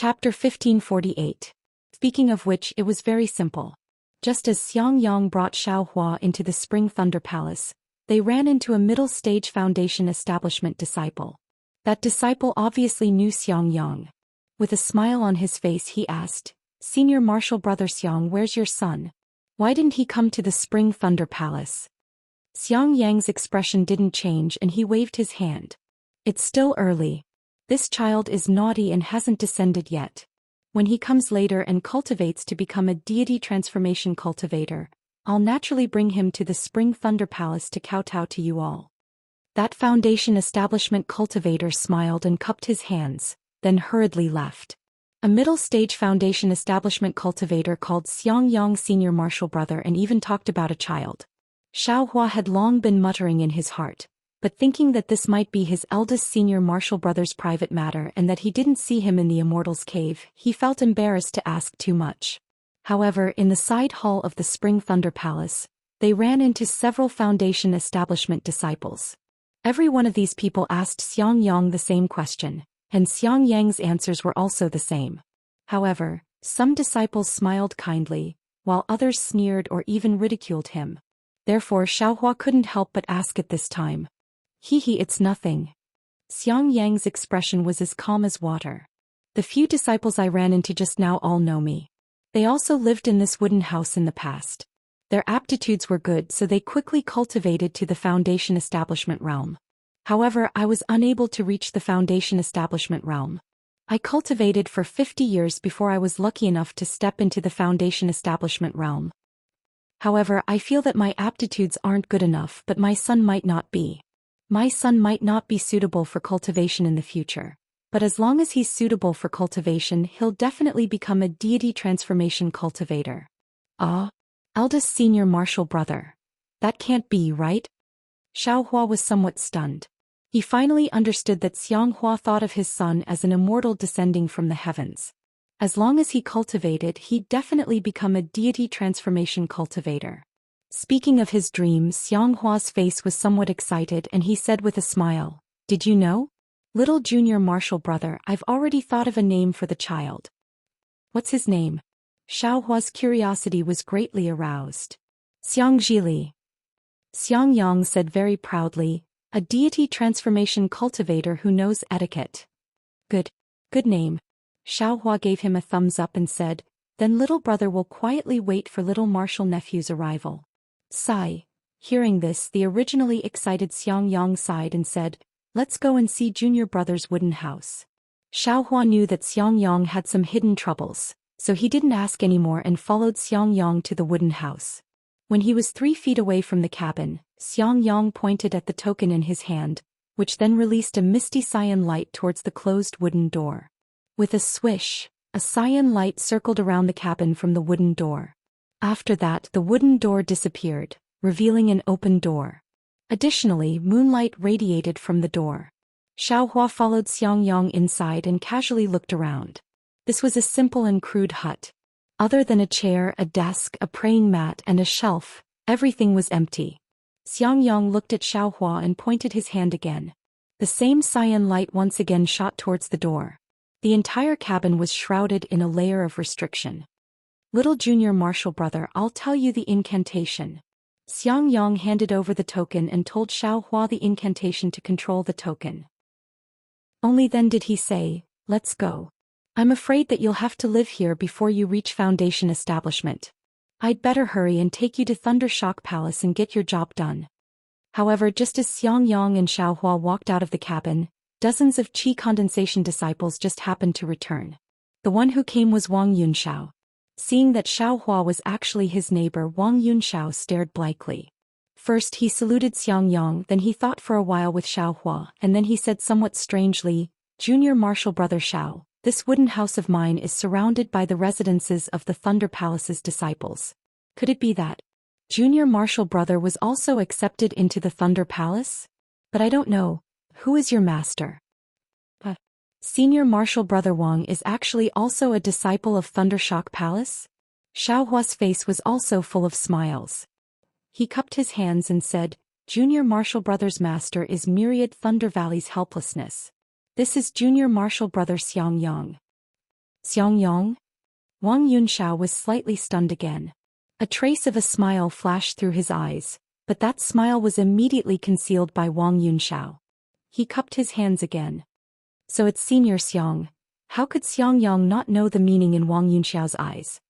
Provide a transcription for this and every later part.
Chapter 1548. Speaking of which, it was very simple. Just as Xiangyang brought Xiaohua into the Spring Thunder Palace, they ran into a middle-stage foundation establishment disciple. That disciple obviously knew Xiangyang. With a smile on his face he asked, "Senior Marshal Brother Xiang, where's your son? Why didn't he come to the Spring Thunder Palace?" Xiangyang's expression didn't change and he waved his hand. "It's still early. This child is naughty and hasn't descended yet. When he comes later and cultivates to become a deity transformation cultivator, I'll naturally bring him to the Spring Thunder Palace to kowtow to you all." That foundation establishment cultivator smiled and cupped his hands, then hurriedly left. A middle-stage foundation establishment cultivator called Xiangyang Senior Marshal Brother and even talked about a child. Xiaohua had long been muttering in his heart, but thinking that this might be his eldest Senior Marshal Brother's private matter and that he didn't see him in the Immortal's Cave, he felt embarrassed to ask too much. However, in the side hall of the Spring Thunder Palace, they ran into several foundation establishment disciples. Every one of these people asked Xiangyang the same question, and Xiangyang's answers were also the same. However, some disciples smiled kindly, while others sneered or even ridiculed him. Therefore Xiaohua couldn't help but ask at this time. "Hee, it's nothing." Xiangyang's expression was as calm as water. "The few disciples I ran into just now all know me. They also lived in this wooden house in the past. Their aptitudes were good, so they quickly cultivated to the foundation establishment realm. However, I was unable to reach the foundation establishment realm. I cultivated for 50 years before I was lucky enough to step into the foundation establishment realm. However, I feel that my aptitudes aren't good enough, but my son might not be. My son might not be suitable for cultivation in the future. But as long as he's suitable for cultivation, he'll definitely become a deity transformation cultivator." "Ah? Eldest Senior Marshal Brother? That can't be, right?" Xiaohua was somewhat stunned. He finally understood that Xianghua thought of his son as an immortal descending from the heavens. As long as he cultivated, he'd definitely become a deity transformation cultivator. Speaking of his dream, Xianghua's face was somewhat excited and he said with a smile, "Did you know? Little Junior Marshal Brother, I've already thought of a name for the child." "What's his name?" Xiaohua's curiosity was greatly aroused. "Xiangjili." Xiangyang said very proudly, "A deity transformation cultivator who knows etiquette." Good name." Xiaohua gave him a thumbs up and said, "Then little brother will quietly wait for little marshal nephew's arrival." Sigh. Hearing this, the originally excited Xiangyang sighed and said, "Let's go and see junior brother's wooden house." Xiaohua knew that Xiangyang had some hidden troubles, so he didn't ask anymore and followed Xiangyang to the wooden house. When he was 3 feet away from the cabin, Xiangyang pointed at the token in his hand, which then released a misty cyan light towards the closed wooden door. With a swish, a cyan light circled around the cabin from the wooden door. After that, the wooden door disappeared, revealing an open door. Additionally, moonlight radiated from the door. Xiaohua followed Xiangyang inside and casually looked around. This was a simple and crude hut. Other than a chair, a desk, a praying mat, and a shelf, everything was empty. Xiangyang looked at Xiaohua and pointed his hand again. The same cyan light once again shot towards the door. The entire cabin was shrouded in a layer of restriction. "Little Junior Marshal Brother, I'll tell you the incantation." Xiangyang handed over the token and told Xiaohua the incantation to control the token. Only then did he say, "Let's go. I'm afraid that you'll have to live here before you reach foundation establishment. I'd better hurry and take you to Thundershock Palace and get your job done." However, just as Xiangyang and Xiaohua walked out of the cabin, dozens of qi condensation disciples just happened to return. The one who came was Wang Yunshao. Seeing that Xiaohua was actually his neighbor, Wang Yunshao stared blankly. First he saluted Xiangyang, then he thought for a while with Xiaohua, and then he said somewhat strangely, "Junior Marshal Brother Xiao, this wooden house of mine is surrounded by the residences of the Thunder Palace's disciples. Could it be that Junior Marshal Brother was also accepted into the Thunder Palace? But I don't know. Who is your master?" Senior Marshal Brother Wang is actually also a disciple of Thundershock Palace?" Xiaohua's face was also full of smiles. He cupped his hands and said, "Junior Marshal Brother's master is Myriad Thunder Valley's helplessness. This is Junior Marshal Brother Xiangyang." Xiangyang? Wang Yunxiao was slightly stunned again. A trace of a smile flashed through his eyes, but that smile was immediately concealed by Wang Yunxiao. He cupped his hands again. So it's Senior Xiang. How could Xiangyang not know the meaning in Wang Yunxiao's eyes?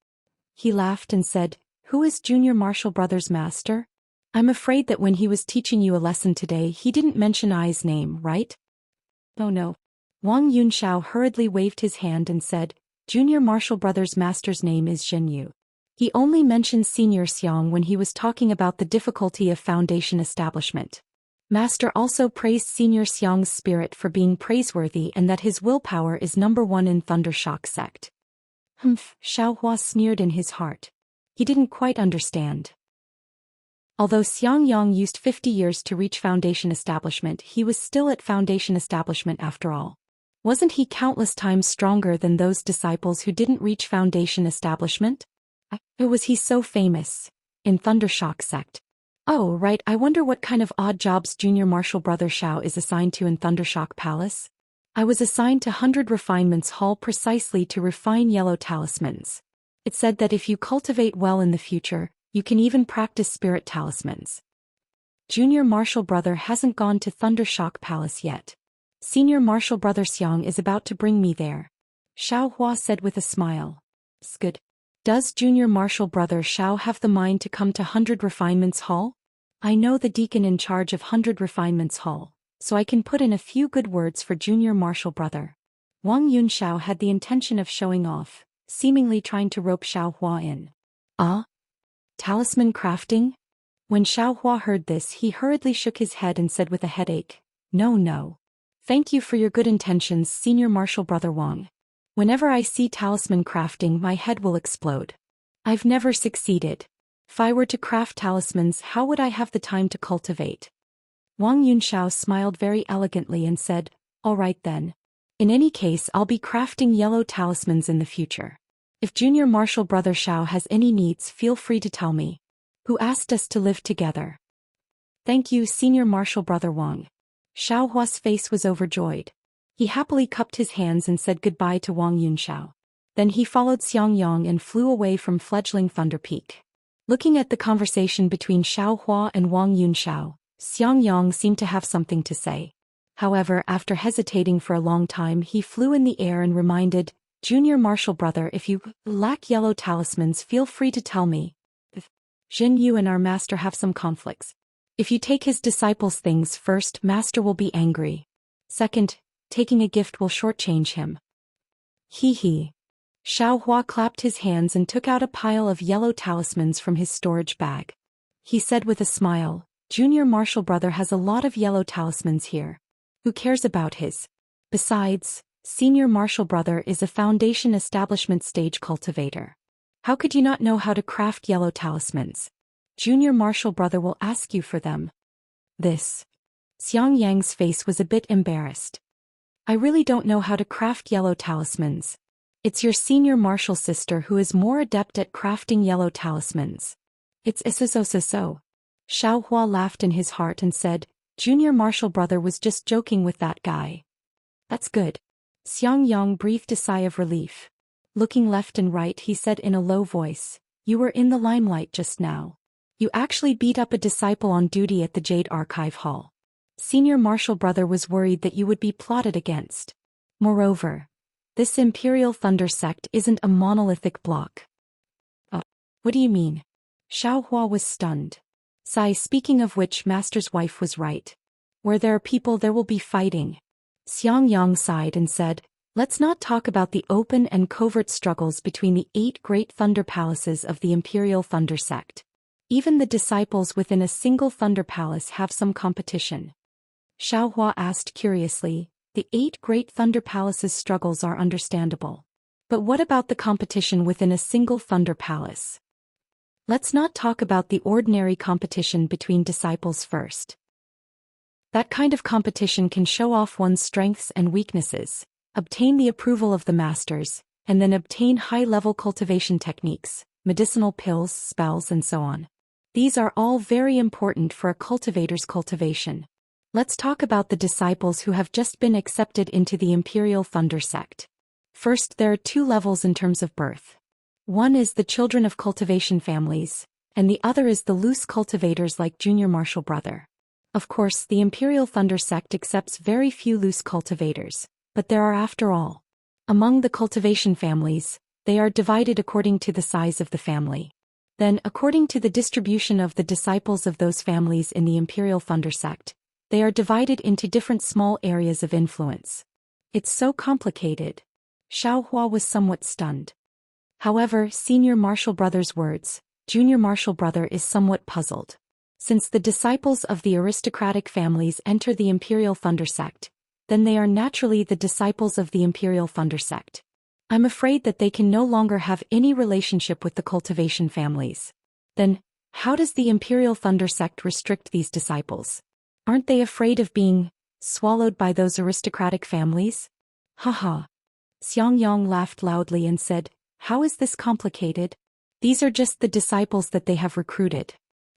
He laughed and said, "Who is Junior Martial Brother's master? I'm afraid that when he was teaching you a lesson today he didn't mention I's name, right?" "Oh no." Wang Yunxiao hurriedly waved his hand and said, "Junior Martial Brother's master's name is Zhenyu. He only mentioned Senior Xiang when he was talking about the difficulty of foundation establishment. Master also praised Senior Xiang's spirit for being praiseworthy and that his willpower is #1 in Thundershock sect." Humph, Xiaohua sneered in his heart. He didn't quite understand. Although Xiangyang used 50 years to reach foundation establishment, he was still at foundation establishment after all. Wasn't he countless times stronger than those disciples who didn't reach foundation establishment? Or was he so famous in Thundershock sect? Oh, right, I wonder what kind of odd jobs Junior Martial Brother Xiao is assigned to in Thundershock Palace. I was assigned to 100 Refinements Hall precisely to refine yellow talismans. It said that if you cultivate well in the future, you can even practice spirit talismans. Junior Martial Brother hasn't gone to Thundershock Palace yet. Senior Martial Brother Xiang is about to bring me there. Xiaohua said with a smile. Good. Does Junior Martial Brother Xiao have the mind to come to 100 Refinements Hall? I know the deacon in charge of 100 Refinements Hall, so I can put in a few good words for Junior Martial Brother. Wang Yunxiao had the intention of showing off, seemingly trying to rope Xiaohua in. Talisman crafting? When Xiaohua heard this, he hurriedly shook his head and said with a headache, No. Thank you for your good intentions, Senior Martial Brother Wang. Whenever I see talisman crafting, my head will explode. I've never succeeded. If I were to craft talismans, how would I have the time to cultivate? Wang Yunxiao smiled very elegantly and said, All right then. In any case, I'll be crafting yellow talismans in the future. If Junior Martial Brother Xiao has any needs, feel free to tell me. Who asked us to live together? Thank you, Senior Martial Brother Wang. Xiaohua's face was overjoyed. He happily cupped his hands and said goodbye to Wang Yunxiao. Then he followed Xiangyang and flew away from fledgling Thunder Peak. Looking at the conversation between Xiaohua and Wang Yunxiao, Xiangyang seemed to have something to say. However, after hesitating for a long time, he flew in the air and reminded, Junior Martial Brother, if you lack yellow talismans, feel free to tell me. Jin Yu and our master have some conflicts. If you take his disciples' things first, master will be angry. Second, taking a gift will shortchange him. Hee. Xiaohua clapped his hands and took out a pile of yellow talismans from his storage bag. He said with a smile, Junior Martial Brother has a lot of yellow talismans here. Who cares about his? Besides, Senior Martial Brother is a foundation establishment stage cultivator. How could you not know how to craft yellow talismans? Junior Martial Brother will ask you for them. Xiang Yang's face was a bit embarrassed. I really don't know how to craft yellow talismans. It's your senior martial sister who is more adept at crafting yellow talismans. It's so. Xiaohua laughed in his heart and said, Junior Martial Brother was just joking with that guy. That's good. Xiangyang breathed a sigh of relief. Looking left and right, he said in a low voice, You were in the limelight just now. You actually beat up a disciple on duty at the Jade Archive Hall. Senior Martial Brother was worried that you would be plotted against. Moreover, this Imperial Thunder sect isn't a monolithic block. What do you mean? Xiaohua was stunned. Speaking of which, Master's wife was right. Where there are people, there will be fighting. Xiangyang sighed and said, Let's not talk about the open and covert struggles between the 8 great thunder palaces of the Imperial Thunder sect. Even the disciples within a single thunder palace have some competition. Xiaohua asked curiously, The 8 great thunder palaces' struggles are understandable. But what about the competition within a single thunder palace? Let's not talk about the ordinary competition between disciples first. That kind of competition can show off one's strengths and weaknesses, obtain the approval of the masters, and then obtain high-level cultivation techniques, medicinal pills, spells, and so on. These are all very important for a cultivator's cultivation. Let's talk about the disciples who have just been accepted into the Imperial Thunder sect. First, there are two levels in terms of birth. One is the children of cultivation families, and the other is the loose cultivators like Junior Marshall Brother. Of course, the Imperial Thunder sect accepts very few loose cultivators, but there are after all. Among the cultivation families, they are divided according to the size of the family. Then, according to the distribution of the disciples of those families in the Imperial Thunder sect, they are divided into different small areas of influence. It's so complicated. Xiaohua was somewhat stunned. However, Senior Marshall Brother's words, Junior Marshall Brother is somewhat puzzled. Since the disciples of the aristocratic families enter the Imperial Thunder sect, then they are naturally the disciples of the Imperial Thunder sect. I'm afraid that they can no longer have any relationship with the cultivation families. Then, how does the Imperial Thunder sect restrict these disciples? Aren't they afraid of being swallowed by those aristocratic families? Haha. Xiangyang laughed loudly and said, how is this complicated? These are just the disciples that they have recruited.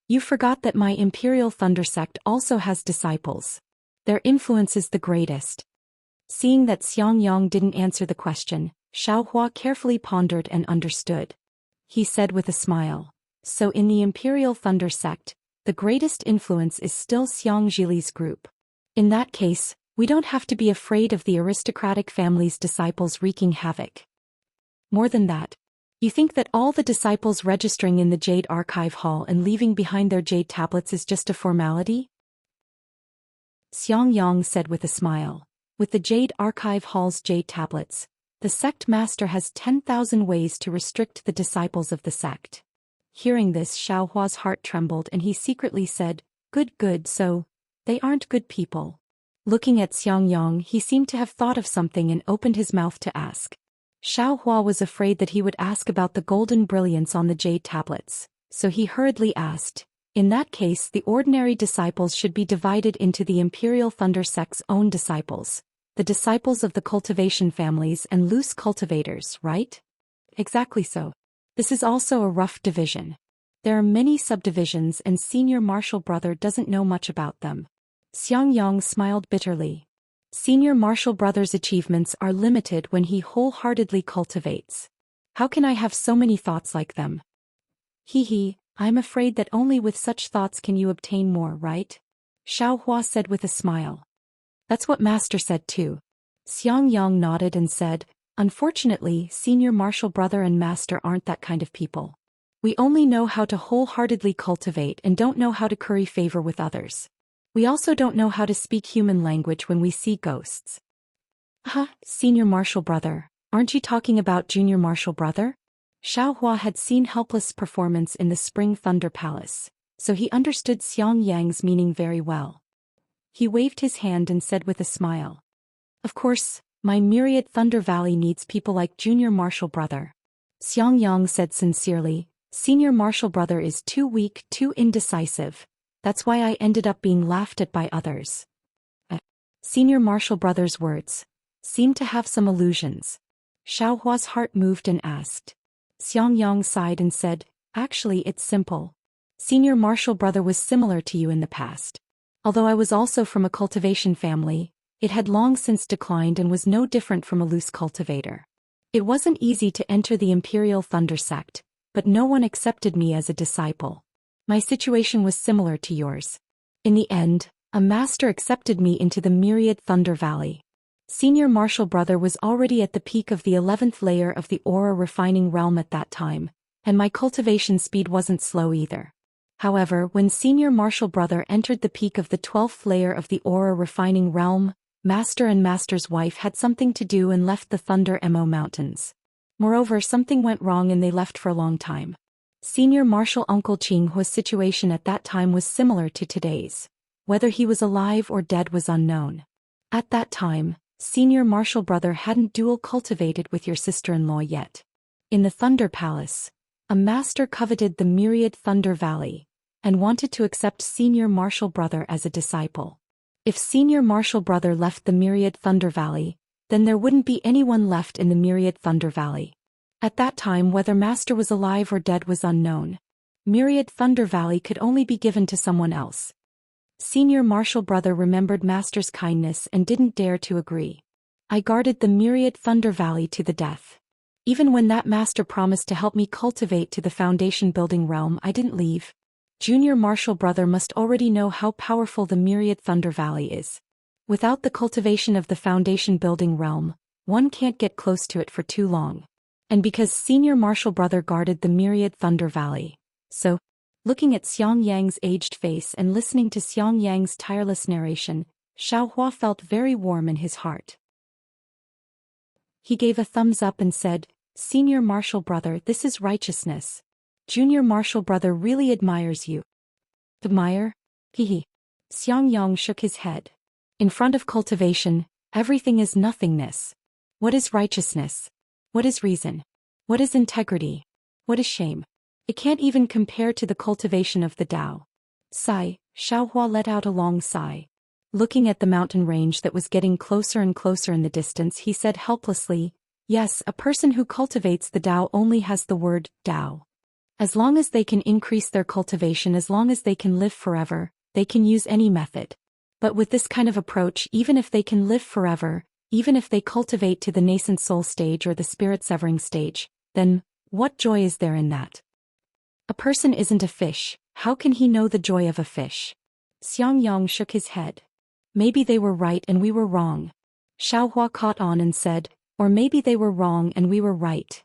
You forgot that my Imperial Thunder sect also has disciples. Their influence is the greatest. Seeing that Xiangyang didn't answer the question, Xiaohua carefully pondered and understood. He said with a smile, so in the Imperial Thunder sect, the greatest influence is still Xiang Zhili's group. In that case, we don't have to be afraid of the aristocratic family's disciples wreaking havoc. More than that, you think that all the disciples registering in the Jade Archive Hall and leaving behind their jade tablets is just a formality? Xiangyang said with a smile, with the Jade Archive Hall's jade tablets, the sect master has 10,000 ways to restrict the disciples of the sect. Hearing this, Xiaohua's heart trembled and he secretly said, good, so, they aren't good people. Looking at Xiangyang, he seemed to have thought of something and opened his mouth to ask. Xiaohua was afraid that he would ask about the golden brilliance on the jade tablets, so he hurriedly asked, in that case the ordinary disciples should be divided into the Imperial Thunder sect's own disciples, the disciples of the cultivation families and loose cultivators, right? Exactly so. This is also a rough division. There are many subdivisions and Senior Marshall Brother doesn't know much about them. Xiangyang smiled bitterly. Senior Marshall Brother's achievements are limited when he wholeheartedly cultivates. How can I have so many thoughts like them? I'm afraid that only with such thoughts can you obtain more, right? Xiaohua said with a smile. That's what Master said too. Xiangyang nodded and said, unfortunately, Senior Marshall Brother and Master aren't that kind of people. We only know how to wholeheartedly cultivate and don't know how to curry favor with others. We also don't know how to speak human language when we see ghosts. Senior Marshall Brother, aren't you talking about Junior Marshall Brother? Xiaohua had seen Helpless' performance in the Spring Thunder Palace, so he understood Xiangyang's meaning very well. He waved his hand and said with a smile. Of course, my Myriad Thunder Valley needs people like Junior Marshall Brother. Xiangyang said sincerely, Senior Marshall Brother is too weak, too indecisive. That's why I ended up being laughed at by others. Senior Marshall Brother's words seemed to have some allusions. Xiaohua's heart moved and asked. Xiangyang sighed and said, actually it's simple. Senior Marshall Brother was similar to you in the past. Although I was also from a cultivation family, it had long since declined and was no different from a loose cultivator. It wasn't easy to enter the Imperial Thunder sect, but no one accepted me as a disciple. My situation was similar to yours. In the end, a master accepted me into the Myriad Thunder Valley. Senior Marshall Brother was already at the peak of the 11th layer of the aura refining realm at that time, and my cultivation speed wasn't slow either. However, when Senior Marshall Brother entered the peak of the 12th layer of the aura refining realm, Master and Master's wife had something to do and left the Thunder Mo Mountains. Moreover, something went wrong and they left for a long time. Senior Marshal Uncle Qinghua's situation at that time was similar to today's. Whether he was alive or dead was unknown. At that time, Senior Marshal Brother hadn't dual cultivated with your sister-in-law yet. In the Thunder Palace, a master coveted the Myriad Thunder Valley, and wanted to accept Senior Marshal Brother as a disciple. If Senior Marshal Brother left the Myriad Thunder Valley, then there wouldn't be anyone left in the Myriad Thunder Valley. At that time, whether Master was alive or dead was unknown. Myriad Thunder Valley could only be given to someone else. Senior Marshal Brother remembered Master's kindness and didn't dare to agree. I guarded the myriad Thunder Valley to the death. Even when that master promised to help me cultivate to the foundation building realm, I didn't leave. Junior Marshall brother must already know how powerful the myriad Thunder Valley is. Without the cultivation of the foundation building realm, one can't get close to it for too long. And because senior Marshall brother guarded the myriad Thunder Valley. So, looking at Xiang Yang's aged face and listening to Xiang Yang's tireless narration, Xiaohua felt very warm in his heart. He gave a thumbs up and said, "Senior Marshall brother, this is righteousness. Junior Marshall brother really admires you." Admire? Hehe. Xiang Yang shook his head. In front of cultivation, everything is nothingness. What is righteousness? What is reason? What is integrity? What is shame? It can't even compare to the cultivation of the Tao. Sigh, Xiaohua let out a long sigh. Looking at the mountain range that was getting closer and closer in the distance, he said helplessly, "Yes, a person who cultivates the Tao only has the word Tao. As long as they can increase their cultivation, as long as they can live forever, they can use any method. But with this kind of approach, even if they can live forever, even if they cultivate to the nascent soul stage or the spirit severing stage, then what joy is there in that? A person isn't a fish, how can he know the joy of a fish?" Xiang Yang shook his head. "Maybe they were right and we were wrong." Xiaohua caught on and said, "Or maybe they were wrong and we were right.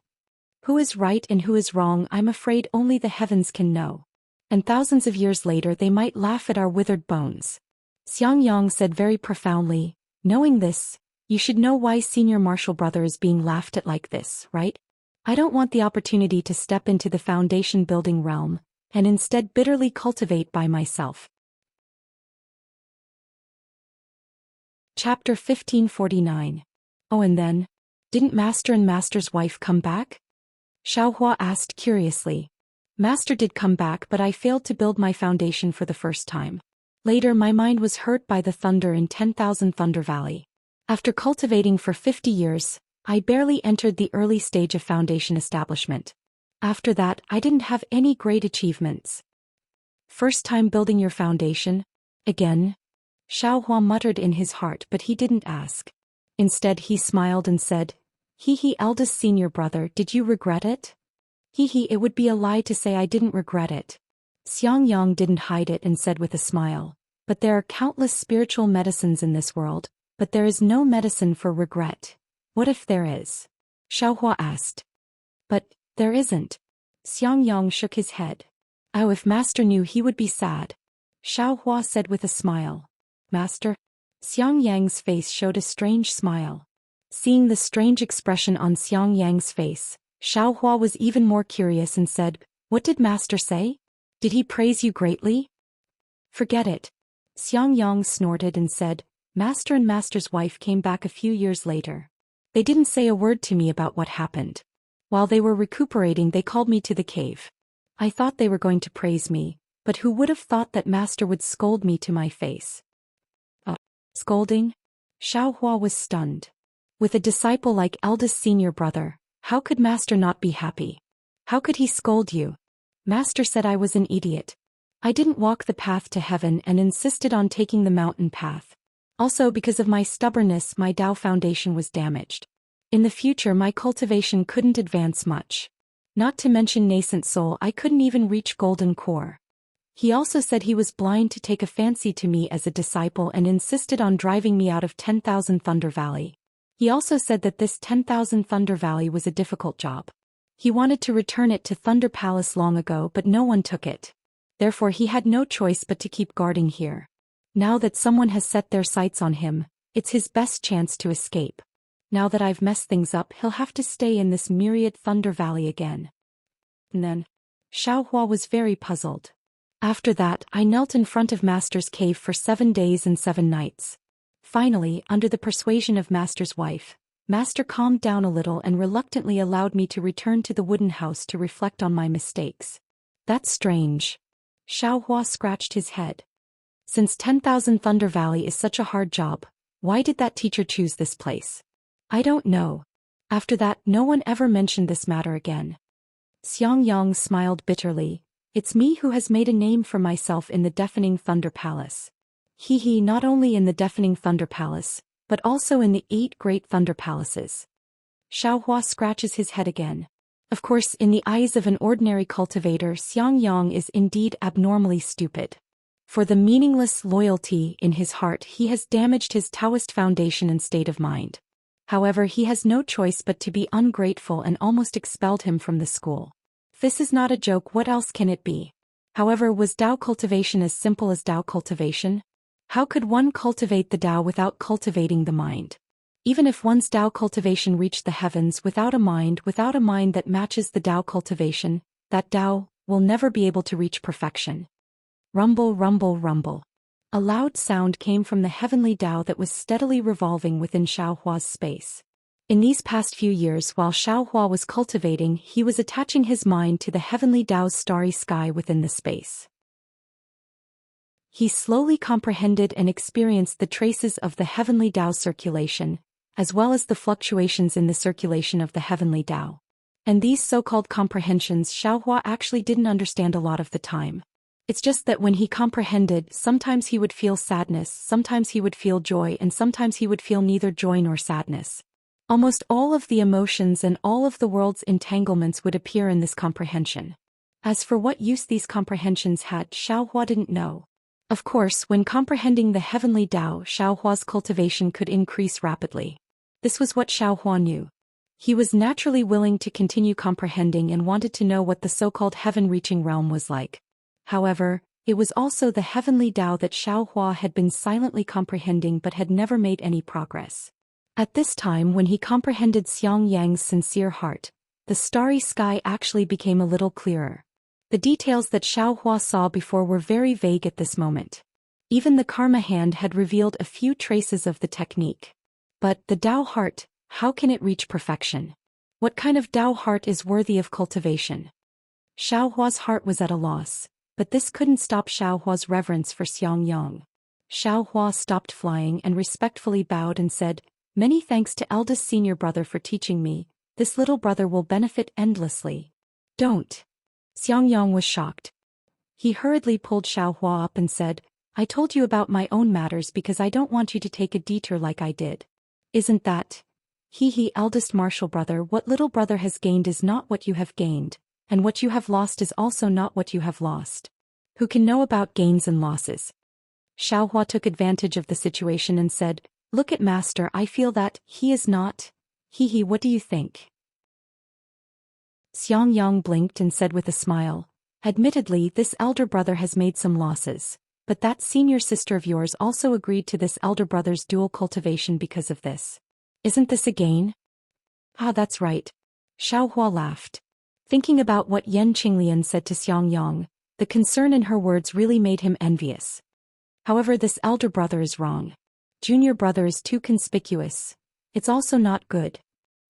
Who is right and who is wrong, I'm afraid only the heavens can know. And thousands of years later they might laugh at our withered bones." Xiang Yang said very profoundly, "Knowing this, you should know why senior Marshall brother is being laughed at like this, right? I don't want the opportunity to step into the foundation building realm, and instead bitterly cultivate by myself." Chapter 1549. Oh, and then? Didn't Master and Master's wife come back? Xiaohua asked curiously. Master did come back, but I failed to build my foundation for the first time. Later my mind was hurt by the thunder in 10,000 Thunder Valley. After cultivating for 50 years, I barely entered the early stage of foundation establishment. After that, I didn't have any great achievements. First time building your foundation? Again? Xiaohua muttered in his heart, but he didn't ask. Instead he smiled and said, "Hee eldest senior brother, did you regret it?" It would be a lie to say I didn't regret it. Xiang Yang didn't hide it and said with a smile, "But there are countless spiritual medicines in this world, but there is no medicine for regret. What if there is?" Xiaohua asked. "But there isn't." Xiang Yang shook his head. "Oh, if Master knew, he would be sad." Xiaohua said with a smile. "Master?" Xiang Yang's face showed a strange smile. Seeing the strange expression on Xiang Yang's face, Xiaohua was even more curious and said, "What did Master say? Did he praise you greatly?" "Forget it." Xiang Yang snorted and said, "Master and Master's wife came back a few years later. They didn't say a word to me about what happened. While they were recuperating, they called me to the cave. I thought they were going to praise me, but who would have thought that Master would scold me to my face?" Scolding? Xiaohua was stunned. With a disciple like eldest senior brother, how could Master not be happy? How could he scold you? Master said I was an idiot. I didn't walk the path to heaven and insisted on taking the mountain path. Also, because of my stubbornness, my Tao foundation was damaged. In the future, my cultivation couldn't advance much. Not to mention nascent soul, I couldn't even reach golden core. He also said he was blind to take a fancy to me as a disciple and insisted on driving me out of 10,000 Thunder Valley. He also said that this 10,000 Thunder Valley was a difficult job. He wanted to return it to Thunder Palace long ago, but no one took it. Therefore he had no choice but to keep guarding here. Now that someone has set their sights on him, it's his best chance to escape. Now that I've messed things up, he'll have to stay in this myriad Thunder Valley again. And then, Xiaohua was very puzzled. After that, I knelt in front of Master's cave for 7 days and 7 nights. Finally, under the persuasion of Master's wife, Master calmed down a little and reluctantly allowed me to return to the wooden house to reflect on my mistakes. That's strange. Xiaohua scratched his head. Since 10,000 Thunder Valley is such a hard job, why did that teacher choose this place? I don't know. After that, no one ever mentioned this matter again. Xiang Yang smiled bitterly. It's me who has made a name for myself in the deafening Thunder Palace. Not only in the deafening Thunder Palace, but also in the 8 great thunder palaces. Xiaohua scratches his head again. Of course, in the eyes of an ordinary cultivator, Xiangyang is indeed abnormally stupid. For the meaningless loyalty in his heart, he has damaged his Taoist foundation and state of mind. However, he has no choice but to be ungrateful and almost expelled him from the school. This is not a joke, what else can it be? However, was Tao cultivation as simple as Tao cultivation? How could one cultivate the Tao without cultivating the mind? Even if one's Tao cultivation reached the heavens without a mind that matches the Tao cultivation, that Tao will never be able to reach perfection. Rumble, rumble, rumble. A loud sound came from the heavenly Tao that was steadily revolving within Xiaohua's space. In these past few years, while Xiaohua was cultivating, he was attaching his mind to the heavenly Tao's starry sky within the space. He slowly comprehended and experienced the traces of the heavenly Tao's circulation, as well as the fluctuations in the circulation of the heavenly Tao. And these so-called comprehensions Xiaohua actually didn't understand a lot of the time. It's just that when he comprehended, sometimes he would feel sadness, sometimes he would feel joy, and sometimes he would feel neither joy nor sadness. Almost all of the emotions and all of the world's entanglements would appear in this comprehension. As for what use these comprehensions had, Xiaohua didn't know. Of course, when comprehending the heavenly Tao, Xiaohua's cultivation could increase rapidly. This was what Xiaohua knew. He was naturally willing to continue comprehending and wanted to know what the so-called heaven-reaching realm was like. However, it was also the heavenly Tao that Xiaohua had been silently comprehending but had never made any progress. At this time, when he comprehended Xiangyang's sincere heart, the starry sky actually became a little clearer. The details that Xiaohua saw before were very vague at this moment. Even the karma hand had revealed a few traces of the technique. But the Tao heart, how can it reach perfection? What kind of Tao heart is worthy of cultivation? Xiaohua's heart was at a loss, but this couldn't stop Xiaohua's reverence for Xiangyang. Xiaohua stopped flying and respectfully bowed and said, "Many thanks to eldest senior brother for teaching me. This little brother will benefit endlessly." "Don't." Xiangyang was shocked. He hurriedly pulled Xiaohua up and said, "I told you about my own matters because I don't want you to take a detour like I did. Isn't that? He, eldest martial brother, what little brother has gained is not what you have gained, and what you have lost is also not what you have lost. Who can know about gains and losses?" Xiaohua took advantage of the situation and said, "Look at master, I feel that he is not. What do you think?" Xiangyang blinked and said with a smile, "Admittedly, this elder brother has made some losses, but that senior sister of yours also agreed to this elder brother's dual cultivation because of this. Isn't this a gain?" "Ah, that's right." Xiaohua laughed. Thinking about what Yan Qinglian said to Xiangyang, the concern in her words really made him envious. However, this elder brother is wrong. Junior brother is too conspicuous. It's also not good.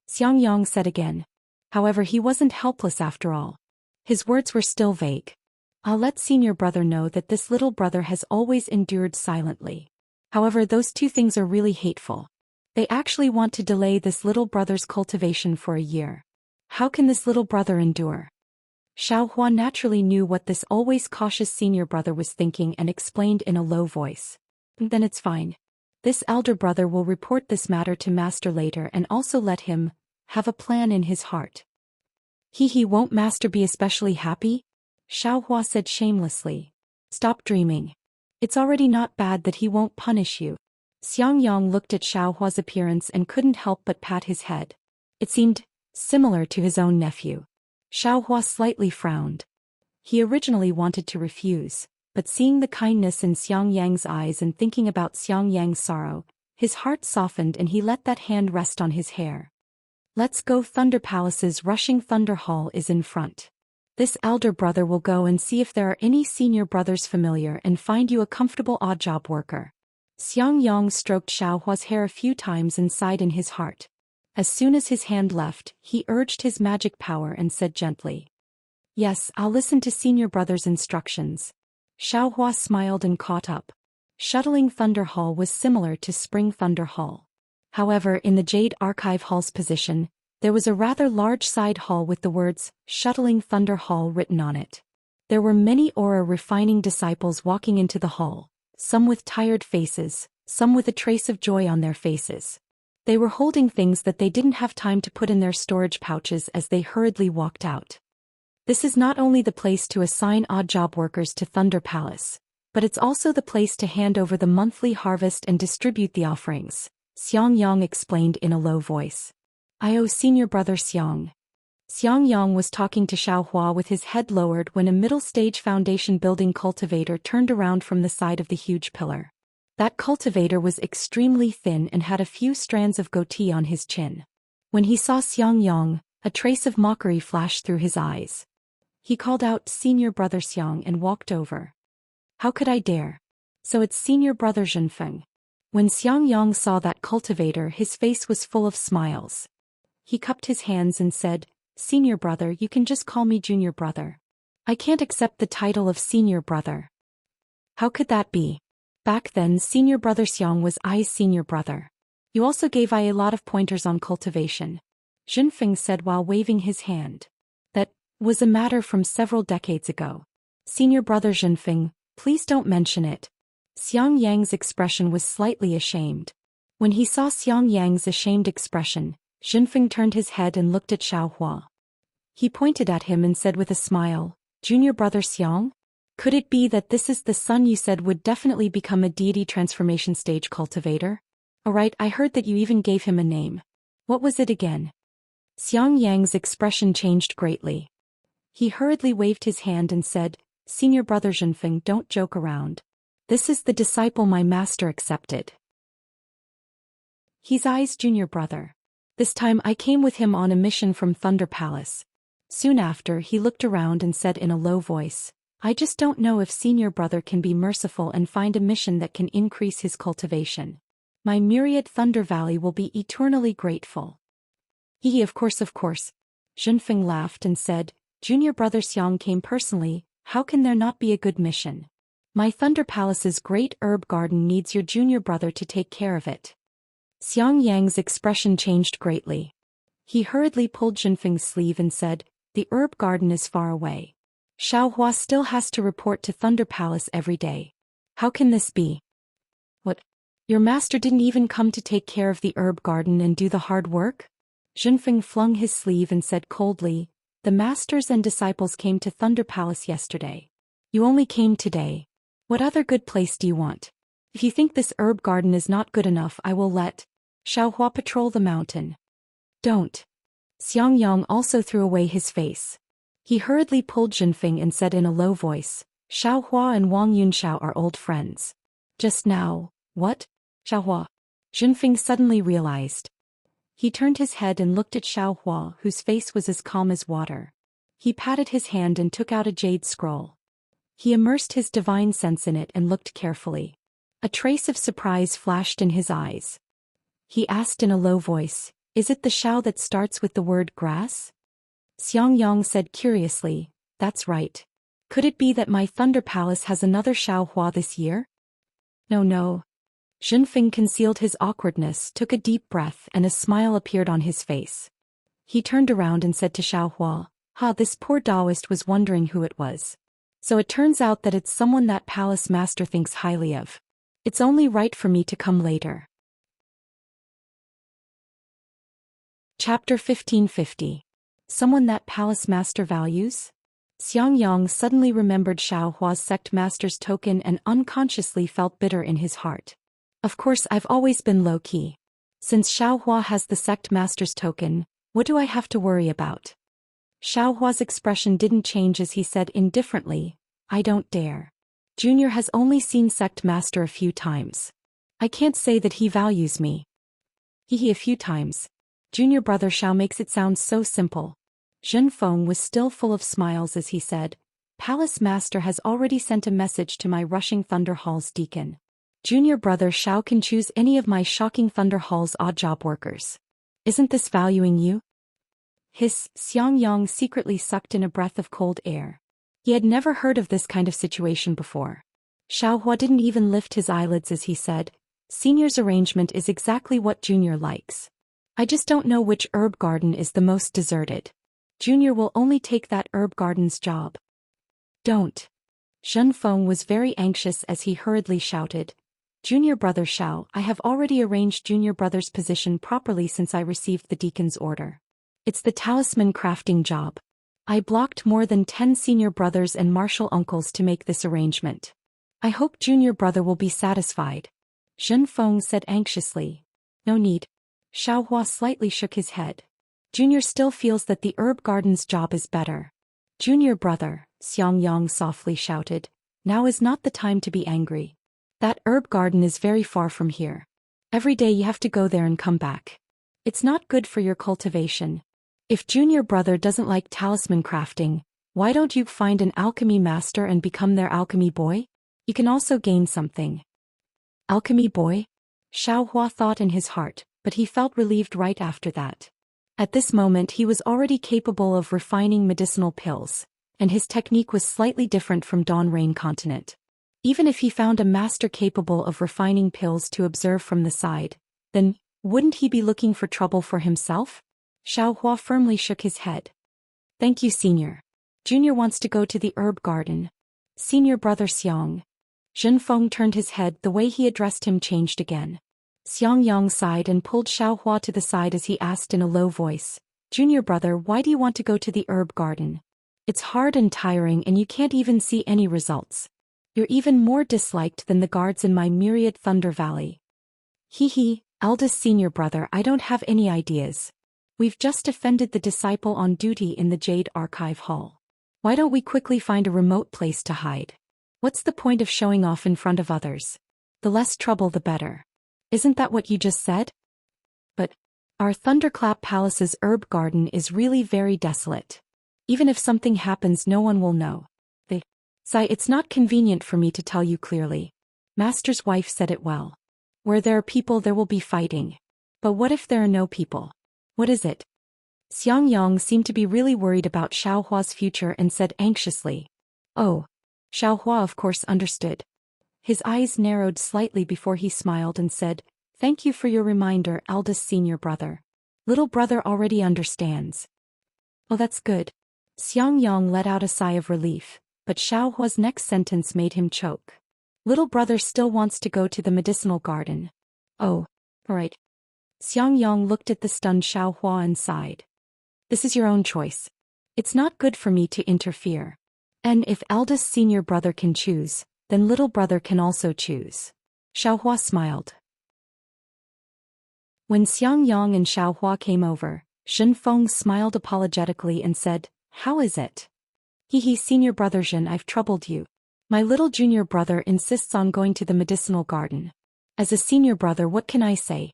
Xiangyang said again. However, he wasn't helpless after all. His words were still vague. "I'll let senior brother know that this little brother has always endured silently. However, those two things are really hateful. They actually want to delay this little brother's cultivation for a year. How can this little brother endure?" Xiaohua naturally knew what this always cautious senior brother was thinking and explained in a low voice. "Then it's fine. This elder brother will report this matter to master later and also let him have a plan in his heart." Won't master be especially happy?" Xiaohua said shamelessly. "Stop dreaming. It's already not bad that he won't punish you." Xiangyang looked at Xiaohua's appearance and couldn't help but pat his head. It seemed similar to his own nephew. Xiaohua slightly frowned. He originally wanted to refuse, but seeing the kindness in Xiangyang's eyes and thinking about Xiangyang's sorrow, his heart softened and he let that hand rest on his hair. "Let's go. Thunder Palace's rushing Thunder Hall is in front. This elder brother will go and see if there are any senior brothers familiar and find you a comfortable odd job worker." Xiangyang stroked Xiaohua's hair a few times and sighed in his heart. As soon as his hand left, he urged his magic power and said gently, "Yes, I'll listen to senior brother's instructions." Xiaohua smiled and caught up. Shuttling Thunder Hall was similar to Spring Thunder Hall. However, in the Jade Archive Hall's position, there was a rather large side hall with the words, "Shuttling Thunder Hall" written on it. There were many aura-refining disciples walking into the hall, some with tired faces, some with a trace of joy on their faces. They were holding things that they didn't have time to put in their storage pouches as they hurriedly walked out. This is not only the place to assign odd job workers to Thunder Palace, but it's also the place to hand over the monthly harvest and distribute the offerings, Xiang Yang explained in a low voice. I owe senior brother Xiang. Xiang Yang was talking to Xiaohua with his head lowered when a middle-stage foundation building cultivator turned around from the side of the huge pillar. That cultivator was extremely thin and had a few strands of goatee on his chin. When he saw Xiang Yang, a trace of mockery flashed through his eyes. He called out senior brother Xiang and walked over. How could I dare? So it's senior brother Zhenfeng. When Xiang Yang saw that cultivator, his face was full of smiles. He cupped his hands and said, Senior brother, you can just call me junior brother. I can't accept the title of senior brother. How could that be? Back then senior brother Xiang was I's senior brother. You also gave I a lot of pointers on cultivation, Zhenfeng said while waving his hand. That was a matter from several decades ago. Senior brother Zhenfeng, please don't mention it. Xiang Yang's expression was slightly ashamed. When he saw Xiang Yang's ashamed expression, Zhenfeng turned his head and looked at Xiaohua. He pointed at him and said with a smile, Junior brother Xiang? Could it be that this is the son you said would definitely become a deity transformation stage cultivator? Alright, I heard that you even gave him a name. What was it again? Xiang Yang's expression changed greatly. He hurriedly waved his hand and said, Senior brother Zhenfeng, don't joke around. This is the disciple my master accepted. He's I's junior brother. This time I came with him on a mission from Thunder Palace. Soon after, he looked around and said in a low voice, I just don't know if senior brother can be merciful and find a mission that can increase his cultivation. My myriad Thunder Valley will be eternally grateful. Of course. Zhenfeng laughed and said, Junior brother Xiang came personally, how can there not be a good mission? My Thunder Palace's great herb garden needs your junior brother to take care of it. Xiang Yang's expression changed greatly. He hurriedly pulled Zhenfeng's sleeve and said, The herb garden is far away. Xiaohua still has to report to Thunder Palace every day. How can this be? What? Your master didn't even come to take care of the herb garden and do the hard work? Zhenfeng flung his sleeve and said coldly, The masters and disciples came to Thunder Palace yesterday. You only came today. What other good place do you want? If you think this herb garden is not good enough, I will let Xiaohua patrol the mountain. Don't. Xiang Yang also threw away his face. He hurriedly pulled Zhenfeng and said in a low voice, Xiaohua and Wang Yunxiao are old friends. Just now, what? Xiaohua. Zhenfeng suddenly realized. He turned his head and looked at Xiaohua, whose face was as calm as water. He patted his hand and took out a jade scroll. He immersed his divine sense in it and looked carefully. A trace of surprise flashed in his eyes. He asked in a low voice, Is it the Xiao that starts with the word grass? Xiang Yang said curiously, That's right. Could it be that my Thunder Palace has another Xiaohua this year? No. Zhenfeng concealed his awkwardness, took a deep breath, and a smile appeared on his face. He turned around and said to Xiaohua, this poor Taoist was wondering who it was. So it turns out that it's someone that palace master thinks highly of. It's only right for me to come later. Chapter 1550. Someone that palace master values? Xiang Yang suddenly remembered Xiaohua's sect master's token and unconsciously felt bitter in his heart. Of course, I've always been low-key. Since Xiaohua has the sect master's token, what do I have to worry about? Xiaohua's expression didn't change as he said indifferently, I don't dare. Junior has only seen sect master a few times. I can't say that he values me. A few times. Junior brother Xiao makes it sound so simple. Zhenfeng was still full of smiles as he said, Palace master has already sent a message to my rushing Thunder Hall's deacon. Junior brother Xiao can choose any of my shocking Thunder Hall's odd job workers. Isn't this valuing you? Xiang Yang secretly sucked in a breath of cold air. He had never heard of this kind of situation before. Xiaohua didn't even lift his eyelids as he said, Senior's arrangement is exactly what Junior likes. I just don't know which herb garden is the most deserted. Junior will only take that herb garden's job. Don't. Zhenfeng was very anxious as he hurriedly shouted, Junior Brother Xiao, I have already arranged Junior Brother's position properly since I received the deacon's order. It's the talisman crafting job. I blocked more than 10 senior brothers and martial uncles to make this arrangement. I hope Junior Brother will be satisfied. Zhen Feng said anxiously. No need. Xiao Hua slightly shook his head. Junior still feels that the herb garden's job is better. Junior Brother, Xiang Yang softly shouted, now is not the time to be angry. That herb garden is very far from here. Every day you have to go there and come back. It's not good for your cultivation. If Junior Brother doesn't like talisman crafting, why don't you find an alchemy master and become their alchemy boy? You can also gain something. Alchemy boy? Xiao Hua thought in his heart, but he felt relieved right after that. At this moment he was already capable of refining medicinal pills, and his technique was slightly different from Dawn Rain Continent. Even if he found a master capable of refining pills to observe from the side, then, wouldn't he be looking for trouble for himself? Xiao Hua firmly shook his head. Thank you, Senior. Junior wants to go to the herb garden. Senior Brother Xiang. Zhen Feng turned his head, the way he addressed him changed again. Xiang Yang sighed and pulled Xiao Hua to the side as he asked in a low voice, Junior Brother, why do you want to go to the herb garden? It's hard and tiring and you can't even see any results. You're even more disliked than the guards in my myriad Thunder Valley. Hee, eldest Senior Brother, I don't have any ideas. We've just offended the disciple on duty in the Jade Archive Hall. Why don't we quickly find a remote place to hide? What's the point of showing off in front of others? The less trouble the better. Isn't that what you just said? But our Thunderclap Palace's herb garden is really very desolate. Even if something happens no one will know. Sai, it's not convenient for me to tell you clearly. Master's wife said it well. Where there are people there will be fighting. But what if there are no people? What is it? Xiang Yang seemed to be really worried about Xiao Hua's future and said anxiously. Oh. Xiao Hua of course understood. His eyes narrowed slightly before he smiled and said, Thank you for your reminder, eldest Senior Brother. Little brother already understands. Oh, that's good. Xiang Yang let out a sigh of relief, but Xiao Hua's next sentence made him choke. Little brother still wants to go to the medicinal garden. Oh, right. Xiang Yang looked at the stunned Xiao Hua and sighed. This is your own choice. It's not good for me to interfere. And if eldest Senior Brother can choose, then little brother can also choose. Xiao Hua smiled. When Xiang Yang and Xiao Hua came over, Zhen Feng smiled apologetically and said, How is it? Hee, Senior Brother Zhen, I've troubled you. My little junior brother insists on going to the medicinal garden. As a senior brother, what can I say?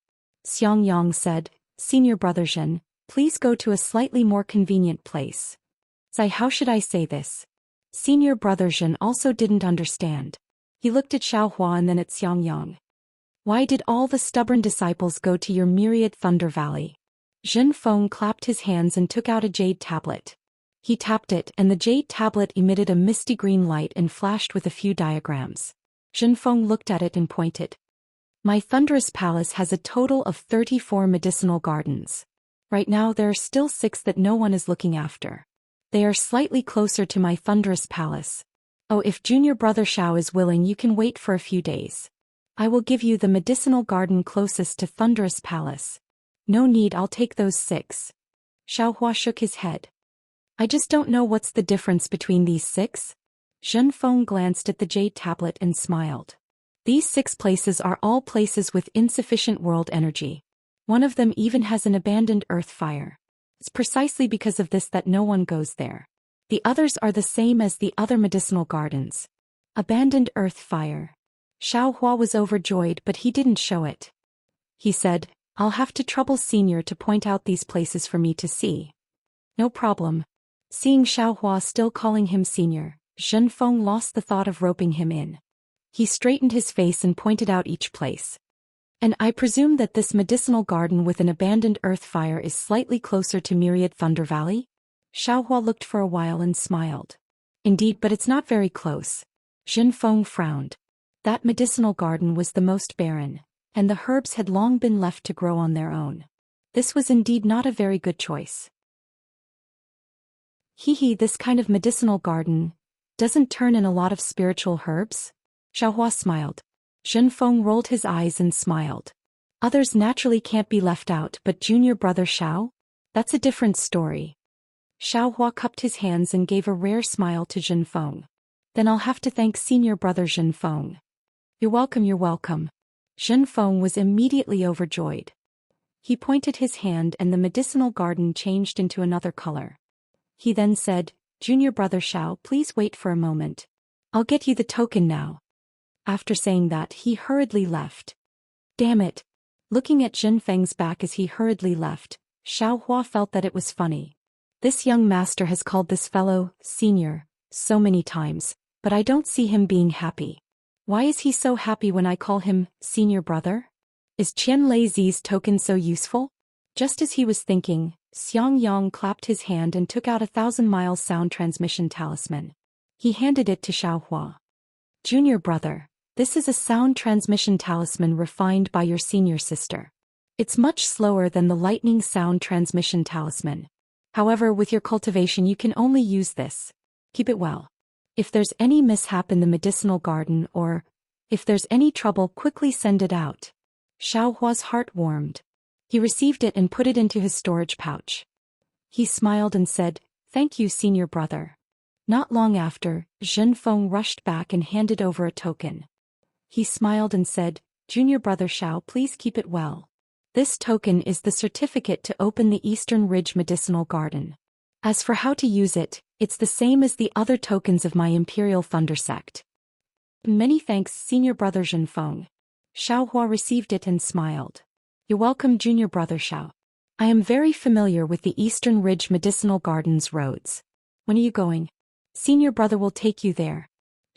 Xiang Yang said, Senior Brother Zhen, please go to a slightly more convenient place. Sai, how should I say this? Senior Brother Zhen also didn't understand. He looked at Xiao Hua and then at Xiang Yang. Why did all the stubborn disciples go to your myriad Thunder Valley? Zhen Feng clapped his hands and took out a jade tablet. He tapped it and the jade tablet emitted a misty green light and flashed with a few diagrams. Zhen Feng looked at it and pointed. My thunderous palace has a total of 34 medicinal gardens. Right now there are still 6 that no one is looking after. They are slightly closer to my thunderous palace. Oh, if Junior Brother Xiao is willing, you can wait for a few days. I will give you the medicinal garden closest to Thunderous Palace. No need, I'll take those 6. Xiao Hua shook his head. I just don't know what's the difference between these 6. Zhen Feng glanced at the jade tablet and smiled. These 6 places are all places with insufficient world energy. One of them even has an abandoned earth fire. It's precisely because of this that no one goes there. The others are the same as the other medicinal gardens. Abandoned earth fire. Xiao Hua was overjoyed, but he didn't show it. He said, I'll have to trouble Senior to point out these places for me to see. No problem. Seeing Xiao Hua still calling him Senior, Zhen Feng lost the thought of roping him in. He straightened his face and pointed out each place. And I presume that this medicinal garden with an abandoned earth fire is slightly closer to Myriad Thunder Valley? Xiao Hua looked for a while and smiled. Indeed, but it's not very close. Zhen Feng frowned. That medicinal garden was the most barren, and the herbs had long been left to grow on their own. This was indeed not a very good choice. This kind of medicinal garden doesn't turn in a lot of spiritual herbs? Xiao Hua smiled. Zhenfeng rolled his eyes and smiled. Others naturally can't be left out, but junior brother Xiao? That's a different story. Xiaohua cupped his hands and gave a rare smile to Zhenfeng. Then I'll have to thank senior brother Zhenfeng. You're welcome, you're welcome. Zhenfeng was immediately overjoyed. He pointed his hand and the medicinal garden changed into another color. He then said, Junior brother Xiao, please wait for a moment. I'll get you the token now. After saying that, he hurriedly left. Damn it. Looking at Zhenfeng's back as he hurriedly left, Xiaohua felt that it was funny. This young master has called this fellow, senior, so many times, but I don't see him being happy. Why is he so happy when I call him, senior brother? Is Qian Lei Zi's token so useful? Just as he was thinking, Xiang Yang clapped his hand and took out a 1,000-mile sound transmission talisman. He handed it to Xiaohua. Junior brother, this is a sound transmission talisman refined by your senior sister. It's much slower than the lightning sound transmission talisman. However, with your cultivation you can only use this. Keep it well. If there's any mishap in the medicinal garden or if there's any trouble, quickly send it out. Xiaohua's heart warmed. He received it and put it into his storage pouch. He smiled and said, Thank you, senior brother. Not long after, Zhenfeng rushed back and handed over a token. He smiled and said, Junior brother Xiao, please keep it well. This token is the certificate to open the Eastern Ridge Medicinal Garden. As for how to use it, it's the same as the other tokens of my Imperial Thunder Sect. Many thanks, senior brother Zhenfeng. Xiaohua received it and smiled. You're welcome, junior brother Xiao. I am very familiar with the Eastern Ridge Medicinal Gardens roads. When are you going? Senior brother will take you there.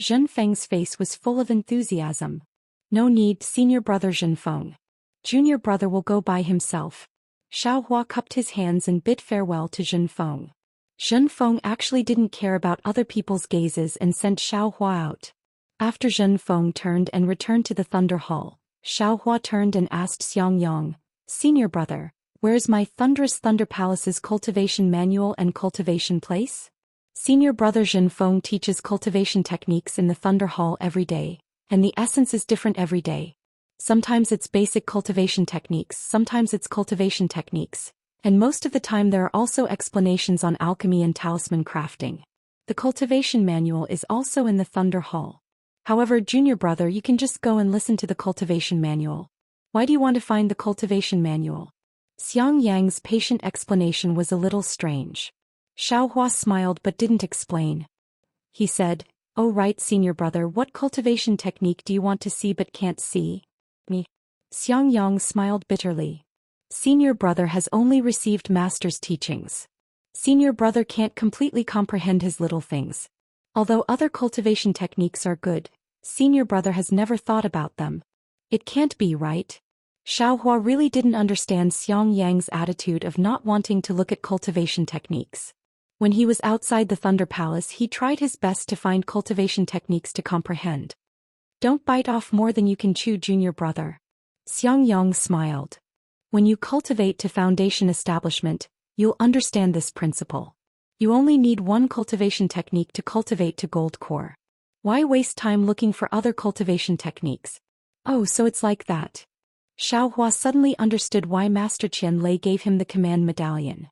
Zhenfeng's face was full of enthusiasm. No need, senior brother Zhenfeng. Junior brother will go by himself. Xiaohua cupped his hands and bid farewell to Zhenfeng. Zhenfeng actually didn't care about other people's gazes and sent Xiaohua out. After Zhenfeng turned and returned to the Thunder Hall, Xiaohua turned and asked Xiang Yang, Senior brother, where's my Thunderous Thunder Palace's cultivation manual and cultivation place? Senior brother Zhenfeng teaches cultivation techniques in the Thunder Hall every day, and the essence is different every day. Sometimes it's basic cultivation techniques, sometimes it's cultivation techniques, and most of the time there are also explanations on alchemy and talisman crafting. The cultivation manual is also in the Thunder Hall. However, junior brother, you can just go and listen to the cultivation manual. Why do you want to find the cultivation manual? Xiang Yang's patient explanation was a little strange. Xiaohua smiled but didn't explain. He said, Oh right, senior brother, what cultivation technique do you want to see but can't see? Me. Xiang Yang smiled bitterly. Senior brother has only received master's teachings. Senior brother can't completely comprehend his little things. Although other cultivation techniques are good, senior brother has never thought about them. It can't be, right? Xiaohua really didn't understand Xiang Yang's attitude of not wanting to look at cultivation techniques. When he was outside the Thunder Palace, he tried his best to find cultivation techniques to comprehend. Don't bite off more than you can chew, junior brother. Xiang Yang smiled. When you cultivate to foundation establishment, you'll understand this principle. You only need one cultivation technique to cultivate to gold core. Why waste time looking for other cultivation techniques? Oh, so it's like that. Xiaohua suddenly understood why Master Qian Lei gave him the command medallion.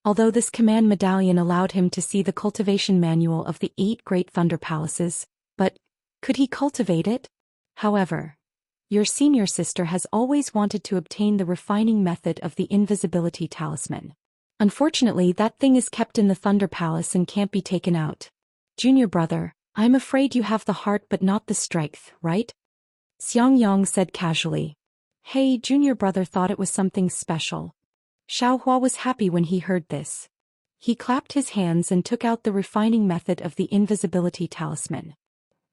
Although this command medallion allowed him to see the cultivation manual of the 8 Great Thunder Palaces, but could he cultivate it? However, your senior sister has always wanted to obtain the refining method of the invisibility talisman. Unfortunately, that thing is kept in the Thunder Palace and can't be taken out. Junior brother, I'm afraid you have the heart but not the strength, right? Xiang Yang said casually. Hey, junior brother thought it was something special. Xiaohua was happy when he heard this. He clapped his hands and took out the refining method of the invisibility talisman.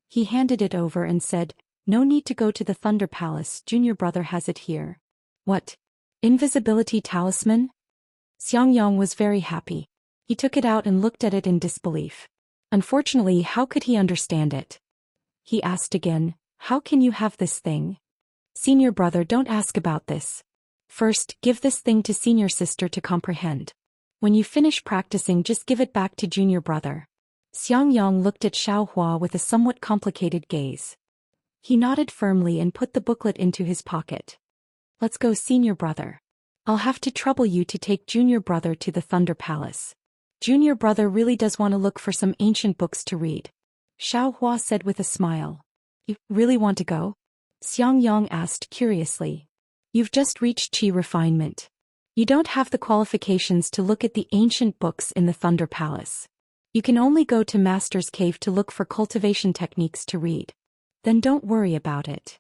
He handed it over and said, No need to go to the Thunder Palace, junior brother has it here. What? Invisibility talisman? Xiang Yang was very happy. He took it out and looked at it in disbelief. Unfortunately, how could he understand it? He asked again, How can you have this thing? Senior brother, don't ask about this. First, give this thing to senior sister to comprehend. When you finish practicing, just give it back to junior brother. Xiang Yang looked at Xiaohua with a somewhat complicated gaze. He nodded firmly and put the booklet into his pocket. Let's go, senior brother. I'll have to trouble you to take junior brother to the Thunder Palace. Junior brother really does want to look for some ancient books to read. Xiaohua said with a smile. You really want to go? Xiangyang asked curiously. You've just reached Qi refinement. You don't have the qualifications to look at the ancient books in the Thunder Palace. You can only go to Master's Cave to look for cultivation techniques to read. Then don't worry about it.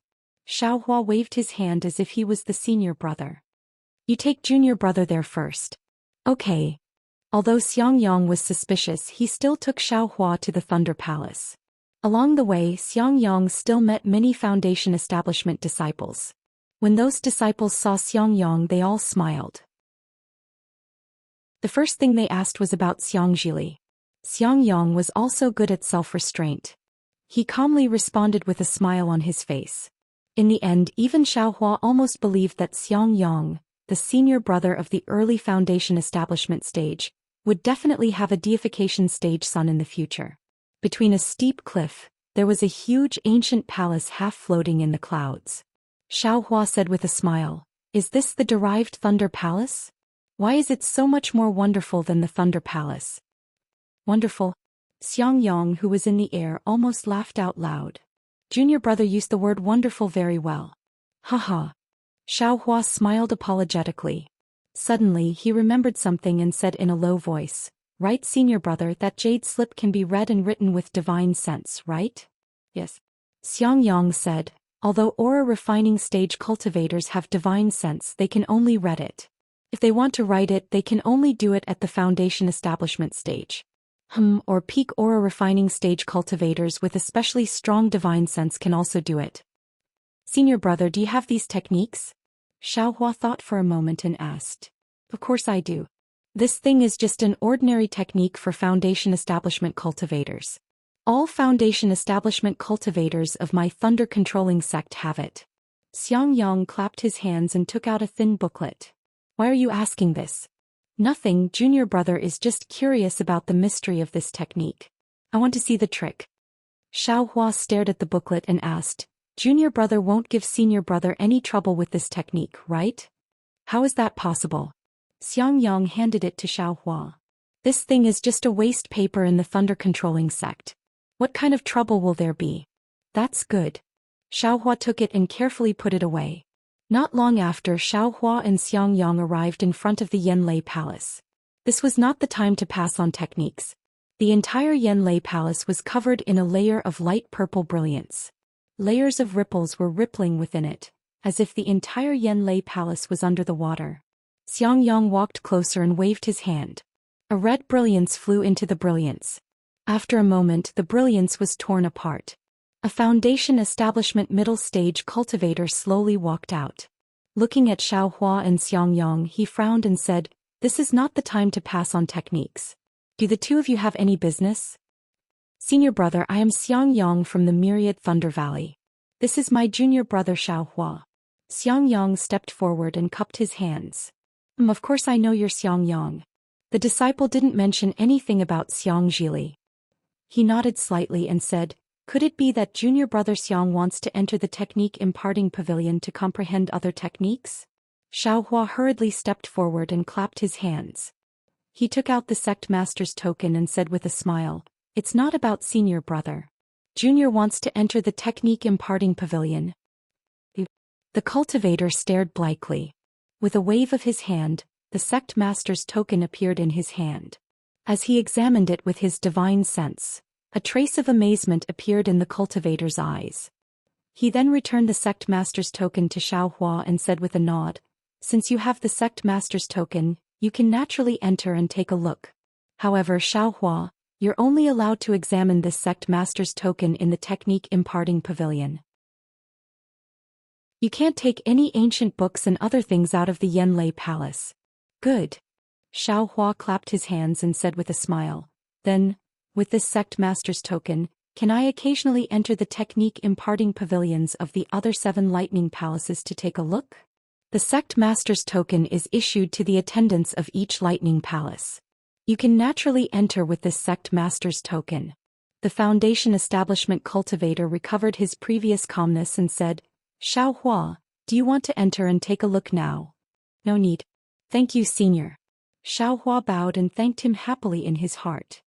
Xiaohua waved his hand as if he was the senior brother. You take junior brother there first. Okay. Although Xiangyang was suspicious, he still took Xiaohua to the Thunder Palace. Along the way, Xiangyang still met many Foundation Establishment disciples. When those disciples saw Xiangyang, they all smiled. The first thing they asked was about Xiangjili. Xiangyang was also good at self-restraint. He calmly responded with a smile on his face. In the end, even Xiaohua almost believed that Xiangyang, the senior brother of the early Foundation Establishment stage, would definitely have a deification stage son in the future. Between a steep cliff, there was a huge ancient palace half floating in the clouds. Xiaohua said with a smile, "Is this the derived Thunder Palace? Why is it so much more wonderful than the Thunder Palace?" Wonderful? Xiangyang, who was in the air, almost laughed out loud. Junior brother used the word wonderful very well. Haha. Xiaohua smiled apologetically. Suddenly he remembered something and said in a low voice, "Right, senior brother, that jade slip can be read and written with divine sense, right?" "Yes." Xiangyang said, "Although aura refining stage cultivators have divine sense, they can only read it. If they want to write it, they can only do it at the Foundation Establishment stage. Or peak aura refining stage cultivators with especially strong divine sense can also do it." "Senior brother, do you have these techniques?" Xiaohua thought for a moment and asked. "Of course I do. This thing is just an ordinary technique for Foundation Establishment cultivators. All Foundation Establishment cultivators of my Thunder Controlling sect have it." Xiangyang clapped his hands and took out a thin booklet. "Why are you asking this?" "Nothing, junior brother is just curious about the mystery of this technique. I want to see the trick." Xiaohua stared at the booklet and asked, "Junior brother won't give senior brother any trouble with this technique, right?" "How is that possible?" Xiangyang handed it to Xiaohua. "This thing is just a waste paper in the Thunder Controlling sect. What kind of trouble will there be?" "That's good." Xiaohua took it and carefully put it away. Not long after, Xiaohua and Xiangyang arrived in front of the Yanlei Palace. This was not the time to pass on techniques. The entire Yanlei Palace was covered in a layer of light purple brilliance. Layers of ripples were rippling within it, as if the entire Yanlei Palace was under the water. Xiangyang walked closer and waved his hand. A red brilliance flew into the brilliance. After a moment, the brilliance was torn apart. A Foundation Establishment middle stage cultivator slowly walked out. Looking at Xiaohua and Xiangyang, he frowned and said, "This is not the time to pass on techniques. Do the two of you have any business?" "Senior brother, I am Xiangyang from the Myriad Thunder Valley. This is my junior brother Xiaohua." Xiangyang stepped forward and cupped his hands. Of course I know you're Xiangyang." The disciple didn't mention anything about Xiangjili. He nodded slightly and said, "Could it be that junior brother Xiang wants to enter the technique imparting pavilion to comprehend other techniques?" Xiaohua hurriedly stepped forward and clapped his hands. He took out the sect master's token and said with a smile, "It's not about senior brother. Junior wants to enter the technique imparting pavilion." The cultivator stared blankly. With a wave of his hand, the sect master's token appeared in his hand. As he examined it with his divine sense, a trace of amazement appeared in the cultivator's eyes. He then returned the sect master's token to Xiaohua and said with a nod, "Since you have the sect master's token, you can naturally enter and take a look. However, Xiaohua, you're only allowed to examine this sect master's token in the technique imparting pavilion. You can't take any ancient books and other things out of the Yanlei Palace." "Good." Xiaohua clapped his hands and said with a smile, "Then, with this sect master's token, can I occasionally enter the technique imparting pavilions of the other 7 lightning palaces to take a look?" The sect master's token is issued to the attendants of each lightning palace. You can naturally enter with this sect master's token. The The Foundation Establishment cultivator recovered his previous calmness and said, Xiaohua, do you want to enter and take a look now? No need. Thank you, senior. Xiaohua bowed and thanked him happily in his heart.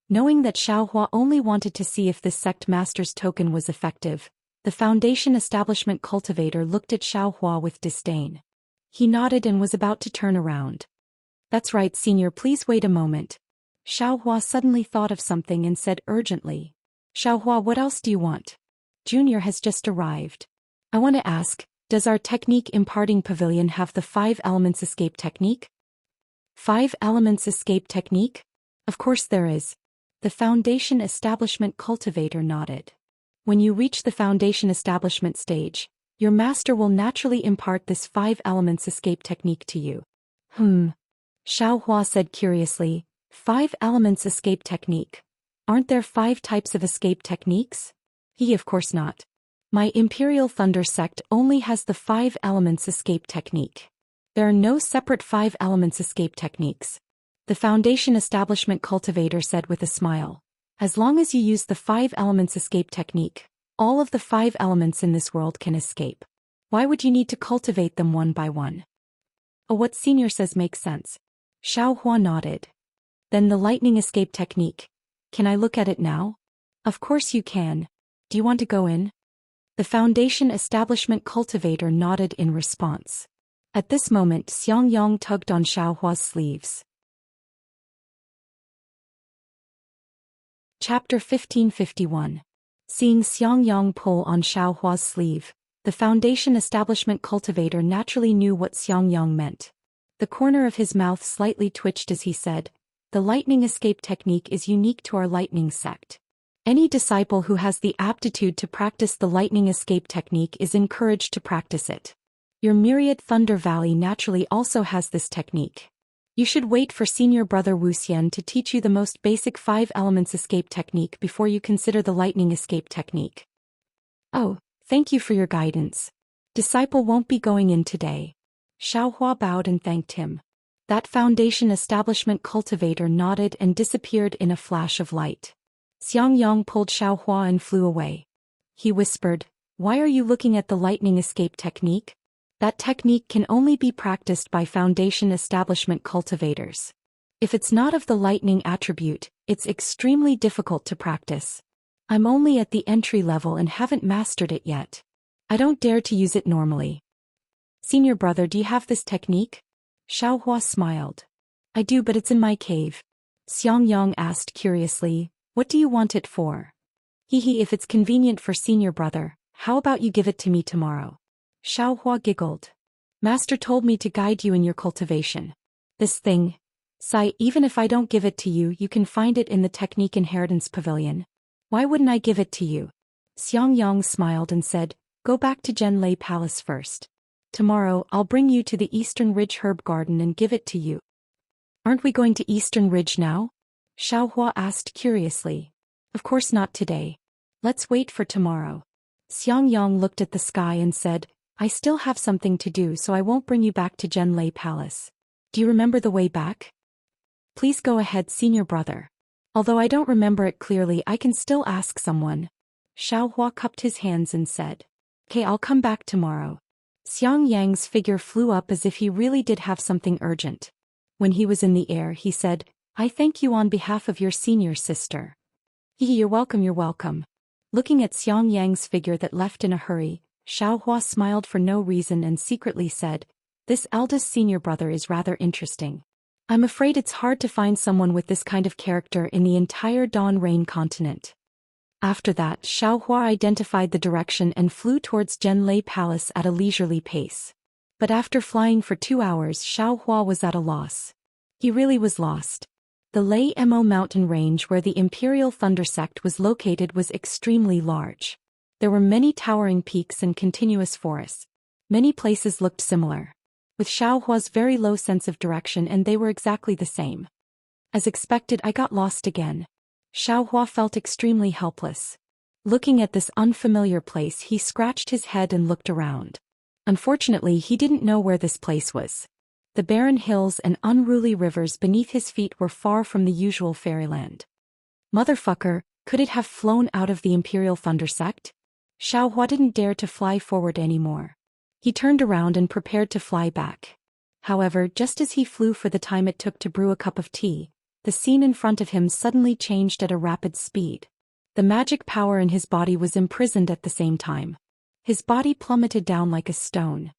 Knowing that Xiaohua only wanted to see if this sect master's token was effective, the Foundation Establishment cultivator looked at Xiaohua with disdain. He nodded and was about to turn around. That's right, senior, please wait a moment. Xiaohua suddenly thought of something and said urgently. Xiaohua, what else do you want? Junior has just arrived. I want to ask, does our technique imparting pavilion have the 5 elements escape technique? 5 elements escape technique? Of course there is. The Foundation Establishment cultivator nodded. When you reach the Foundation Establishment stage, your master will naturally impart this 5 elements escape technique to you. Xiaohua said curiously, 5 elements escape technique. Aren't there 5 types of escape techniques? Of course not. My Imperial Thunder sect only has the 5 elements escape technique. There are no separate 5 elements escape techniques. The Foundation Establishment cultivator said with a smile. As long as you use the 5 elements escape technique, all of the 5 elements in this world can escape. Why would you need to cultivate them one by one? What senior says makes sense. Xiaohua nodded. Then the lightning escape technique. Can I look at it now? Of course you can. Do you want to go in? The Foundation Establishment cultivator nodded in response. At this moment, Xiangyang tugged on Xiaohua's sleeves. Chapter 1551. Seeing Xiangyang pull on Xiaohua's sleeve, the Foundation Establishment cultivator naturally knew what Xiangyang meant. The corner of his mouth slightly twitched as he said, the lightning escape technique is unique to our lightning sect. Any disciple who has the aptitude to practice the lightning escape technique is encouraged to practice it. Your myriad Thunder Valley naturally also has this technique. You should wait for senior brother Wuxian to teach you the most basic 5 elements escape technique before you consider the lightning escape technique. Oh, thank you for your guidance. Disciple won't be going in today. Xiaohua bowed and thanked him. That Foundation Establishment cultivator nodded and disappeared in a flash of light. Xiangyang pulled Xiaohua and flew away. He whispered, Why are you looking at the lightning escape technique? That technique can only be practiced by Foundation Establishment cultivators. If it's not of the lightning attribute, it's extremely difficult to practice. I'm only at the entry level and haven't mastered it yet. I don't dare to use it normally. Senior brother, do you have this technique? Xiaohua smiled. I do, but it's in my cave. Xiangyang asked curiously, What do you want it for? If it's convenient for senior brother, how about you give it to me tomorrow? Xiaohua giggled. Master told me to guide you in your cultivation. This thing. Sai, even if I don't give it to you, you can find it in the Technique Inheritance Pavilion. Why wouldn't I give it to you? Xiangyang smiled and said, Go back to Zhenlei Palace first. Tomorrow, I'll bring you to the Eastern Ridge Herb Garden and give it to you. Aren't we going to Eastern Ridge now? Xiaohua asked curiously. Of course not today. Let's wait for tomorrow. Xiangyang looked at the sky and said, I still have something to do, so I won't bring you back to Zhenlei Palace. Do you remember the way back? Please go ahead, senior brother. Although I don't remember it clearly, I can still ask someone. Xiaohua cupped his hands and said, Okay, I'll come back tomorrow. Xiangyang's figure flew up as if he really did have something urgent. When he was in the air, he said, I thank you on behalf of your senior sister. You're welcome, you're welcome. Looking at Xiangyang's figure that left in a hurry, Xiaohua smiled for no reason and secretly said, This eldest senior brother is rather interesting. I'm afraid it's hard to find someone with this kind of character in the entire Dawn Rain continent. After that, Xiaohua identified the direction and flew towards Zhenlei Palace at a leisurely pace. But after flying for 2 hours, Xiaohua was at a loss. He really was lost. The Lei Mo mountain range where the Imperial Thunder sect was located was extremely large. There were many towering peaks and continuous forests. Many places looked similar. With Xiaohua's very low sense of direction, and they were exactly the same. As expected, I got lost again. Xiaohua felt extremely helpless. Looking at this unfamiliar place, he scratched his head and looked around. Unfortunately, he didn't know where this place was. The barren hills and unruly rivers beneath his feet were far from the usual fairyland. Motherfucker, Could it have flown out of the Imperial Thunder Sect? Xiaohua didn't dare to fly forward anymore. He turned around and prepared to fly back. However, just as he flew for the time it took to brew a cup of tea, the scene in front of him suddenly changed at a rapid speed. The magic power in his body was imprisoned at the same time. His body plummeted down like a stone.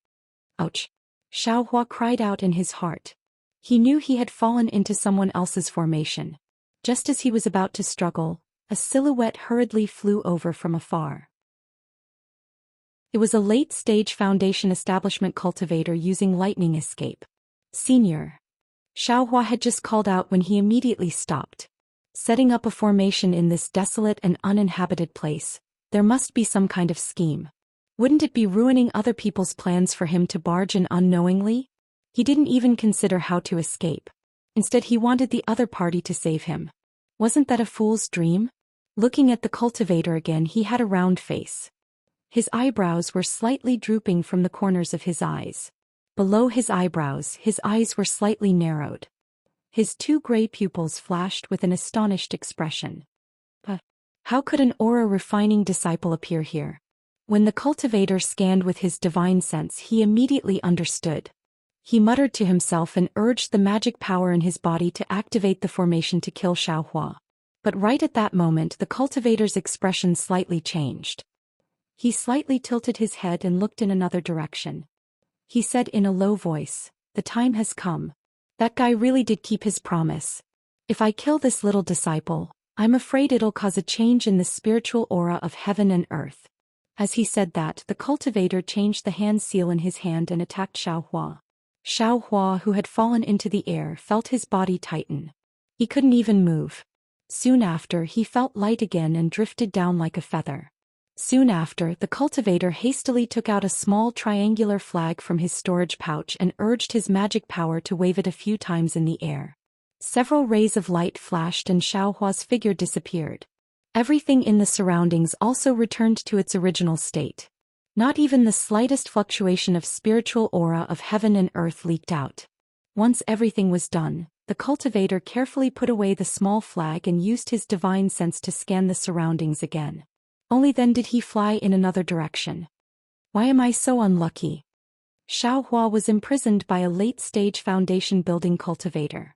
Ouch! Xiaohua cried out in his heart. He knew he had fallen into someone else's formation. Just as he was about to struggle, a silhouette hurriedly flew over from afar. It was a late-stage Foundation establishment cultivator using lightning escape. Senior. Xiaohua had just called out when he immediately stopped. Setting up a formation in this desolate and uninhabited place, there must be some kind of scheme. Wouldn't it be ruining other people's plans for him to barge in unknowingly? He didn't even consider how to escape. Instead, he wanted the other party to save him. Wasn't that a fool's dream? Looking at the cultivator again, he had a round face. His eyebrows were slightly drooping from the corners of his eyes. Below his eyebrows, his eyes were slightly narrowed. His two gray pupils flashed with an astonished expression. How could an aura-refining disciple appear here? When the cultivator scanned with his divine sense, he immediately understood. He muttered to himself and urged the magic power in his body to activate the formation to kill Xiaohua. But right at that moment, the cultivator's expression slightly changed. He slightly tilted his head and looked in another direction. He said in a low voice, "The time has come. That guy really did keep his promise. If I kill this little disciple, I'm afraid it'll cause a change in the spiritual aura of heaven and earth." As he said that, the cultivator changed the hand seal in his hand and attacked Xiaohua. Xiaohua, who had fallen into the air, felt his body tighten. He couldn't even move. Soon after, he felt light again and drifted down like a feather. Soon after, the cultivator hastily took out a small triangular flag from his storage pouch and urged his magic power to wave it a few times in the air. Several rays of light flashed and Xiaohua's figure disappeared. Everything in the surroundings also returned to its original state. Not even the slightest fluctuation of spiritual aura of heaven and earth leaked out. Once everything was done, the cultivator carefully put away the small flag and used his divine sense to scan the surroundings again. Only then did he fly in another direction. Why am I so unlucky? Xiaohua was imprisoned by a late-stage foundation-building cultivator.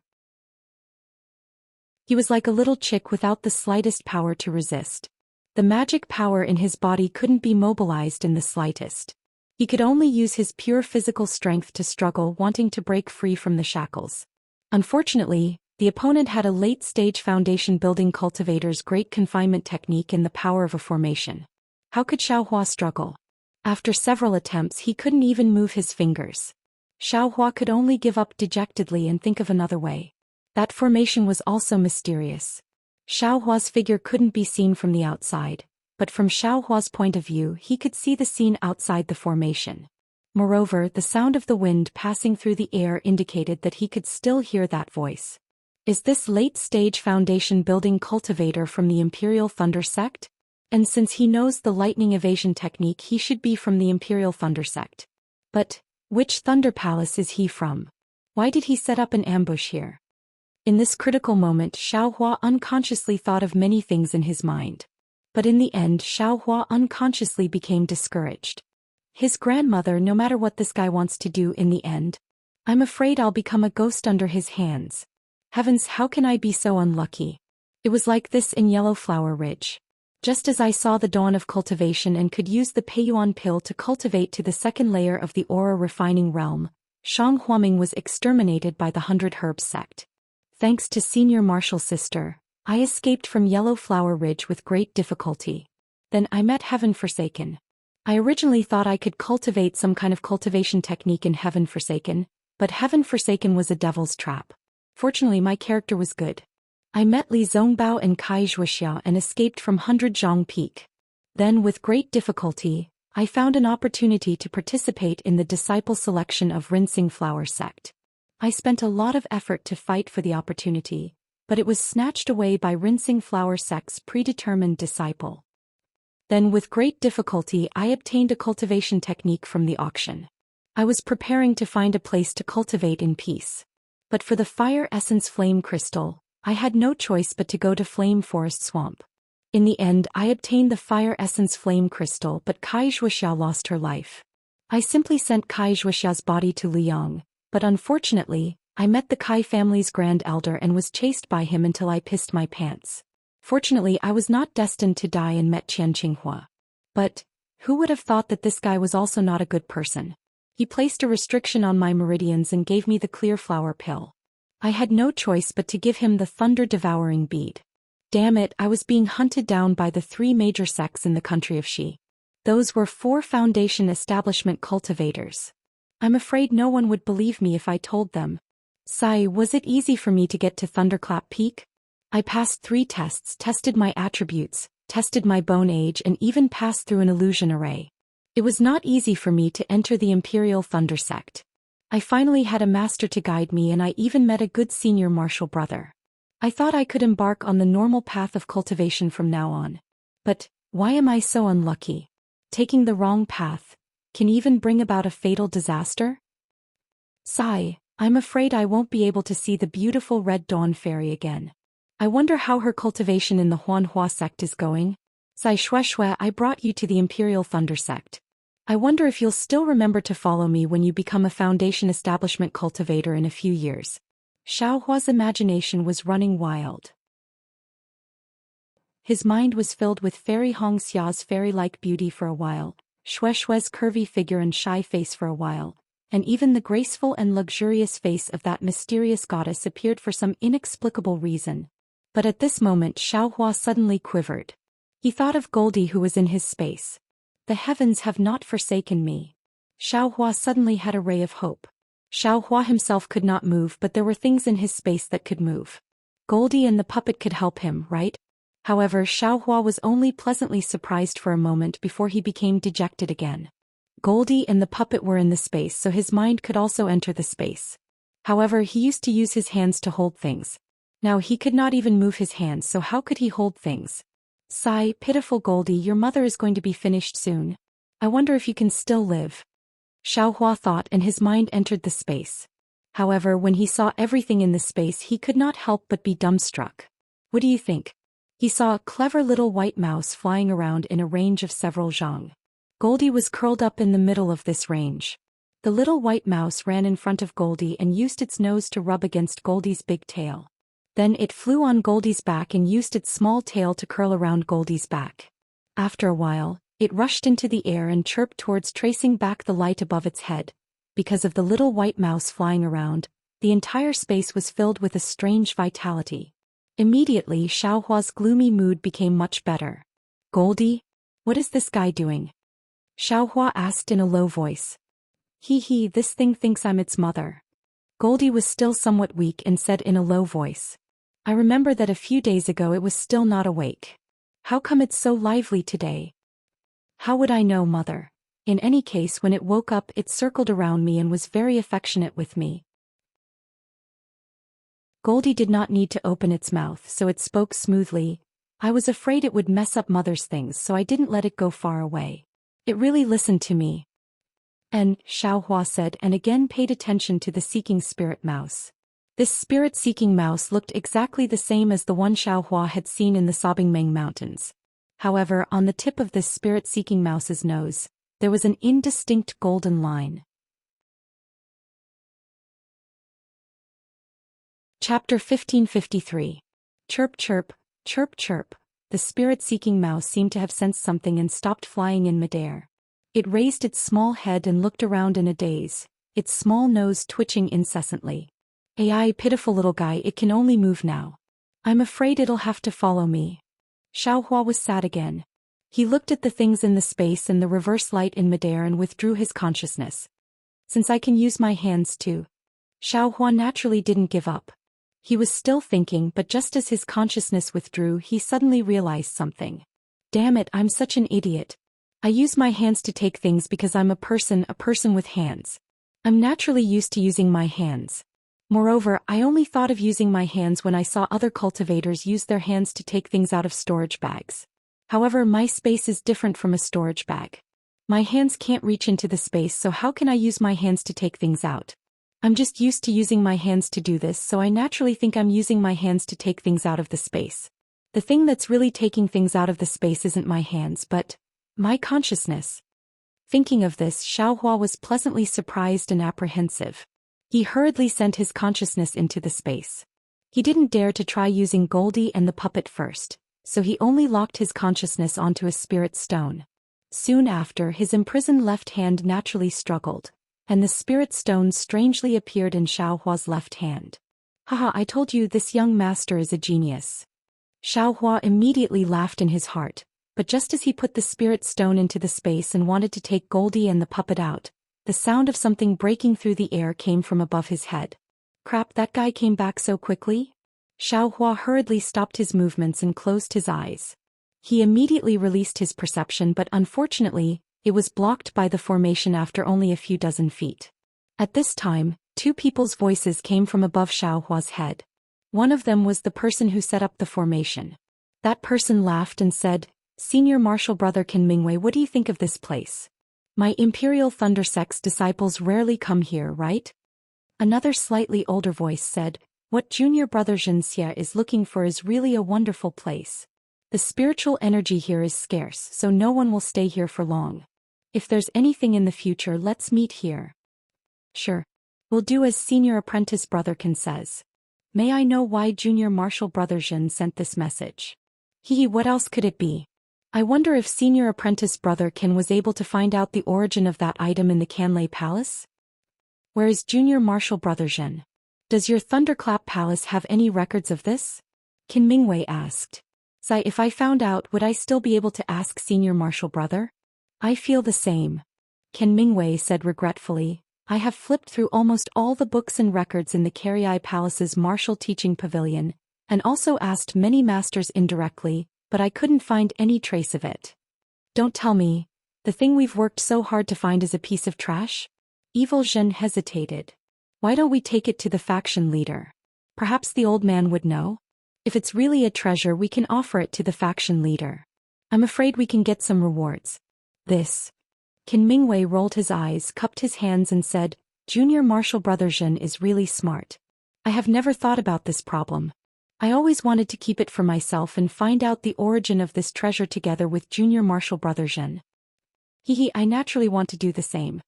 He was like a little chick without the slightest power to resist. The magic power in his body couldn't be mobilized in the slightest. He could only use his pure physical strength to struggle, wanting to break free from the shackles. Unfortunately, the opponent had a late-stage foundation-building cultivator's great confinement technique in the power of a formation. How could Xiaohua struggle? After several attempts, he couldn't even move his fingers. Xiaohua could only give up dejectedly and think of another way. That formation was also mysterious. Xiaohua's figure couldn't be seen from the outside, but from Xiaohua's point of view he could see the scene outside the formation. Moreover, the sound of the wind passing through the air indicated that he could still hear that voice. Is this late-stage foundation-building cultivator from the Imperial Thunder Sect? And since he knows the lightning evasion technique, he should be from the Imperial Thunder Sect. But which Thunder Palace is he from? Why did he set up an ambush here? In this critical moment, Xiaohua unconsciously thought of many things in his mind. But in the end, Xiaohua unconsciously became discouraged. His grandmother, no matter what this guy wants to do in the end, I'm afraid I'll become a ghost under his hands. Heavens, how can I be so unlucky? It was like this in Yellow Flower Ridge. Just as I saw the dawn of cultivation and could use the Peiyuan pill to cultivate to the second layer of the aura refining realm, Shang Huaming was exterminated by the 100 Herbs sect. Thanks to Senior Martial Sister, I escaped from Yellow Flower Ridge with great difficulty. Then I met Heaven Forsaken. I originally thought I could cultivate some kind of cultivation technique in Heaven Forsaken, but Heaven Forsaken was a devil's trap. Fortunately, my character was good. I met Li Zongbao and Kai Zhuoxia and escaped from 100 Zhang Peak. Then, with great difficulty, I found an opportunity to participate in the disciple selection of Rinsing Flower Sect. I spent a lot of effort to fight for the opportunity, but it was snatched away by Rinsing Flower Sect's predetermined disciple. Then with great difficulty I obtained a cultivation technique from the auction. I was preparing to find a place to cultivate in peace. But for the Fire Essence Flame Crystal, I had no choice but to go to Flame Forest Swamp. In the end, I obtained the fire essence flame crystal, but Kai Zhuoxia lost her life. I simply sent Kai Zhuoxia's body to Liang, but unfortunately, I met the Kai family's grand elder and was chased by him until I pissed my pants. Fortunately, I was not destined to die and met Qian Qinghua. But who would have thought that this guy was also not a good person? He placed a restriction on my meridians and gave me the clear flower pill. I had no choice but to give him the thunder-devouring bead. Damn it, I was being hunted down by the 3 major sects in the country of Xi. Those were 4 foundation establishment cultivators. I'm afraid no one would believe me if I told them. Sai, was it easy for me to get to Thunderclap Peak? I passed 3 tests, tested my attributes, tested my bone age, and even passed through an illusion array. It was not easy for me to enter the Imperial Thunder Sect. I finally had a master to guide me, and I even met a good senior martial brother. I thought I could embark on the normal path of cultivation from now on. But why am I so unlucky? Taking the wrong path can even bring about a fatal disaster? Sigh, I'm afraid I won't be able to see the beautiful Red Dawn Fairy again. I wonder how her cultivation in the Huanhua sect is going. Sai Shueshue, I brought you to the Imperial Thunder Sect. I wonder if you'll still remember to follow me when you become a Foundation Establishment cultivator in a few years. Xiaohua's imagination was running wild. His mind was filled with Fairy Hongxia's fairy-like beauty for a while, Shueshue's curvy figure and shy face for a while, and even the graceful and luxurious face of that mysterious goddess appeared for some inexplicable reason. But at this moment Xiaohua suddenly quivered. He thought of Goldie, who was in his space. The heavens have not forsaken me. Xiaohua suddenly had a ray of hope. Xiaohua himself could not move, but there were things in his space that could move. Goldie and the puppet could help him, right? However, Xiaohua was only pleasantly surprised for a moment before he became dejected again. Goldie and the puppet were in the space, so his mind could also enter the space. However, he used to use his hands to hold things. Now he could not even move his hands, so how could he hold things? Sigh, pitiful Goldie, your mother is going to be finished soon. I wonder if you can still live. Xiaohua thought, and his mind entered the space. However, when he saw everything in the space, he could not help but be dumbstruck. What do you think? He saw a clever little white mouse flying around in a range of several zhang. Goldie was curled up in the middle of this range. The little white mouse ran in front of Goldie and used its nose to rub against Goldie's big tail. Then it flew on Goldie's back and used its small tail to curl around Goldie's back. After a while, it rushed into the air and chirped towards tracing back the light above its head. Because of the little white mouse flying around, the entire space was filled with a strange vitality. Immediately Xiaohua's gloomy mood became much better. Goldie? What is this guy doing? Xiaohua asked in a low voice. Hee, this thing thinks I'm its mother. Goldie was still somewhat weak and said in a low voice. I remember that a few days ago it was still not awake. How come it's so lively today? How would I know, mother? In any case, when it woke up it circled around me and was very affectionate with me. Goldie did not need to open its mouth, so it spoke smoothly. I was afraid it would mess up mother's things, so I didn't let it go far away. It really listened to me. And, Xiaohua said, and again paid attention to the seeking spirit mouse. This spirit-seeking mouse looked exactly the same as the one Xiaohua had seen in the Sobingmeng Mountains. However, on the tip of this spirit-seeking mouse's nose, there was an indistinct golden line. Chapter 1553. Chirp chirp, chirp chirp. The spirit-seeking mouse seemed to have sensed something and stopped flying in midair. It raised its small head and looked around in a daze, its small nose twitching incessantly. Ai, pitiful little guy, it can only move now. I'm afraid it'll have to follow me. Xiaohua was sad again. He looked at the things in the space and the reverse light in midair and withdrew his consciousness. Since I can use my hands too. Xiaohua naturally didn't give up. He was still thinking, but just as his consciousness withdrew, he suddenly realized something. Damn it, I'm such an idiot. I use my hands to take things because I'm a person with hands. I'm naturally used to using my hands. Moreover, I only thought of using my hands when I saw other cultivators use their hands to take things out of storage bags. However, my space is different from a storage bag. My hands can't reach into the space, so how can I use my hands to take things out? I'm just used to using my hands to do this, so I naturally think I'm using my hands to take things out of the space. The thing that's really taking things out of the space isn't my hands but my consciousness. Thinking of this, Xiaohua was pleasantly surprised and apprehensive. He hurriedly sent his consciousness into the space. He didn't dare to try using Goldie and the puppet first, so he only locked his consciousness onto a spirit stone. Soon after, his imprisoned left hand naturally struggled, and the spirit stone strangely appeared in Xiaohua's left hand. Haha, I told you this young master is a genius. Xiaohua immediately laughed in his heart, but just as he put the spirit stone into the space and wanted to take Goldie and the puppet out, the sound of something breaking through the air came from above his head. Crap, that guy came back so quickly? Xiaohua hurriedly stopped his movements and closed his eyes. He immediately released his perception, but unfortunately, it was blocked by the formation after only a few dozen feet. At this time, two people's voices came from above Xiaohua's head. One of them was the person who set up the formation. That person laughed and said, "Senior Martial Brother Qin Mingwei, what do you think of this place? My Imperial Thunder Sect's disciples rarely come here, right?" Another slightly older voice said, "What Junior Brother Jin Xie is looking for is really a wonderful place. The spiritual energy here is scarce, so no one will stay here for long. If there's anything in the future, let's meet here." "Sure. We'll do as Senior Apprentice Brother Qin says. May I know why Junior Martial Brother Jin sent this message?" "Hee, what else could it be? I wonder if Senior Apprentice Brother Qin was able to find out the origin of that item in the Canlei Palace? Where is Junior Martial Brother Jin? Does your Thunderclap Palace have any records of this?" Qin Mingwei asked. "Sai, if I found out, would I still be able to ask Senior Martial Brother?" "I feel the same," Qin Mingwei said regretfully. "I have flipped through almost all the books and records in the Carei Palace's martial teaching pavilion, and also asked many masters indirectly, but I couldn't find any trace of it." "Don't tell me, the thing we've worked so hard to find is a piece of trash?" Evil Zhen hesitated. "Why don't we take it to the faction leader? Perhaps the old man would know? If it's really a treasure, we can offer it to the faction leader. I'm afraid we can get some rewards." "This." Qin Mingwei rolled his eyes, cupped his hands and said, "Junior Martial Brother Zhen is really smart. I have never thought about this problem. I always wanted to keep it for myself and find out the origin of this treasure together with Junior Martial Brother Zhen. Hee, I naturally want to do the same."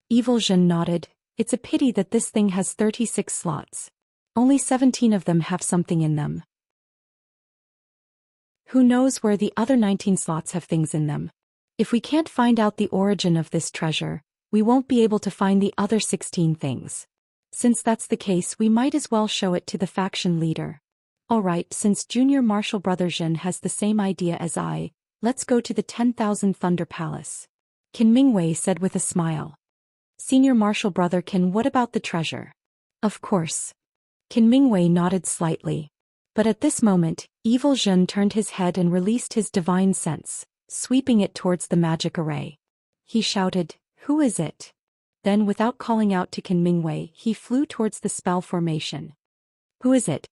Evil Zhen nodded. "It's a pity that this thing has 36 slots. Only 17 of them have something in them. Who knows where the other 19 slots have things in them? If we can't find out the origin of this treasure, we won't be able to find the other 16 things. Since that's the case, we might as well show it to the faction leader. Alright, since Junior Martial Brother Zhen has the same idea as I, let's go to the 10,000 Thunder Palace." Qin Mingwei said with a smile. "Senior Martial Brother Qin, what about the treasure?" "Of course." Qin Mingwei nodded slightly. But at this moment, Evil Zhen turned his head and released his divine sense, sweeping it towards the magic array. He shouted, "Who is it?" Then, without calling out to Qin Mingwei, he flew towards the spell formation. "Who is it?"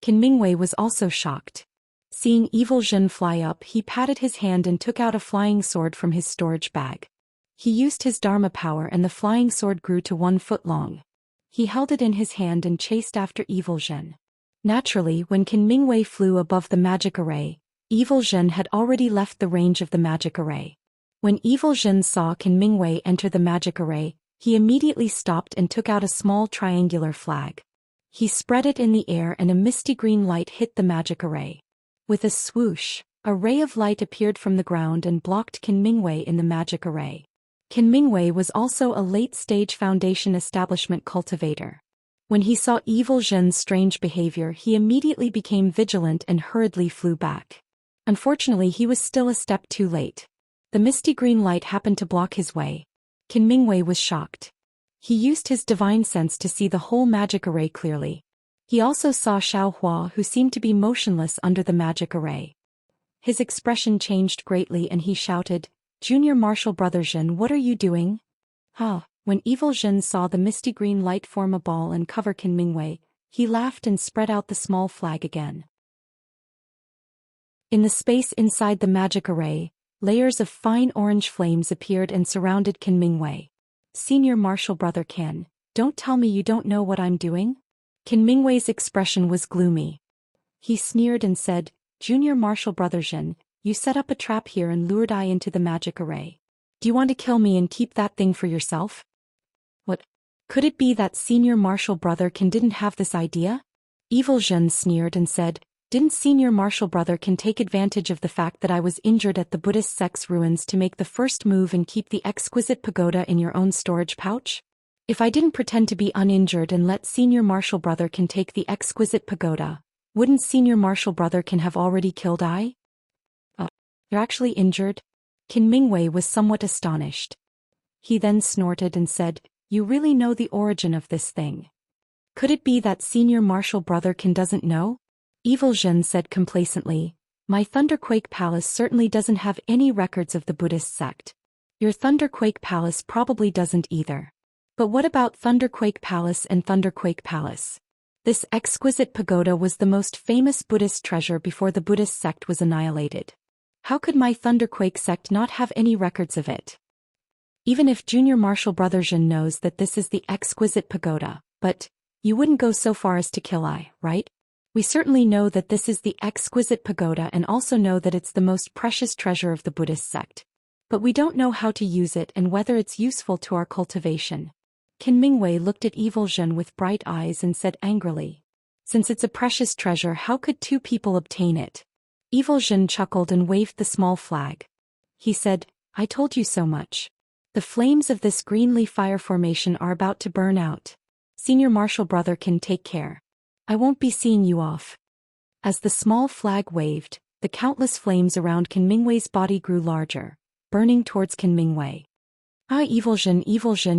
Qin Mingwei was also shocked. Seeing Evil Zhen fly up, he patted his hand and took out a flying sword from his storage bag. He used his Dharma power and the flying sword grew to 1 foot long. He held it in his hand and chased after Evil Zhen. Naturally, when Qin Mingwei flew above the magic array, Evil Zhen had already left the range of the magic array. When Evil Zhen saw Qin Mingwei enter the magic array, he immediately stopped and took out a small triangular flag. He spread it in the air and a misty green light hit the magic array. With a swoosh, a ray of light appeared from the ground and blocked Qin Mingwei in the magic array. Qin Mingwei was also a late-stage Foundation Establishment cultivator. When he saw Evil Zhen's strange behavior, he immediately became vigilant and hurriedly flew back. Unfortunately, he was still a step too late. The misty green light happened to block his way. Qin Mingwei was shocked. He used his divine sense to see the whole magic array clearly. He also saw Xiaohua, who seemed to be motionless under the magic array. His expression changed greatly and he shouted, "Junior Martial Brother Zhen, what are you doing?" When Evil Zhen saw the misty green light form a ball and cover Qin Mingwei, he laughed and spread out the small flag again. In the space inside the magic array, layers of fine orange flames appeared and surrounded Qin Mingwei. "Senior Martial Brother Qin, don't tell me you don't know what I'm doing?" Qin Mingwei's expression was gloomy. He sneered and said, Junior Marshall Brother Jin, you set up a trap here and lured I into the magic array. Do you want to kill me and keep that thing for yourself? What? Could it be that Senior Marshall Brotherkin didn't have this idea? Evil Jin sneered and said, didn't Senior Marshall Brotherkin take advantage of the fact that I was injured at the Buddhist sect's ruins to make the first move and keep the exquisite pagoda in your own storage pouch? If I didn't pretend to be uninjured and let Senior Marshall Brotherkin take the exquisite pagoda, wouldn't Senior Marshall Brotherkin have already killed I? Oh, you're actually injured? Qin Mingwei was somewhat astonished. He then snorted and said, you really know the origin of this thing. Could it be that Senior Marshall Brotherkin doesn't know? Evil Jin said complacently, my Thunderquake Palace certainly doesn't have any records of the Buddhist sect. Your Thunderquake Palace probably doesn't either. But what about Thunderquake Palace and Thunderquake Palace? This exquisite pagoda was the most famous Buddhist treasure before the Buddhist sect was annihilated. How could my Thunderquake sect not have any records of it? Even if Junior Marshall Brother Jin knows that this is the exquisite pagoda, but you wouldn't go so far as to kill I, right? We certainly know that this is the exquisite pagoda and also know that it's the most precious treasure of the Buddhist sect. But we don't know how to use it and whether it's useful to our cultivation. Qin Mingwei looked at Evil Jin with bright eyes and said angrily, since it's a precious treasure, how could two people obtain it? Evil Jin chuckled and waved the small flag. He said, I told you so much. The flames of this greenleaf fire formation are about to burn out. Senior Marshall Brother can take care. I won't be seeing you off. As the small flag waved, the countless flames around Qin Mingwei's body grew larger, burning towards Qin Mingwei. Ah, Evil Jin,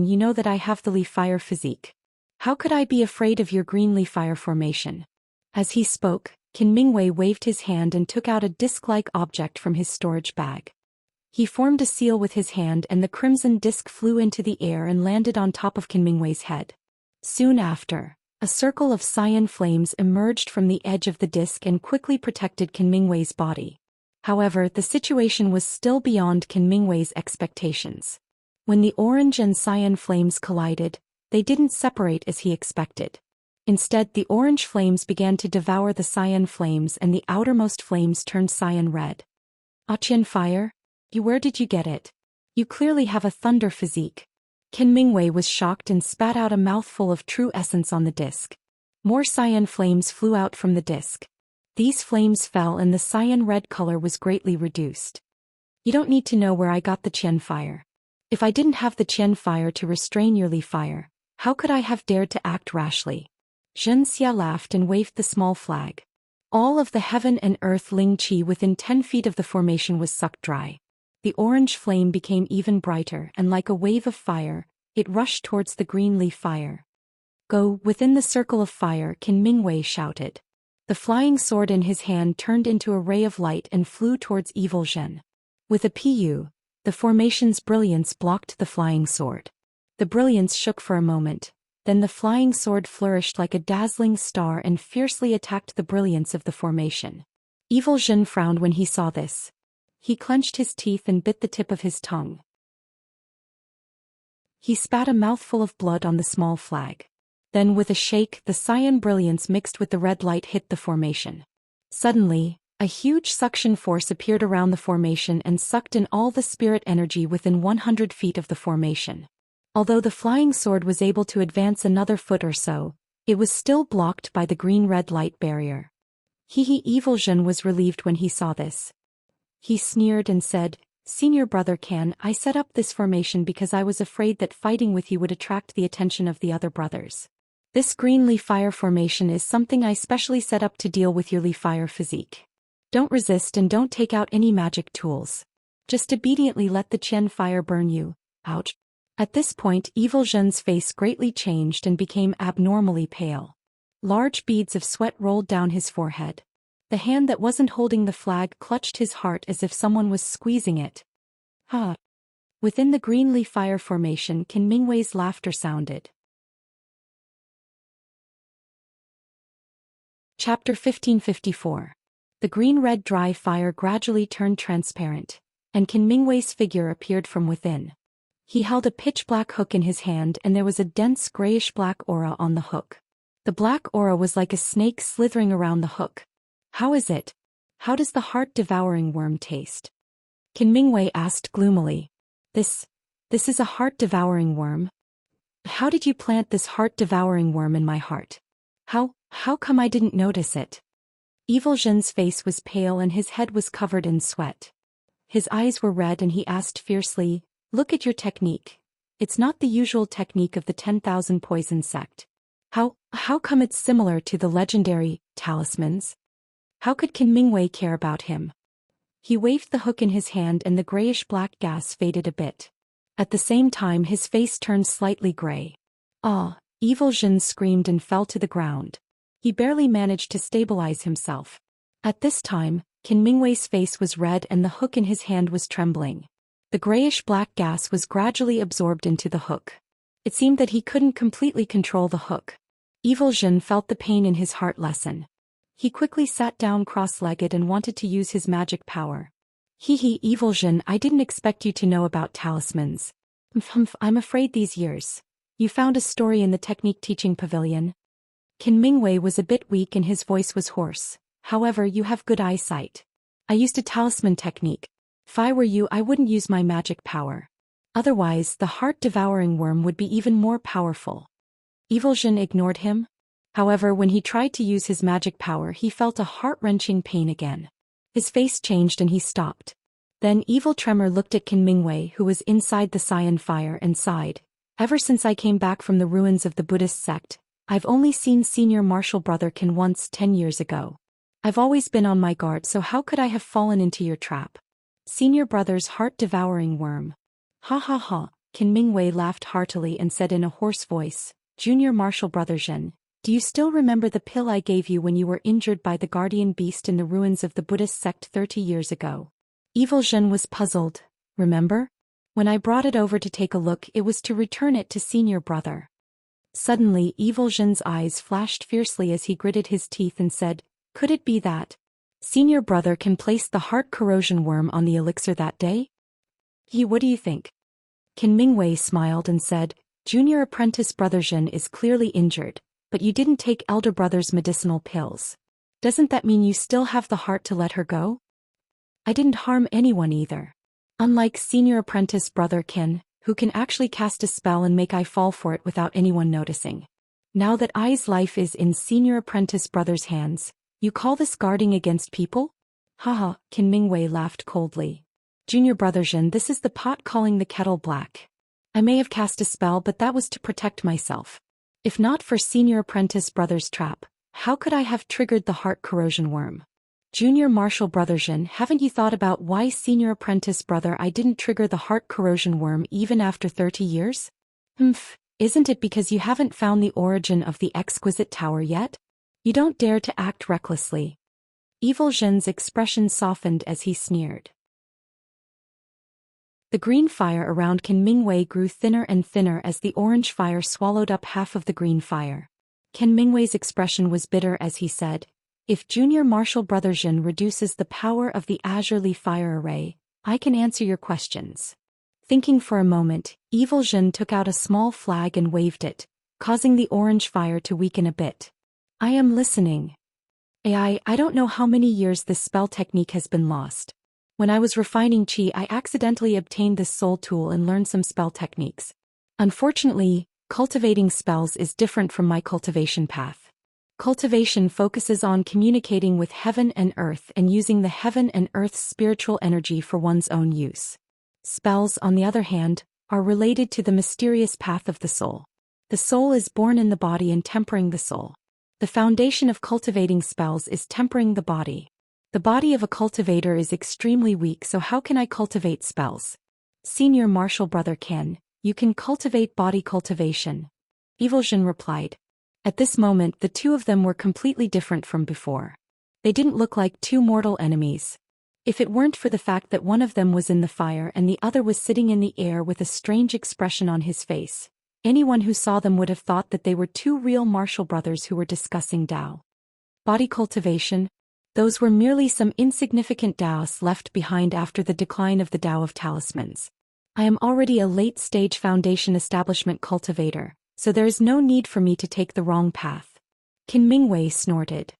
you know that I have the leaf fire physique. How could I be afraid of your green leaf fire formation? As he spoke, Qin Mingwei waved his hand and took out a disc-like object from his storage bag. He formed a seal with his hand and the crimson disc flew into the air and landed on top of Qin Mingwei's head. Soon after, a circle of cyan flames emerged from the edge of the disc and quickly protected Qin Mingwei's body. However, the situation was still beyond Qin Mingwei's expectations. When the orange and cyan flames collided, they didn't separate as he expected. Instead, the orange flames began to devour the cyan flames and the outermost flames turned cyan red. Qian fire? Where did you get it? You clearly have a thunder physique. Qin Mingwei was shocked and spat out a mouthful of true essence on the disc. More cyan flames flew out from the disc. These flames fell and the cyan red color was greatly reduced. You don't need to know where I got the Qian fire. If I didn't have the Qian fire to restrain your leaf fire, how could I have dared to act rashly? Zhen Xia laughed and waved the small flag. All of the heaven and earth Ling Qi within 10 feet of the formation was sucked dry. The orange flame became even brighter and like a wave of fire, it rushed towards the green leaf fire. Go within the circle of fire, Qin Mingwei shouted. The flying sword in his hand turned into a ray of light and flew towards Evil Zhen. With a pu, the formation's brilliance blocked the flying sword. The brilliance shook for a moment, then the flying sword flourished like a dazzling star and fiercely attacked the brilliance of the formation. Evil Zhen frowned when he saw this. He clenched his teeth and bit the tip of his tongue. He spat a mouthful of blood on the small flag. Then with a shake, the cyan brilliance mixed with the red light hit the formation. Suddenly, a huge suction force appeared around the formation and sucked in all the spirit energy within 100 feet of the formation. Although the flying sword was able to advance another foot or so, it was still blocked by the green-red light barrier. Evil Zhen was relieved when he saw this. He sneered and said, Senior Brother Can, I set up this formation because I was afraid that fighting with you would attract the attention of the other brothers. This green leaf fire formation is something I specially set up to deal with your leaf fire physique. Don't resist and don't take out any magic tools. Just obediently let the Qian fire burn you. Ouch. At this point, Evil Zhen's face greatly changed and became abnormally pale. Large beads of sweat rolled down his forehead. The hand that wasn't holding the flag clutched his heart as if someone was squeezing it. Ha! Within the green leaf fire formation, Qin Mingwei's laughter sounded. Chapter 1554. The green-red dry fire gradually turned transparent, and Qin Mingwei's figure appeared from within. He held a pitch-black hook in his hand and there was a dense grayish-black aura on the hook. The black aura was like a snake slithering around the hook. How is it? How does the heart-devouring worm taste? Qin Mingwei asked gloomily. This is a heart-devouring worm? How did you plant this heart-devouring worm in my heart? How come I didn't notice it? Evil Zhen's face was pale and his head was covered in sweat. His eyes were red and he asked fiercely, "Look at your technique. It's not the usual technique of the 10,000 poison sect. How come it's similar to the legendary talismans? How could Qin Mingwei care about him?" He waved the hook in his hand and the grayish-black gas faded a bit. At the same time his face turned slightly gray. "Ah!" Evil Zhen screamed and fell to the ground. He barely managed to stabilize himself. At this time, Qin Mingwei's face was red and the hook in his hand was trembling. The grayish-black gas was gradually absorbed into the hook. It seemed that he couldn't completely control the hook. Evil Zhen felt the pain in his heart lessen. He quickly sat down cross-legged and wanted to use his magic power. "Hee, Evil Zhen, I didn't expect you to know about talismans. I'm afraid these years. You found a story in the technique teaching pavilion?" Qin Mingwei was a bit weak and his voice was hoarse. "However, you have good eyesight. I used a talisman technique. If I were you, I wouldn't use my magic power. Otherwise, the heart-devouring worm would be even more powerful." Evil Zhen ignored him. However, when he tried to use his magic power, he felt a heart-wrenching pain again. His face changed and he stopped. Then Evil Tremor looked at Qin Mingwei, who was inside the cyan fire, and sighed. "Ever since I came back from the ruins of the Buddhist sect, I've only seen Senior Martial Brother Qin once 10 years ago. I've always been on my guard, so how could I have fallen into your trap? Senior Brother's heart-devouring worm." "Ha ha ha," Qin Mingwei laughed heartily and said in a hoarse voice, "Junior Martial Brother Zhen, do you still remember the pill I gave you when you were injured by the guardian beast in the ruins of the Buddhist sect 30 years ago?" Evil Zhen was puzzled. "Remember? When I brought it over to take a look, it was to return it to Senior Brother." Suddenly, Evil Zhen's eyes flashed fiercely as he gritted his teeth and said, "Could it be that Senior Brother can place the heart corrosion worm on the elixir that day?" What do you think?" Qin Mingwei smiled and said, "Junior Apprentice Brother Zhen is clearly injured, but you didn't take Elder Brother's medicinal pills. Doesn't that mean you still have the heart to let her go?" "I didn't harm anyone either. Unlike Senior Apprentice Brother Qin, who can actually cast a spell and make I fall for it without anyone noticing. Now that I's life is in Senior Apprentice Brother's hands, you call this guarding against people?" "Haha," Qin Mingwei laughed coldly. "Junior Brother Zhen, this is the pot calling the kettle black. I may have cast a spell, but that was to protect myself. If not for Senior Apprentice Brother's trap, how could I have triggered the heart corrosion worm? Junior Martial Brother Zhen, haven't you thought about why Senior Apprentice Brother I didn't trigger the heart corrosion worm even after 30 years? Isn't it because you haven't found the origin of the exquisite tower yet? You don't dare to act recklessly." Evil Zhen's expression softened as he sneered. The green fire around Qin Mingwei grew thinner and thinner as the orange fire swallowed up half of the green fire. Qin Mingwei's expression was bitter as he said, "If Junior Martial Brother Zhen reduces the power of the Azure Leaf Fire Array, I can answer your questions." Thinking for a moment, Evil Zhen took out a small flag and waved it, causing the orange fire to weaken a bit. "I am listening. I don't know how many years this spell technique has been lost. When I was refining Qi, I accidentally obtained this soul tool and learned some spell techniques. Unfortunately, cultivating spells is different from my cultivation path. Cultivation focuses on communicating with heaven and earth and using the heaven and earth's spiritual energy for one's own use. Spells, on the other hand, are related to the mysterious path of the soul. The soul is born in the body and tempering the soul. The foundation of cultivating spells is tempering the body. The body of a cultivator is extremely weak, so how can I cultivate spells? Senior Martial Brother Qin, you can cultivate body cultivation." Evil Zhen replied. At this moment, the two of them were completely different from before. They didn't look like two mortal enemies. If it weren't for the fact that one of them was in the fire and the other was sitting in the air with a strange expression on his face, anyone who saw them would have thought that they were two real martial brothers who were discussing Tao. Body cultivation? Those were merely some insignificant Taoists left behind after the decline of the Tao of Talismans. I am already a late-stage foundation establishment cultivator, so there is no need for me to take the wrong path. Qin Mingwei snorted.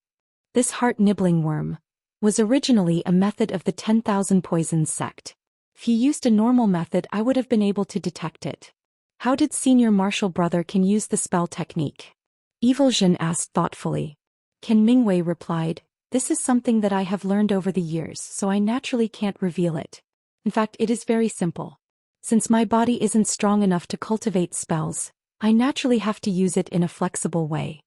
This heart-nibbling worm. was originally a method of the 10,000 Poisons sect. If he used a normal method, I would have been able to detect it. How did Senior Martial Brother can use the spell technique? Evil Jin asked thoughtfully. Ken Mingwei replied, this is something that I have learned over the years, so I naturally can't reveal it. In fact, it is very simple. Since my body isn't strong enough to cultivate spells, I naturally have to use it in a flexible way.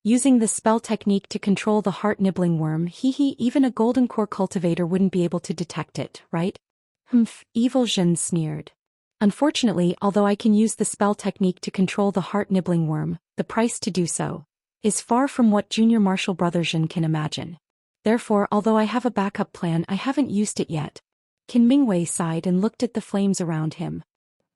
Using the spell technique to control the heart-nibbling worm, even a golden core cultivator wouldn't be able to detect it, right? Humph, Evil Jin sneered. Unfortunately, although I can use the spell technique to control the heart-nibbling worm, the price to do so is far from what Junior Martial Brother Jin can imagine. Therefore, although I have a backup plan, I haven't used it yet. Qin Mingwei sighed and looked at the flames around him.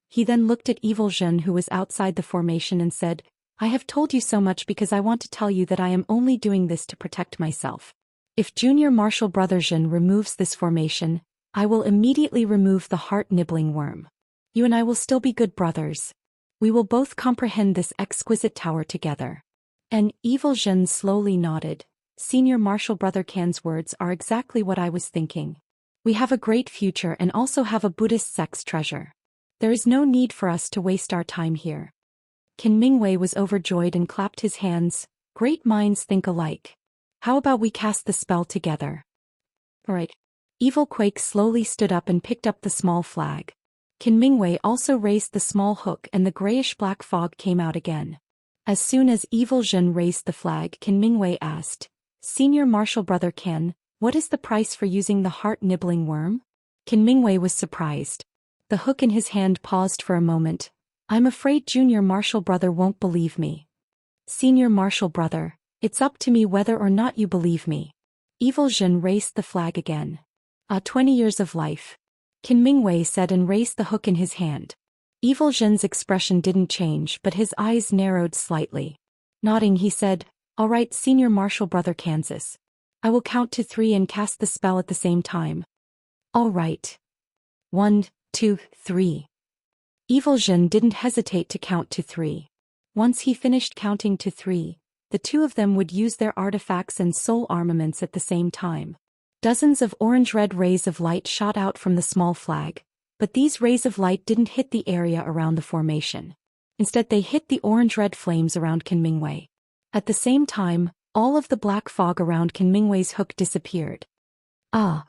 He then looked at Evil Jin, who was outside the formation, and said, I have told you so much because I want to tell you that I am only doing this to protect myself. If Junior Martial Brother Jin removes this formation, I will immediately remove the heart-nibbling worm. You and I will still be good brothers. We will both comprehend this exquisite tower together. And Evil Jin slowly nodded. Senior Martial Brother Kan's words are exactly what I was thinking. We have a great future and also have a Buddhist sect's treasure. There is no need for us to waste our time here. Qin Mingwei was overjoyed and clapped his hands. Great minds think alike. How about we cast the spell together? Alright. Evil Quake slowly stood up and picked up the small flag. Qin Mingwei also raised the small hook and the grayish-black fog came out again. As soon as Evil Jin raised the flag, Qin Mingwei asked, Senior Martial Brother Ken, what is the price for using the heart-nibbling worm? Qin Mingwei was surprised. The hook in his hand paused for a moment. I'm afraid Junior Martial Brother won't believe me. Senior Martial Brother, it's up to me whether or not you believe me. Evil Jin raised the flag again. 20 years of life. Qin Mingwei said and raised the hook in his hand. Evil Jin's expression didn't change, but his eyes narrowed slightly. Nodding, he said, All right, Senior Martial Brother Kansas. I will count to 3 and cast the spell at the same time. All right. 1, 2, 3. Evil Jin didn't hesitate to count to 3. Once he finished counting to 3, the two of them would use their artifacts and soul armaments at the same time. Dozens of orange-red rays of light shot out from the small flag, but these rays of light didn't hit the area around the formation. Instead, they hit the orange-red flames around Qin Mingwei. At the same time, all of the black fog around Qin Mingwei's hook disappeared. Ah!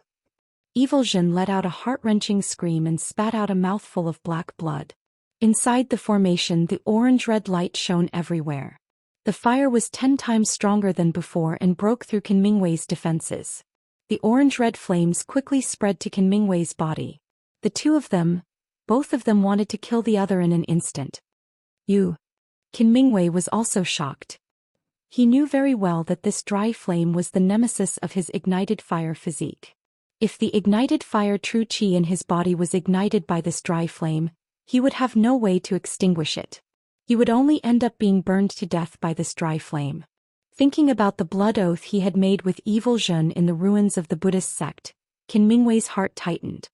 Evil Jin let out a heart-wrenching scream and spat out a mouthful of black blood. Inside the formation, the orange-red light shone everywhere. The fire was 10 times stronger than before and broke through Qin Mingwei's defenses. The orange-red flames quickly spread to Qin Mingwei's body. The two of them, both of them wanted to kill the other in an instant. Qin Mingwei was also shocked. He knew very well that this dry flame was the nemesis of his ignited fire physique. If the ignited fire true qi in his body was ignited by this dry flame, he would have no way to extinguish it. He would only end up being burned to death by this dry flame. Thinking about the blood oath he had made with Evil Jin in the ruins of the Buddhist sect, Qin Mingwei's heart tightened.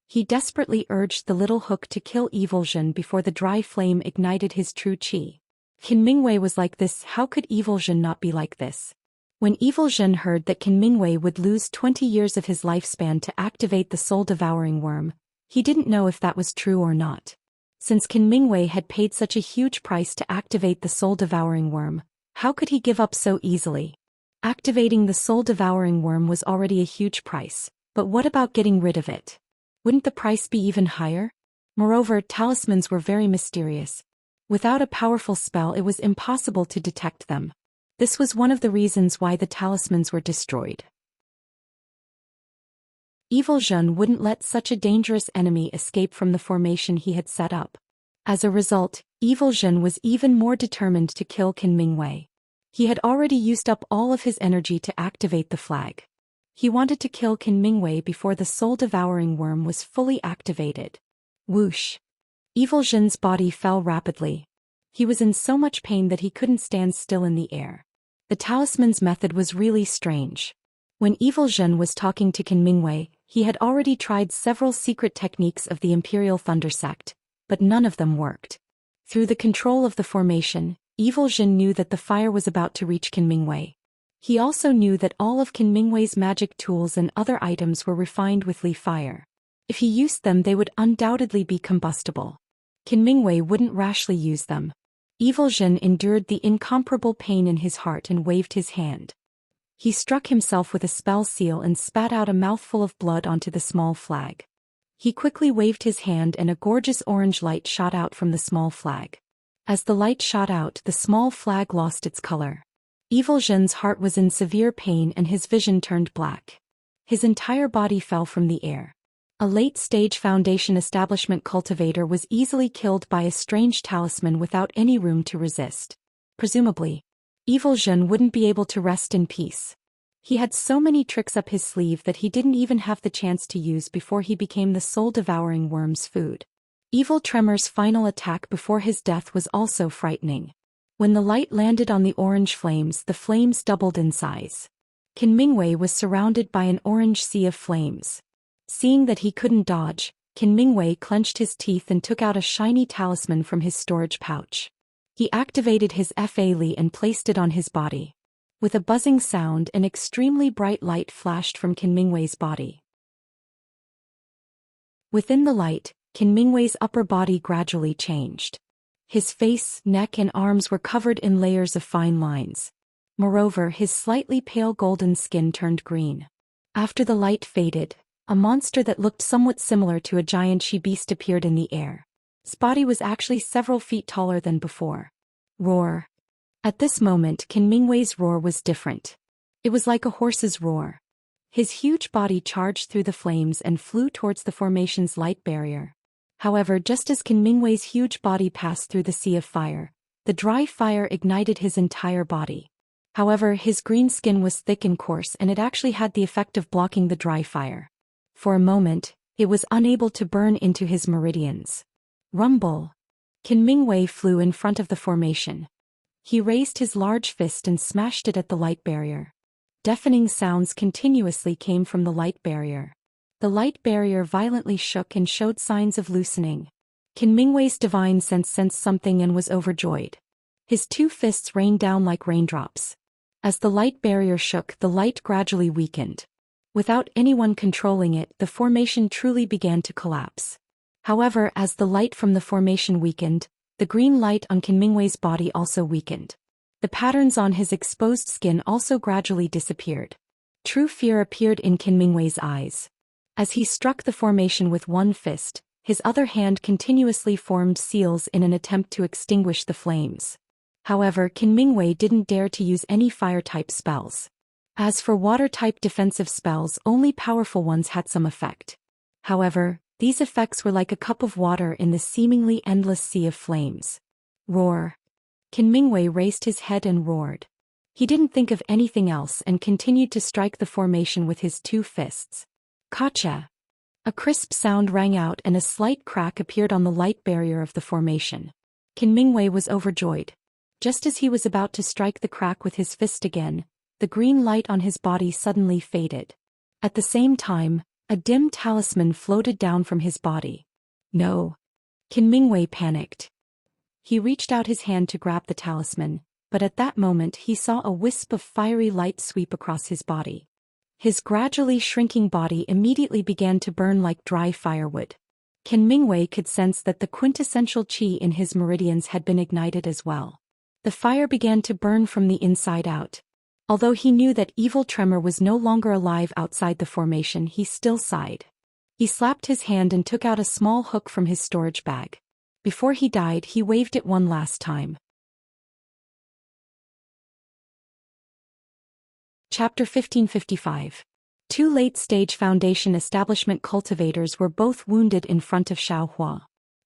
He desperately urged the little hook to kill Evil Jin before the dry flame ignited his true qi. Qin Mingwei was like this, how could Evil Jin not be like this? When Evil Jin heard that Qin Mingwei would lose 20 years of his lifespan to activate the soul-devouring worm, he didn't know if that was true or not. Since Qin Mingwei had paid such a huge price to activate the soul-devouring worm, how could he give up so easily? Activating the soul-devouring worm was already a huge price, but what about getting rid of it? Wouldn't the price be even higher? Moreover, talismans were very mysterious. Without a powerful spell, it was impossible to detect them. This was one of the reasons why the talismans were destroyed. Evil Jin wouldn't let such a dangerous enemy escape from the formation he had set up. As a result, Evil Jin was even more determined to kill Qin Mingwei. He had already used up all of his energy to activate the flag. He wanted to kill Qin Mingwei before the soul-devouring worm was fully activated. Whoosh! Evil Jin's body fell rapidly. He was in so much pain that he couldn't stand still in the air. The talisman's method was really strange. When Evil Jin was talking to Qin Mingwei, he had already tried several secret techniques of the Imperial Thunder Sect, but none of them worked. Through the control of the formation, Evil Jin knew that the fire was about to reach Qin Mingwei. He also knew that all of Qin Mingwei's magic tools and other items were refined with Li fire. If he used them, they would undoubtedly be combustible. Qin Mingwei wouldn't rashly use them. Evil Zhen endured the incomparable pain in his heart and waved his hand. He struck himself with a spell seal and spat out a mouthful of blood onto the small flag. He quickly waved his hand and a gorgeous orange light shot out from the small flag. As the light shot out, the small flag lost its color. Evil Zhen's heart was in severe pain and his vision turned black. His entire body fell from the air. A late-stage Foundation establishment cultivator was easily killed by a strange talisman without any room to resist. Presumably, Evil Zhen wouldn't be able to rest in peace. He had so many tricks up his sleeve that he didn't even have the chance to use before he became the soul-devouring worm's food. Evil Tremor's final attack before his death was also frightening. When the light landed on the orange flames, the flames doubled in size. Qin Mingwei was surrounded by an orange sea of flames. Seeing that he couldn't dodge, Qin Mingwei clenched his teeth and took out a shiny talisman from his storage pouch. He activated his Fa Li and placed it on his body. With a buzzing sound, an extremely bright light flashed from Qin Mingwei's body. Within the light, Qin Mingwei's upper body gradually changed. His face, neck and arms were covered in layers of fine lines. Moreover, his slightly pale golden skin turned green. After the light faded, a monster that looked somewhat similar to a giant she-beast appeared in the air. Its body was actually several feet taller than before. Roar. At this moment, Qin Mingwei's roar was different. It was like a horse's roar. His huge body charged through the flames and flew towards the formation's light barrier. However, just as Qin Mingwei's huge body passed through the sea of fire, the dry fire ignited his entire body. However, his green skin was thick and coarse and it actually had the effect of blocking the dry fire. For a moment, it was unable to burn into his meridians. Rumble. Qin Mingwei flew in front of the formation. He raised his large fist and smashed it at the light barrier. Deafening sounds continuously came from the light barrier. The light barrier violently shook and showed signs of loosening. Qin Mingwei's divine sense sensed something and was overjoyed. His two fists rained down like raindrops. As the light barrier shook, the light gradually weakened. Without anyone controlling it, the formation truly began to collapse. However, as the light from the formation weakened, the green light on Qin Mingwei's body also weakened. The patterns on his exposed skin also gradually disappeared. True fear appeared in Qin Mingwei's eyes. As he struck the formation with one fist, his other hand continuously formed seals in an attempt to extinguish the flames. However, Qin Mingwei didn't dare to use any fire-type spells. As for water-type defensive spells, only powerful ones had some effect. However, these effects were like a cup of water in the seemingly endless sea of flames. Roar. Qin Mingwei raised his head and roared. He didn't think of anything else and continued to strike the formation with his two fists. Gotcha! A crisp sound rang out and a slight crack appeared on the light barrier of the formation. Qin Mingwei was overjoyed. Just as he was about to strike the crack with his fist again, the green light on his body suddenly faded. At the same time, a dim talisman floated down from his body. No! Qin Mingwei panicked. He reached out his hand to grab the talisman, but at that moment he saw a wisp of fiery light sweep across his body. His gradually shrinking body immediately began to burn like dry firewood. Qin Mingwei could sense that the quintessential qi in his meridians had been ignited as well. The fire began to burn from the inside out. Although he knew that Evil Tremor was no longer alive outside the formation, he still sighed. He slapped his hand and took out a small hook from his storage bag. Before he died, he waved it one last time. Chapter 1555. Two late-stage Foundation establishment cultivators were both wounded in front of Xiaohua.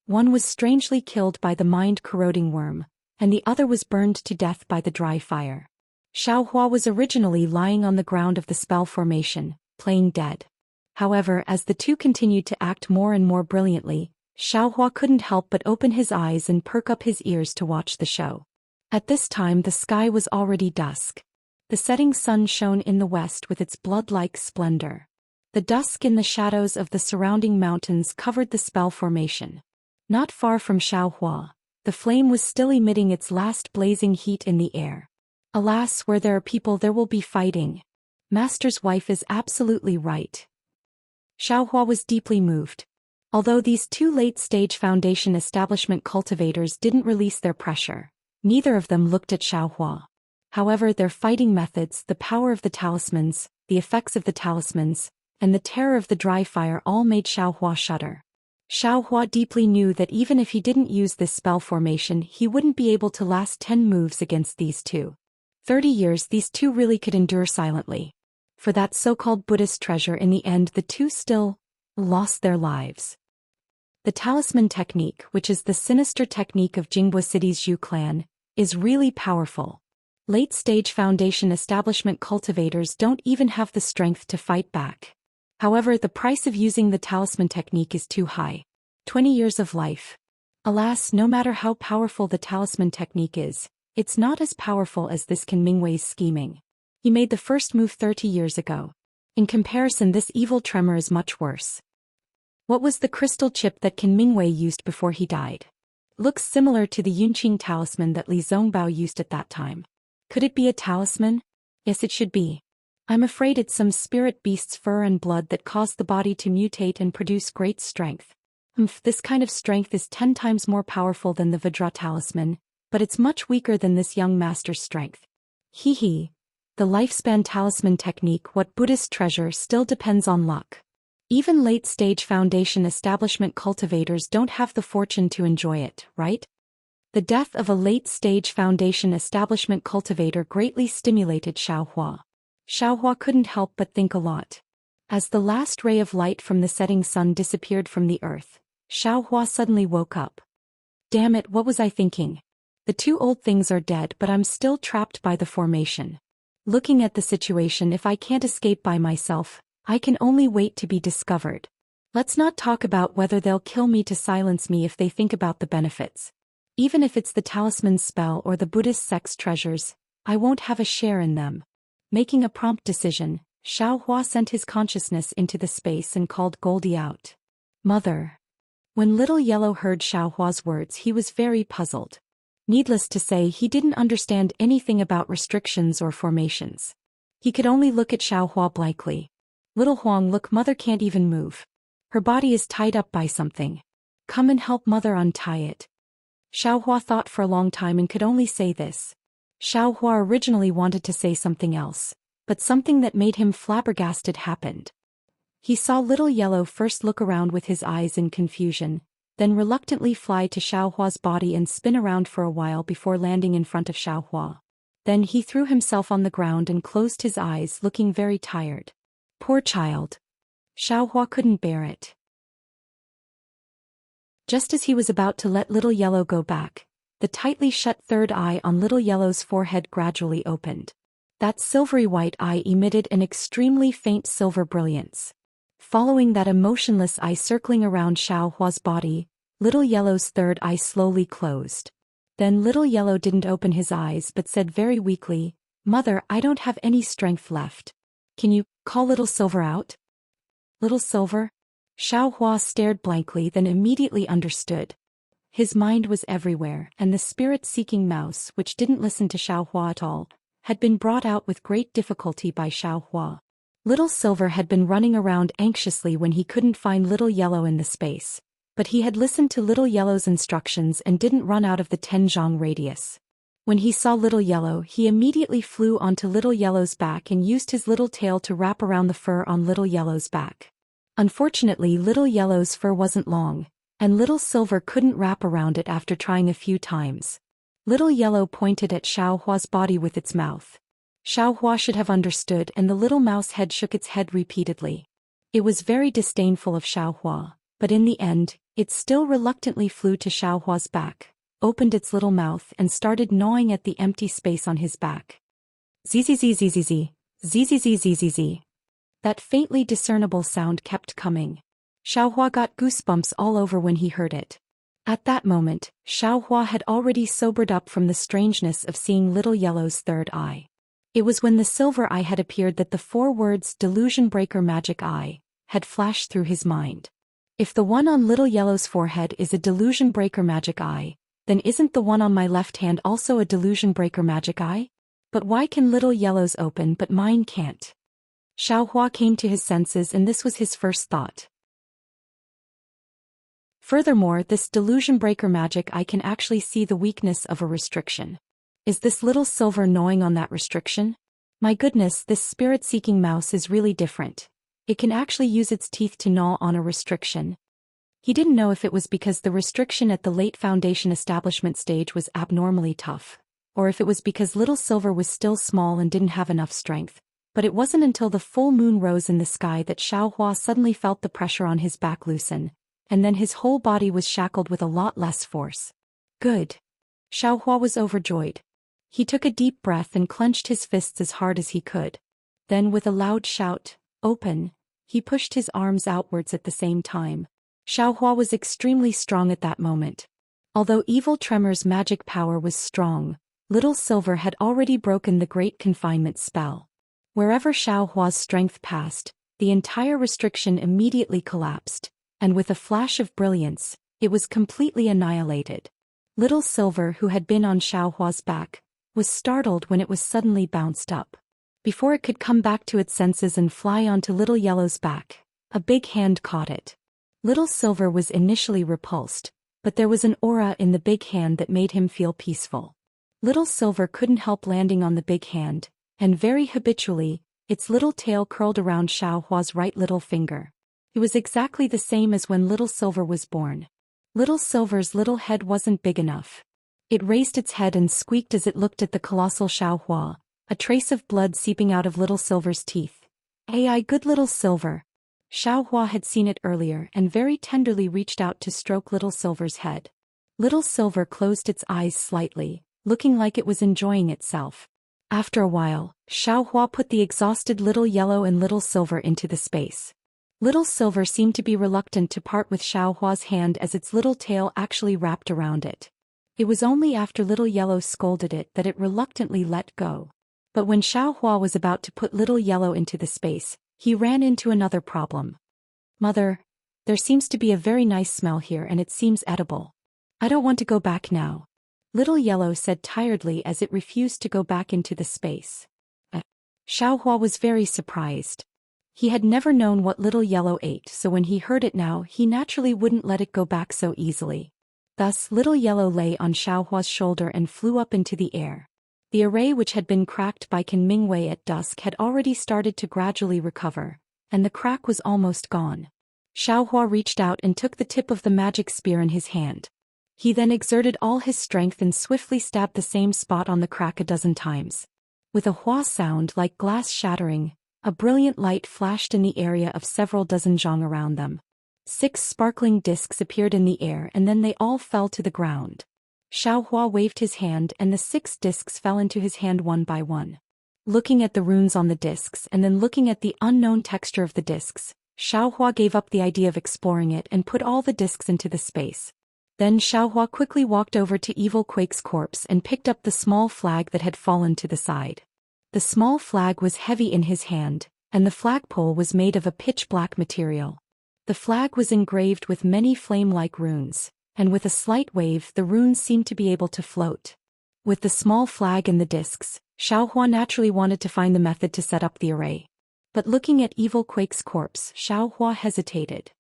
One was strangely killed by the mind-corroding worm, and the other was burned to death by the dry fire. Xiaohua was originally lying on the ground of the spell formation, playing dead. However, as the two continued to act more and more brilliantly, Xiaohua couldn't help but open his eyes and perk up his ears to watch the show. At this time the sky was already dusk. The setting sun shone in the west with its blood-like splendor. The dusk in the shadows of the surrounding mountains covered the spell formation. Not far from Xiaohua, the flame was still emitting its last blazing heat in the air. Alas, where there are people there will be fighting. Master's wife is absolutely right. Xiaohua was deeply moved. Although these two late-stage foundation establishment cultivators didn't release their pressure, neither of them looked at Xiaohua. However, their fighting methods, the power of the talismans, the effects of the talismans, and the terror of the dry fire all made Xiaohua shudder. Xiaohua deeply knew that even if he didn't use this spell formation, he wouldn't be able to last 10 moves against these two. 30 years these two really could endure silently. For that so-called Buddhist treasure, in the end the two still lost their lives. The talisman technique, which is the sinister technique of Jinghua City's Zhu clan, is really powerful. Late-stage foundation establishment cultivators don't even have the strength to fight back. However, the price of using the talisman technique is too high. 20 years of life. Alas, no matter how powerful the talisman technique is, it's not as powerful as this Qin Mingwei's scheming. He made the first move 30 years ago. In comparison, this evil tremor is much worse. What was the crystal chip that Qin Mingwei used before he died? Looks similar to the Yunqing talisman that Li Zongbao used at that time. Could it be a talisman? Yes, it should be. I'm afraid it's some spirit beast's fur and blood that caused the body to mutate and produce great strength. This kind of strength is 10 times more powerful than the Vajra talisman, but it's much weaker than this young master's strength. Hee. The lifespan talisman technique, what Buddhist treasure, still depends on luck. Even late-stage foundation establishment cultivators don't have the fortune to enjoy it, right? The death of a late-stage foundation establishment cultivator greatly stimulated Xiaohua. Xiaohua couldn't help but think a lot. As the last ray of light from the setting sun disappeared from the earth, Xiaohua suddenly woke up. Damn it, what was I thinking? The two old things are dead, but I'm still trapped by the formation. Looking at the situation, if I can't escape by myself, I can only wait to be discovered. Let's not talk about whether they'll kill me to silence me if they think about the benefits. Even if it's the talisman spell or the Buddhist sex treasures, I won't have a share in them. Making a prompt decision, Xiaohua sent his consciousness into the space and called Goldie out. Mother. When Little Yellow heard Xiaohua's words, he was very puzzled. Needless to say, he didn't understand anything about restrictions or formations. He could only look at Xiaohua blankly. Little Huang, look, Mother can't even move. Her body is tied up by something. Come and help Mother untie it. Xiaohua thought for a long time and could only say this. Xiaohua originally wanted to say something else, but something that made him flabbergasted happened. He saw Little Yellow first look around with his eyes in confusion, then reluctantly fly to Xiaohua's body and spin around for a while before landing in front of Xiaohua. Then he threw himself on the ground and closed his eyes, looking very tired. Poor child. Xiaohua couldn't bear it. Just as he was about to let Little Yellow go back, the tightly shut third eye on Little Yellow's forehead gradually opened. That silvery white eye emitted an extremely faint silver brilliance. Following that, a motionless eye circling around Xiaohua's body, Little Yellow's third eye slowly closed. Then Little Yellow didn't open his eyes but said very weakly, Mother, I don't have any strength left. Can you call Little Silver out? Little Silver? Xiaohua stared blankly, then immediately understood. His mind was everywhere, and the spirit-seeking mouse, which didn't listen to Xiaohua at all, had been brought out with great difficulty by Xiaohua. Little Silver had been running around anxiously when he couldn't find Little Yellow in the space, but he had listened to Little Yellow's instructions and didn't run out of the 10 zhang radius. When he saw Little Yellow, he immediately flew onto Little Yellow's back and used his little tail to wrap around the fur on Little Yellow's back. Unfortunately, Little Yellow's fur wasn't long, and Little Silver couldn't wrap around it after trying a few times. Little Yellow pointed at Xiaohua's body with its mouth. Xiaohua should have understood, and the little mouse head shook its head repeatedly. It was very disdainful of Xiaohua, but in the end, it still reluctantly flew to Xiaohua's back, opened its little mouth and started gnawing at the empty space on his back. Zzz. That faintly discernible sound kept coming. Xiaohua got goosebumps all over when he heard it. At that moment, Xiaohua had already sobered up from the strangeness of seeing Little Yellow's third eye. It was when the silver eye had appeared that the 4 words "Delusion Breaker Magic Eye" had flashed through his mind. If the one on Little Yellow's forehead is a Delusion Breaker Magic Eye, then isn't the one on my left hand also a Delusion Breaker Magic Eye? But why can little yellows open but mine can't? Xiaohua came to his senses and this was his first thought. Furthermore, this delusion breaker magic, I can actually see the weakness of a restriction. Is this little silver gnawing on that restriction? My goodness, this spirit-seeking mouse is really different. It can actually use its teeth to gnaw on a restriction. He didn't know if it was because the restriction at the late foundation establishment stage was abnormally tough, or if it was because little silver was still small and didn't have enough strength. But it wasn't until the full moon rose in the sky that Xiaohua suddenly felt the pressure on his back loosen, and then his whole body was shackled with a lot less force. Good. Xiaohua was overjoyed. He took a deep breath and clenched his fists as hard as he could. Then with a loud shout, "Open!" he pushed his arms outwards at the same time. Xiaohua was extremely strong at that moment. Although Evil Tremor's magic power was strong, Little Silver had already broken the Great Confinement spell. Wherever Xiaohua's strength passed, the entire restriction immediately collapsed, and with a flash of brilliance, it was completely annihilated. Little Silver, who had been on Xiaohua's back, was startled when it was suddenly bounced up. Before it could come back to its senses and fly onto Little Yellow's back, a big hand caught it. Little Silver was initially repulsed, but there was an aura in the big hand that made him feel peaceful. Little Silver couldn't help landing on the big hand, and very habitually, its little tail curled around Xiaohua's right little finger. It was exactly the same as when Little Silver was born. Little Silver's little head wasn't big enough. It raised its head and squeaked as it looked at the colossal Xiaohua, a trace of blood seeping out of Little Silver's teeth. "Ai, good Little Silver." Xiaohua had seen it earlier and very tenderly reached out to stroke Little Silver's head. Little Silver closed its eyes slightly, looking like it was enjoying itself. After a while, Xiaohua put the exhausted Little Yellow and Little Silver into the space. Little Silver seemed to be reluctant to part with Xiaohua's hand as its little tail actually wrapped around it. It was only after Little Yellow scolded it that it reluctantly let go. But when Xiaohua was about to put Little Yellow into the space, he ran into another problem. "Mother, there seems to be a very nice smell here and it seems edible. I don't want to go back now," Little Yellow said tiredly as it refused to go back into the space. Xiaohua was very surprised. He had never known what Little Yellow ate, so when he heard it now, he naturally wouldn't let it go back so easily. Thus, Little Yellow lay on Xiaohua's shoulder and flew up into the air. The array which had been cracked by Qin Mingwei at dusk had already started to gradually recover, and the crack was almost gone. Xiaohua reached out and took the tip of the magic spear in his hand. He then exerted all his strength and swiftly stabbed the same spot on the crack a dozen times. With a hua sound like glass shattering, a brilliant light flashed in the area of several dozen zhang around them. 6 sparkling discs appeared in the air and then they all fell to the ground. Xiaohua waved his hand and the 6 discs fell into his hand one by one. Looking at the runes on the discs and then looking at the unknown texture of the discs, Xiaohua gave up the idea of exploring it and put all the discs into the space. Then Xiaohua quickly walked over to Evil Quake's corpse and picked up the small flag that had fallen to the side. The small flag was heavy in his hand, and the flagpole was made of a pitch-black material. The flag was engraved with many flame-like runes, and with a slight wave the runes seemed to be able to float. With the small flag and the discs, Xiaohua naturally wanted to find the method to set up the array. But looking at Evil Quake's corpse, Xiaohua hesitated.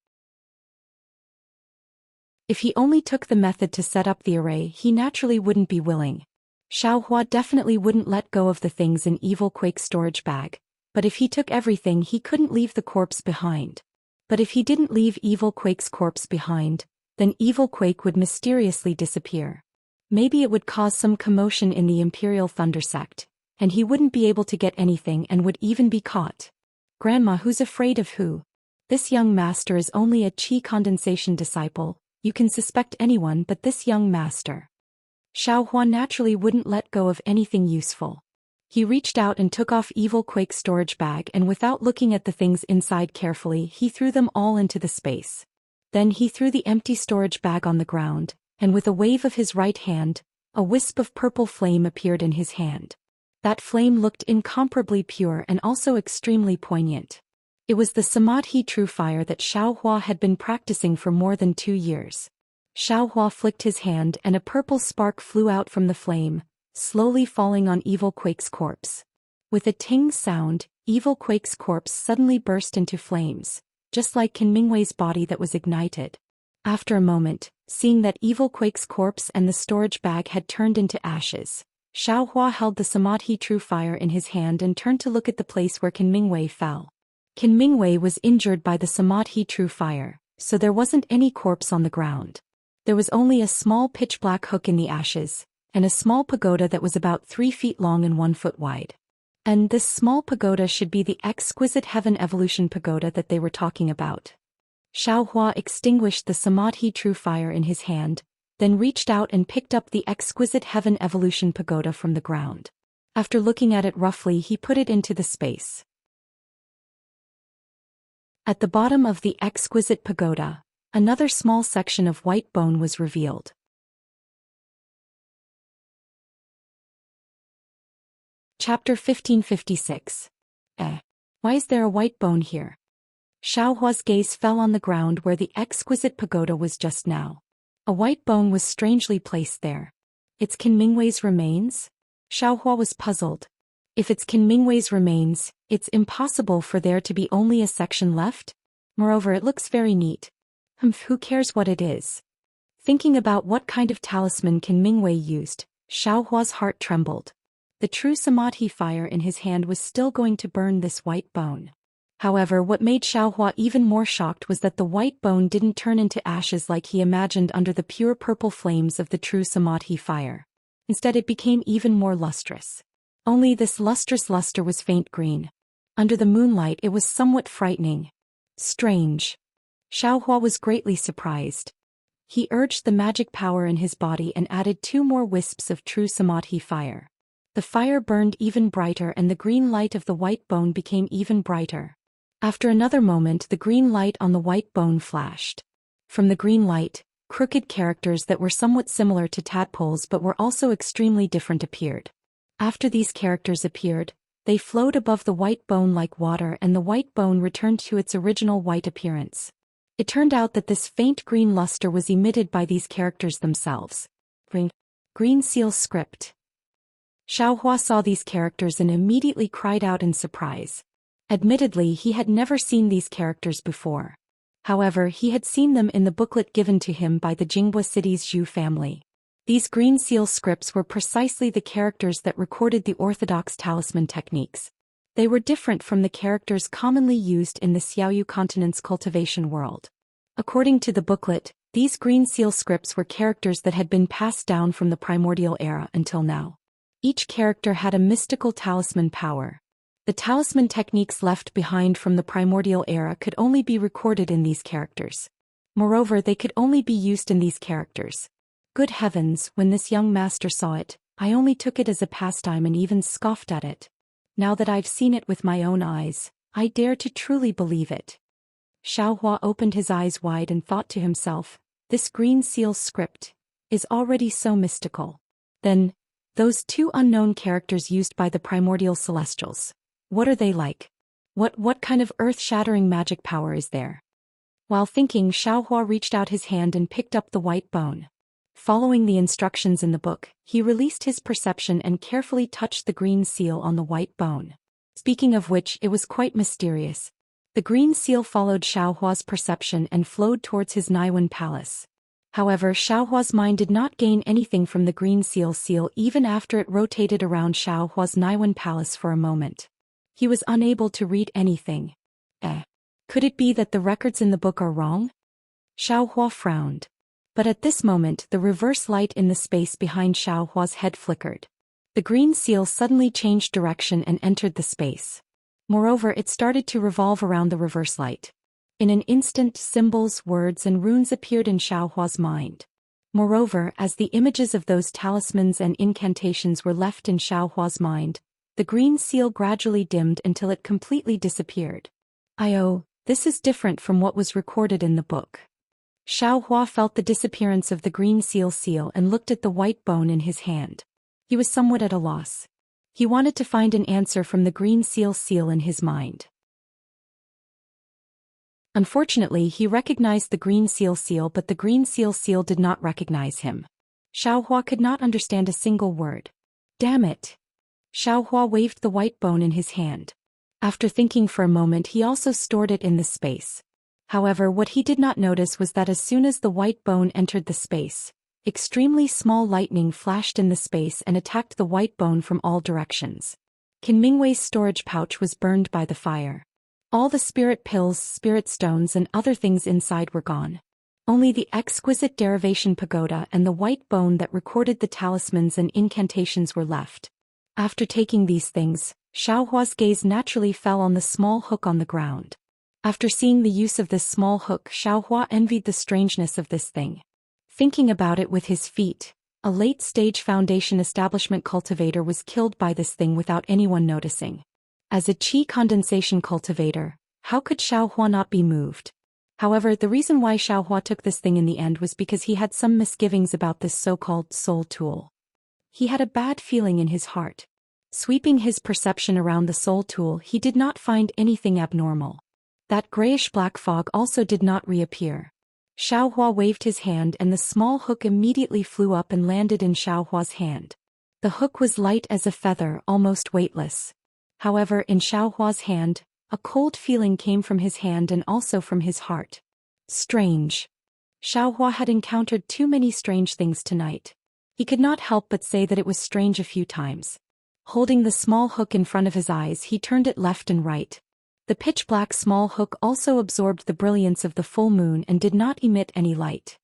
If he only took the method to set up the array, he naturally wouldn't be willing. Xiaohua definitely wouldn't let go of the things in Evil Quake's storage bag, but if he took everything he couldn't leave the corpse behind. But if he didn't leave Evil Quake's corpse behind, then Evil Quake would mysteriously disappear. Maybe it would cause some commotion in the Imperial Thunder Sect, and he wouldn't be able to get anything and would even be caught. "Grandma, who's afraid of who? This young master is only a chi condensation disciple, you can suspect anyone but this young master." Xiaohua naturally wouldn't let go of anything useful. He reached out and took off Evil Quake's storage bag and without looking at the things inside carefully he threw them all into the space. Then he threw the empty storage bag on the ground, and with a wave of his right hand, a wisp of purple flame appeared in his hand. That flame looked incomparably pure and also extremely poignant. It was the Samadhi true fire that Xiaohua had been practicing for more than 2 years. Xiaohua flicked his hand and a purple spark flew out from the flame, slowly falling on Evil Quake's corpse. With a ting sound, Evil Quake's corpse suddenly burst into flames, just like Qin Mingwei's body that was ignited. After a moment, seeing that Evil Quake's corpse and the storage bag had turned into ashes, Xiaohua held the Samadhi True Fire in his hand and turned to look at the place where Qin Mingwei fell. Qin Mingwei was injured by the Samadhi True Fire, so there wasn't any corpse on the ground. There was only a small pitch-black hook in the ashes, and a small pagoda that was about 3 feet long and 1 foot wide. And this small pagoda should be the exquisite heaven evolution pagoda that they were talking about. Xiaohua extinguished the Samadhi True Fire in his hand, then reached out and picked up the exquisite heaven evolution pagoda from the ground. After looking at it roughly, he put it into the space. At the bottom of the exquisite pagoda, another small section of white bone was revealed. Chapter 1556. Why is there a white bone here? Xiaohua's gaze fell on the ground where the exquisite pagoda was just now. A white bone was strangely placed there. It's Qin Mingwei's remains? Xiaohua was puzzled. If it's Qin Mingwei's remains, it's impossible for there to be only a section left. Moreover, it looks very neat. Who cares what it is? Thinking about what kind of talisman Qin Mingwei used, Xiaohua's heart trembled. The true Samadhi fire in his hand was still going to burn this white bone. However, what made Xiaohua even more shocked was that the white bone didn't turn into ashes like he imagined under the pure purple flames of the true Samadhi fire. Instead, it became even more lustrous. Only this lustrous luster was faint green. Under the moonlight, it was somewhat frightening. Strange. Xiaohua was greatly surprised. He urged the magic power in his body and added 2 more wisps of true Samadhi fire. The fire burned even brighter and the green light of the white bone became even brighter. After another moment, the green light on the white bone flashed. From the green light, crooked characters that were somewhat similar to tadpoles but were also extremely different appeared. After these characters appeared, they flowed above the white bone like water and the white bone returned to its original white appearance. It turned out that this faint green luster was emitted by these characters themselves. Green Seal Script. Xiaohua saw these characters and immediately cried out in surprise. Admittedly, he had never seen these characters before. However, he had seen them in the booklet given to him by the Jinghua City's Zhu family. These green seal scripts were precisely the characters that recorded the orthodox talisman techniques. They were different from the characters commonly used in the Xiaoyu continent's cultivation world. According to the booklet, these green seal scripts were characters that had been passed down from the primordial era until now. Each character had a mystical talisman power. The talisman techniques left behind from the primordial era could only be recorded in these characters. Moreover, they could only be used in these characters. Good heavens, when this young master saw it, I only took it as a pastime and even scoffed at it. Now that I've seen it with my own eyes, I dare to truly believe it. Xiaohua opened his eyes wide and thought to himself, this green seal script is already so mystical. Then, those 2 unknown characters used by the primordial celestials. What are they like? What kind of earth-shattering magic power is there? While thinking, Xiaohua reached out his hand and picked up the white bone. Following the instructions in the book, he released his perception and carefully touched the green seal on the white bone. Speaking of which, it was quite mysterious. The green seal followed Xiaohua's perception and flowed towards his Naiwen palace. However, Xiaohua's mind did not gain anything from the green seal even after it rotated around Xiaohua's Naiwen palace for a moment. He was unable to read anything. Could it be that the records in the book are wrong? Xiaohua frowned. But at this moment, the reverse light in the space behind Xiaohua's head flickered. The green seal suddenly changed direction and entered the space. Moreover, it started to revolve around the reverse light. In an instant, symbols, words and runes appeared in Xiaohua's mind. Moreover, as the images of those talismans and incantations were left in Xiaohua's mind, the green seal gradually dimmed until it completely disappeared. This is different from what was recorded in the book. Xiaohua felt the disappearance of the green seal and looked at the white bone in his hand. He was somewhat at a loss. He wanted to find an answer from the green seal in his mind. Unfortunately, he recognized the green seal but the green seal did not recognize him. Xiaohua could not understand a single word. Damn it! Xiaohua waved the white bone in his hand. After thinking for a moment, he also stored it in the space. However, what he did not notice was that as soon as the white bone entered the space, extremely small lightning flashed in the space and attacked the white bone from all directions. Qin Mingwei's storage pouch was burned by the fire. All the spirit pills, spirit stones and other things inside were gone. Only the exquisite derivation pagoda and the white bone that recorded the talismans and incantations were left. After taking these things, Xiaohua's gaze naturally fell on the small hook on the ground. After seeing the use of this small hook, Xiaohua envied the strangeness of this thing. Thinking about it with his feet, a late-stage foundation establishment cultivator was killed by this thing without anyone noticing. As a qi condensation cultivator, how could Xiaohua not be moved? However, the reason why Xiaohua took this thing in the end was because he had some misgivings about this so-called soul tool. He had a bad feeling in his heart. Sweeping his perception around the soul tool, he did not find anything abnormal. That grayish-black fog also did not reappear. Xiaohua waved his hand and the small hook immediately flew up and landed in Xiaohua's hand. The hook was light as a feather, almost weightless. However, in Xiaohua's hand, a cold feeling came from his hand and also from his heart. Strange. Xiaohua had encountered too many strange things tonight. He could not help but say that it was strange a few times. Holding the small hook in front of his eyes, he turned it left and right. The pitch-black small hook also absorbed the brilliance of the full moon and did not emit any light.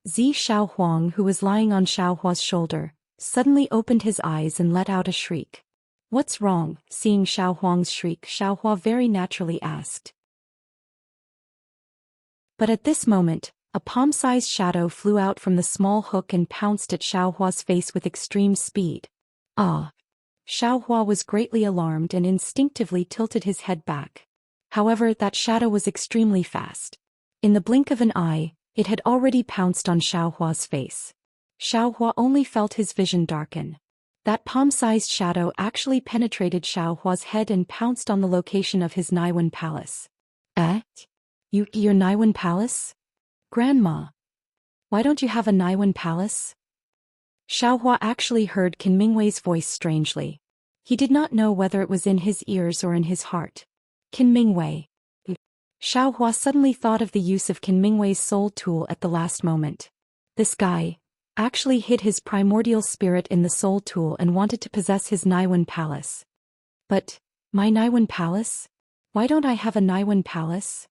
Zi Xiaohuang, who was lying on Xiaohua's shoulder, suddenly opened his eyes and let out a shriek. What's wrong? Seeing Xiaohuang's shriek, Xiaohua very naturally asked. But at this moment, a palm-sized shadow flew out from the small hook and pounced at Xiaohua's face with extreme speed. Ah! Xiaohua was greatly alarmed and instinctively tilted his head back. However, that shadow was extremely fast. In the blink of an eye, it had already pounced on Xiaohua's face. Xiaohua only felt his vision darken. That palm-sized shadow actually penetrated Xiaohua's head and pounced on the location of his Naiwen palace. Eh? Your Naiwen palace? Grandma. Why don't you have a Naiwen palace? Xiaohua actually heard Qin Mingwei's voice strangely. He did not know whether it was in his ears or in his heart. Qin Mingwei. Xiaohua suddenly thought of the use of Qin Mingwei's soul tool at the last moment. This guy actually hid his primordial spirit in the soul tool and wanted to possess his Naiwen palace. But, my Naiwen palace? Why don't I have a Naiwen palace?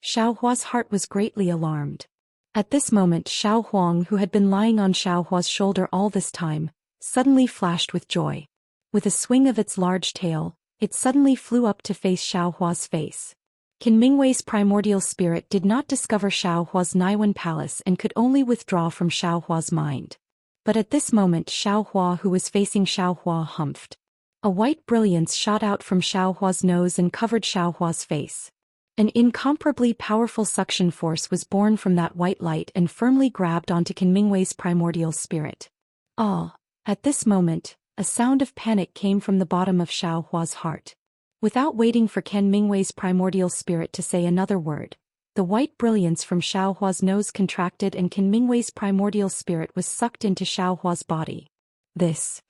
Xiaohua's heart was greatly alarmed. At this moment, Xiao Huang, who had been lying on Xiaohua's shoulder all this time, suddenly flashed with joy. With a swing of its large tail, it suddenly flew up to face Xiaohua's face. Qin Mingwei's primordial spirit did not discover Xiaohua's Naiwen palace and could only withdraw from Xiaohua's mind. But at this moment, Xiaohua, who was facing Xiaohua, humphed. A white brilliance shot out from Xiaohua's nose and covered Xiaohua's face. An incomparably powerful suction force was born from that white light and firmly grabbed onto Qin Mingwei's primordial spirit. Ah! At this moment, a sound of panic came from the bottom of Xiaohua's heart. Without waiting for Qin Mingwei's primordial spirit to say another word, the white brilliance from Xiaohua's nose contracted and Qin Mingwei's primordial spirit was sucked into Xiaohua's body. This.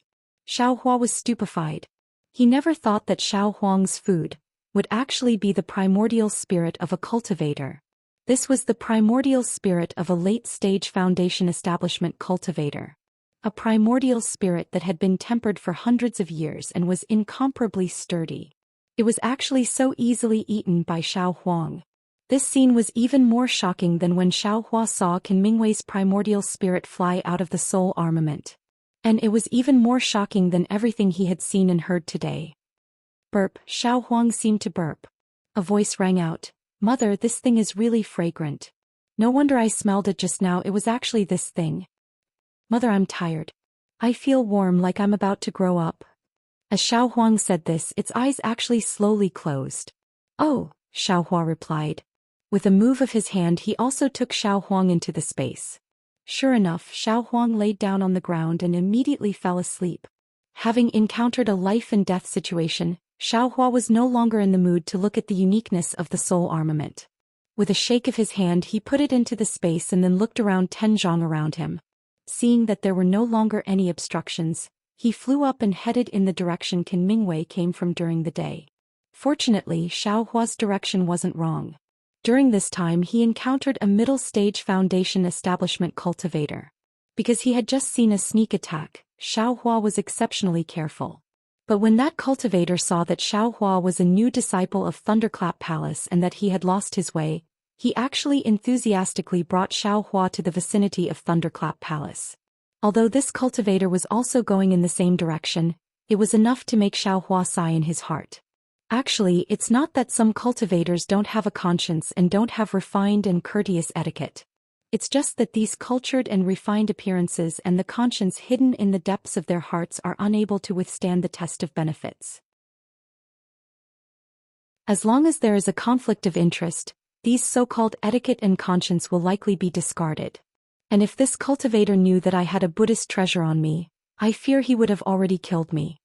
Xiaohua was stupefied. He never thought that Xiao Huang's food would actually be the primordial spirit of a cultivator. This was the primordial spirit of a late-stage foundation establishment cultivator. A primordial spirit that had been tempered for hundreds of years and was incomparably sturdy. It was actually so easily eaten by Xiao Huang. This scene was even more shocking than when Xiaohua saw Qin Mingwei's primordial spirit fly out of the soul armament. And it was even more shocking than everything he had seen and heard today. Burp, Xiao Huang seemed to burp. A voice rang out, "Mother, this thing is really fragrant. No wonder I smelled it just now, it was actually this thing. Mother, I'm tired. I feel warm like I'm about to grow up." As Xiao Huang said this, its eyes actually slowly closed. "Oh," Xiaohua replied. With a move of his hand, he also took Xiao Huang into the space. Sure enough, Xiao Huang laid down on the ground and immediately fell asleep. Having encountered a life-and-death situation, Xiaohua was no longer in the mood to look at the uniqueness of the soul armament. With a shake of his hand, he put it into the space and then looked around Tenjiang around him. Seeing that there were no longer any obstructions, He flew up and headed in the direction Qin Mingwei came from during the day. Fortunately, Xiaohua's direction wasn't wrong. During this time he encountered a middle-stage Foundation establishment cultivator. Because he had just seen a sneak attack, Xiaohua was exceptionally careful. But when that cultivator saw that Xiaohua was a new disciple of Thunderclap Palace and that he had lost his way, he actually enthusiastically brought Xiaohua to the vicinity of Thunderclap Palace. Although this cultivator was also going in the same direction, it was enough to make Xiaohua sigh in his heart. Actually, it's not that some cultivators don't have a conscience and don't have refined and courteous etiquette. It's just that these cultured and refined appearances and the conscience hidden in the depths of their hearts are unable to withstand the test of benefits. As long as there is a conflict of interest, these so-called etiquette and conscience will likely be discarded. And if this cultivator knew that I had a Buddhist treasure on me, I fear he would have already killed me.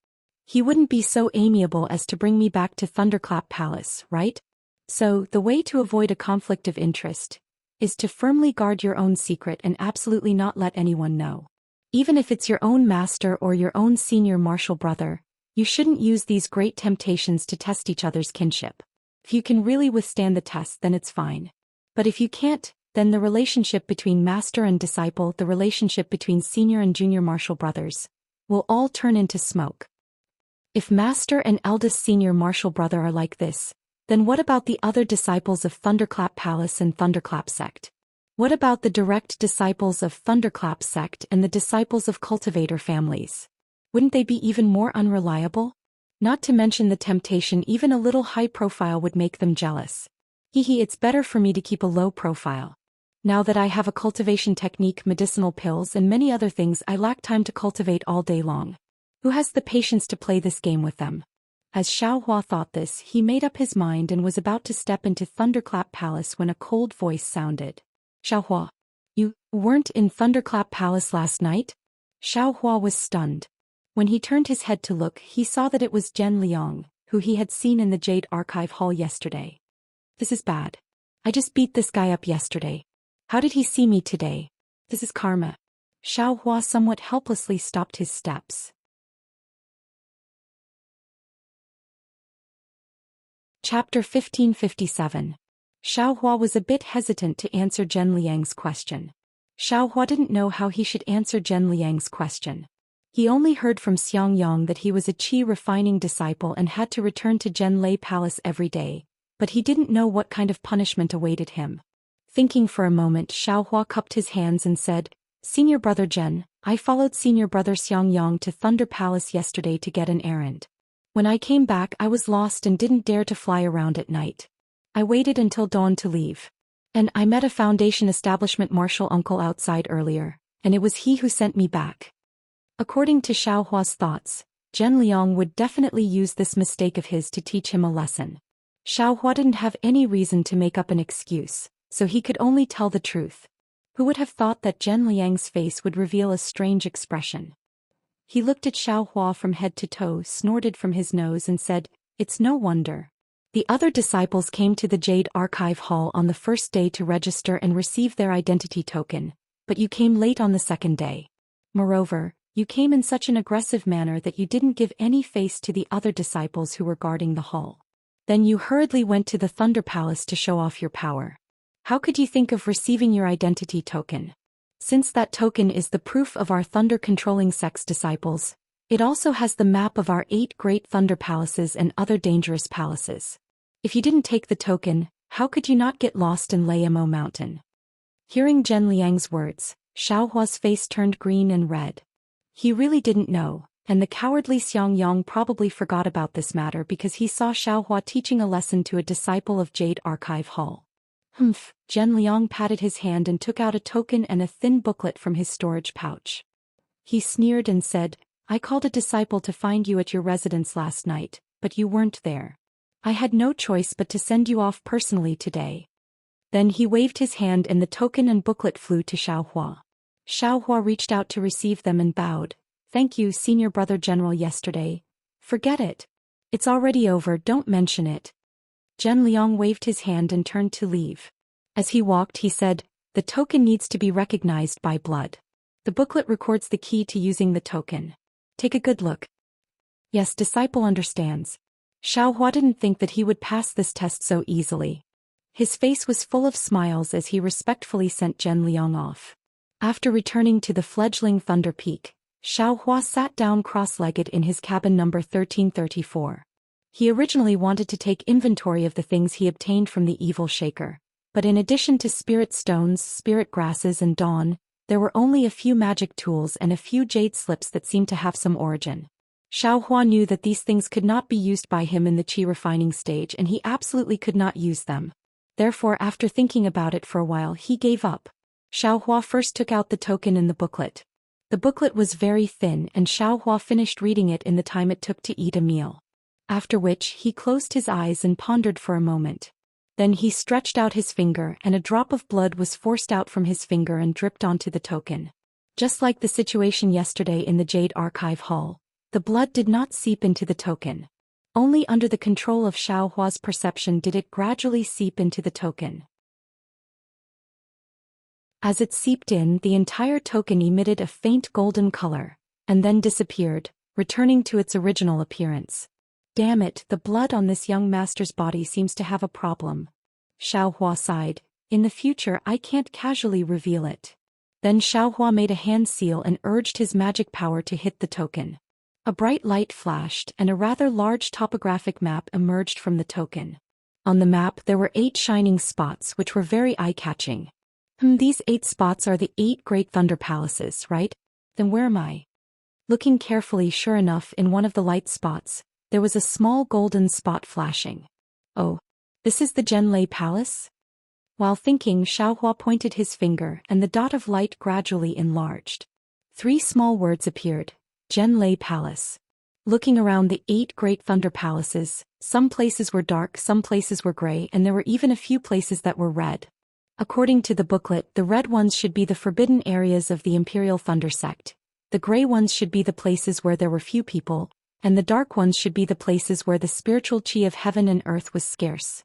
He wouldn't be so amiable as to bring me back to Thunderclap Palace, right? So, the way to avoid a conflict of interest is to firmly guard your own secret and absolutely not let anyone know. Even if it's your own master or your own senior martial brother, you shouldn't use these great temptations to test each other's kinship. If you can really withstand the test, then it's fine. But if you can't, then the relationship between master and disciple, the relationship between senior and junior martial brothers, will all turn into smoke. If master and eldest senior martial brother are like this, then what about the other disciples of Thunderclap Palace and Thunderclap Sect? What about the direct disciples of Thunderclap Sect and the disciples of cultivator families? Wouldn't they be even more unreliable? Not to mention the temptation, even a little high profile would make them jealous. It's better for me to keep a low profile. Now that I have a cultivation technique, medicinal pills and many other things, I lack time to cultivate all day long. Who has the patience to play this game with them? As Xiaohua thought this, he made up his mind and was about to step into Thunderclap Palace when a cold voice sounded. Xiaohua, you weren't in Thunderclap Palace last night? Xiaohua was stunned. When he turned his head to look, he saw that it was Zhen Liang, who he had seen in the Jade Archive Hall yesterday. This is bad. I just beat this guy up yesterday. How did he see me today? This is karma. Xiaohua somewhat helplessly stopped his steps. Chapter 1557. Xiaohua was a bit hesitant to answer Zhen Liang's question. Xiaohua didn't know how he should answer Zhen Liang's question. He only heard from Xiangyang that he was a qi refining disciple and had to return to Zhenlei Palace every day, but he didn't know what kind of punishment awaited him. Thinking for a moment, Xiaohua cupped his hands and said, Senior brother Zhen, I followed senior brother Xiangyang to Thunder Palace yesterday to get an errand. When I came back, I was lost and didn't dare to fly around at night. I waited until dawn to leave. And I met a Foundation establishment martial uncle outside earlier, and it was he who sent me back. According to Xiaohua's thoughts, Zhen Liang would definitely use this mistake of his to teach him a lesson. Xiaohua didn't have any reason to make up an excuse, so he could only tell the truth. Who would have thought that Zhen Liang's face would reveal a strange expression? He looked at Xiaohua from head to toe, snorted from his nose and said, It's no wonder. The other disciples came to the Jade Archive Hall on the first day to register and receive their identity token, but you came late on the second day. Moreover, you came in such an aggressive manner that you didn't give any face to the other disciples who were guarding the hall. Then you hurriedly went to the Thunder Palace to show off your power. How could you think of receiving your identity token? Since that token is the proof of our thunder-controlling sex disciples, it also has the map of our 8 great thunder palaces and other dangerous palaces. If you didn't take the token, how could you not get lost in Layamo Mountain? Hearing Zhen Liang's words, Xiaohua's face turned green and red. He really didn't know, and the cowardly Xiangyang probably forgot about this matter because he saw Xiaohua teaching a lesson to a disciple of Jade Archive Hall. Humph, Zhen Liang patted his hand and took out a token and a thin booklet from his storage pouch. He sneered and said, I called a disciple to find you at your residence last night, but you weren't there. I had no choice but to send you off personally today. Then he waved his hand and the token and booklet flew to Xiaohua. Xiaohua reached out to receive them and bowed. Thank you, Senior Brother General yesterday. Forget it. It's already over, don't mention it. Zhen Liang waved his hand and turned to leave. As he walked, he said, The token needs to be recognized by blood. The booklet records the key to using the token. Take a good look. Yes, disciple understands. Xiaohua didn't think that he would pass this test so easily. His face was full of smiles as he respectfully sent Zhen Liang off. After returning to the fledgling Thunder Peak, Xiaohua sat down cross-legged in his cabin number 1334. He originally wanted to take inventory of the things he obtained from the evil shaker, but in addition to spirit stones, spirit grasses and dawn, there were only a few magic tools and a few jade slips that seemed to have some origin. Xiaohua knew that these things could not be used by him in the qi refining stage and he absolutely could not use them. Therefore, after thinking about it for a while, he gave up. Xiaohua first took out the token in the booklet. The booklet was very thin and Xiaohua finished reading it in the time it took to eat a meal. After which, he closed his eyes and pondered for a moment. Then he stretched out his finger and a drop of blood was forced out from his finger and dripped onto the token. Just like the situation yesterday in the Jade Archive Hall, the blood did not seep into the token. Only under the control of Xiaohua's perception did it gradually seep into the token. As it seeped in, the entire token emitted a faint golden color, and then disappeared, returning to its original appearance. Damn it, the blood on this young master's body seems to have a problem. Xiaohua sighed. In the future I can't casually reveal it. Then Xiaohua made a hand seal and urged his magic power to hit the token. A bright light flashed and a rather large topographic map emerged from the token. On the map there were 8 shining spots which were very eye-catching. These 8 spots are the 8 great thunder palaces, right? Then where am I? Looking carefully, sure enough, in one of the light spots, there was a small golden spot flashing. Oh, this is the Zhenlei Palace? While thinking, Xiaohua pointed his finger and the dot of light gradually enlarged. 3 small words appeared. Zhenlei Palace. Looking around the 8 great thunder palaces, some places were dark, some places were gray, and there were even a few places that were red. According to the booklet, the red ones should be the forbidden areas of the Imperial Thunder Sect, the gray ones should be the places where there were few people, and the dark ones should be the places where the spiritual qi of heaven and earth was scarce.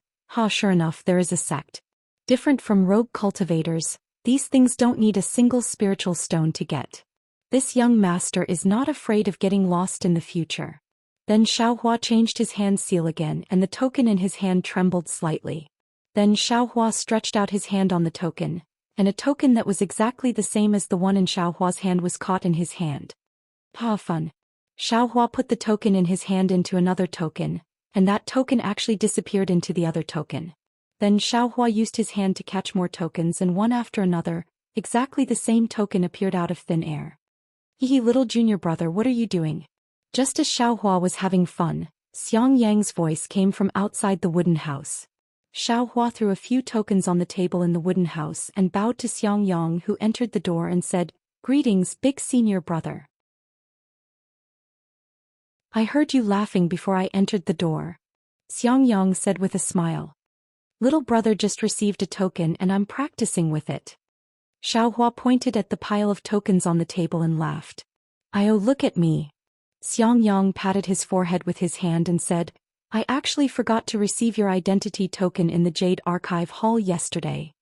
Sure enough, there is a sect. Different from rogue cultivators, these things don't need a single spiritual stone to get. This young master is not afraid of getting lost in the future. Then Xiaohua changed his hand seal again and the token in his hand trembled slightly. Then Xiaohua stretched out his hand on the token, and a token that was exactly the same as the one in Xiaohua's hand was caught in his hand. Fun. Xiaohua put the token in his hand into another token, and that token actually disappeared into the other token. Then Xiaohua used his hand to catch more tokens and one after another, exactly the same token appeared out of thin air. Hee little junior brother, what are you doing? Just as Xiaohua was having fun, Xiang Yang's voice came from outside the wooden house. Xiaohua threw a few tokens on the table in the wooden house and bowed to Xiang Yang, who entered the door and said, "Greetings, big senior brother. I heard you laughing before I entered the door." Xiang Yang said with a smile. "Little brother just received a token and I'm practicing with it." Xiaohua pointed at the pile of tokens on the table and laughed. "Oh, look at me." Xiang Yang patted his forehead with his hand and said, "I actually forgot to receive your identity token in the Jade Archive Hall yesterday.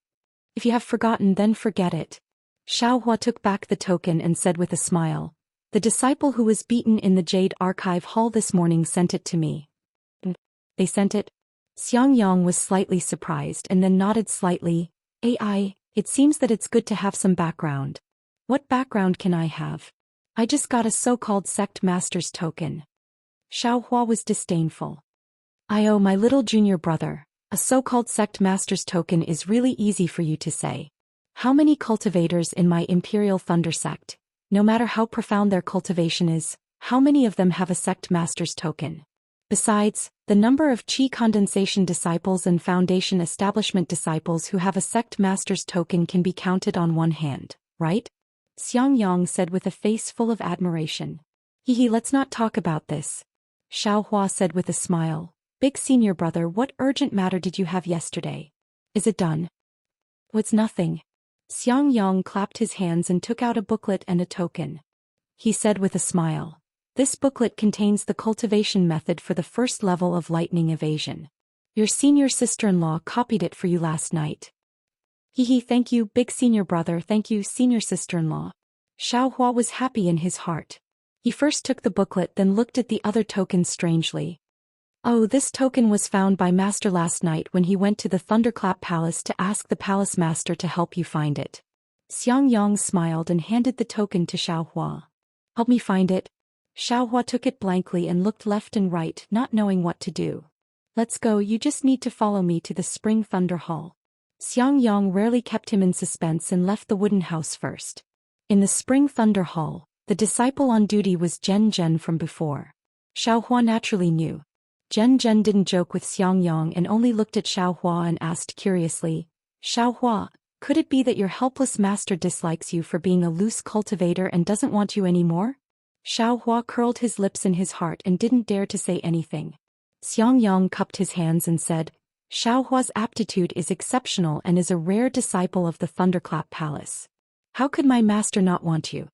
If you have forgotten, then forget it." Xiaohua took back the token and said with a smile, "The disciple who was beaten in the Jade Archive Hall this morning sent it to me." "They sent it?" Xiang Yang was slightly surprised and then nodded slightly. It seems that it's good to have some background." "What background can I have? I just got a so-called sect master's token." Xiaohua was disdainful. "Oh, my little junior brother, a so-called sect master's token is really easy for you to say. How many cultivators in my Imperial Thunder Sect, no matter how profound their cultivation is, how many of them have a sect master's token? Besides, the number of Qi condensation disciples and foundation establishment disciples who have a sect master's token can be counted on one hand, right?" Xiang Yang said with a face full of admiration. Let's not talk about this." Xiaohua said with a smile. "Big senior brother, what urgent matter did you have yesterday? Is it done?" "It's nothing." Xiang Yang clapped his hands and took out a booklet and a token. He said with a smile, "This booklet contains the cultivation method for the first level of lightning evasion. Your senior sister-in-law copied it for you last night." Thank you, big senior brother, thank you, senior sister-in-law." Xiaohua was happy in his heart. He first took the booklet, then looked at the other tokens strangely. Oh, this token was found by Master last night when he went to the Thunderclap Palace to ask the Palace Master to help you find it. Xiangyang smiled and handed the token to Xiaohua. Help me find it? Xiaohua took it blankly and looked left and right, not knowing what to do. Let's go, you just need to follow me to the Spring Thunder Hall. Xiangyang rarely kept him in suspense and left the wooden house first. In the Spring Thunder Hall, the disciple on duty was Zhen Zhen from before. Xiaohua naturally knew. Zhen Zhen didn't joke with Xiangyang and only looked at Xiaohua and asked curiously, Xiaohua, could it be that your helpless master dislikes you for being a loose cultivator and doesn't want you anymore? Xiaohua curled his lips in his heart and didn't dare to say anything. Xiangyang cupped his hands and said, Xiaohua's aptitude is exceptional and is a rare disciple of the Thunderclap Palace. How could my master not want you?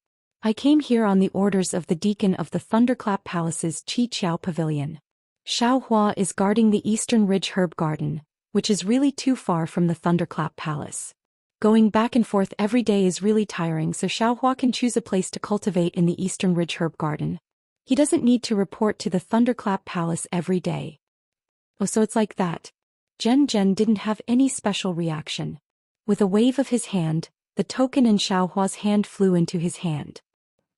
I came here on the orders of the deacon of the Thunderclap Palace's Qi Qiao Pavilion. Xiaohua is guarding the Eastern Ridge Herb Garden, which is really too far from the Thunderclap Palace. Going back and forth every day is really tiring, so Xiaohua can choose a place to cultivate in the Eastern Ridge Herb Garden. He doesn't need to report to the Thunderclap Palace every day. Oh, so it's like that. Zhen Zhen didn't have any special reaction. With a wave of his hand, the token in Xiaohua's hand flew into his hand.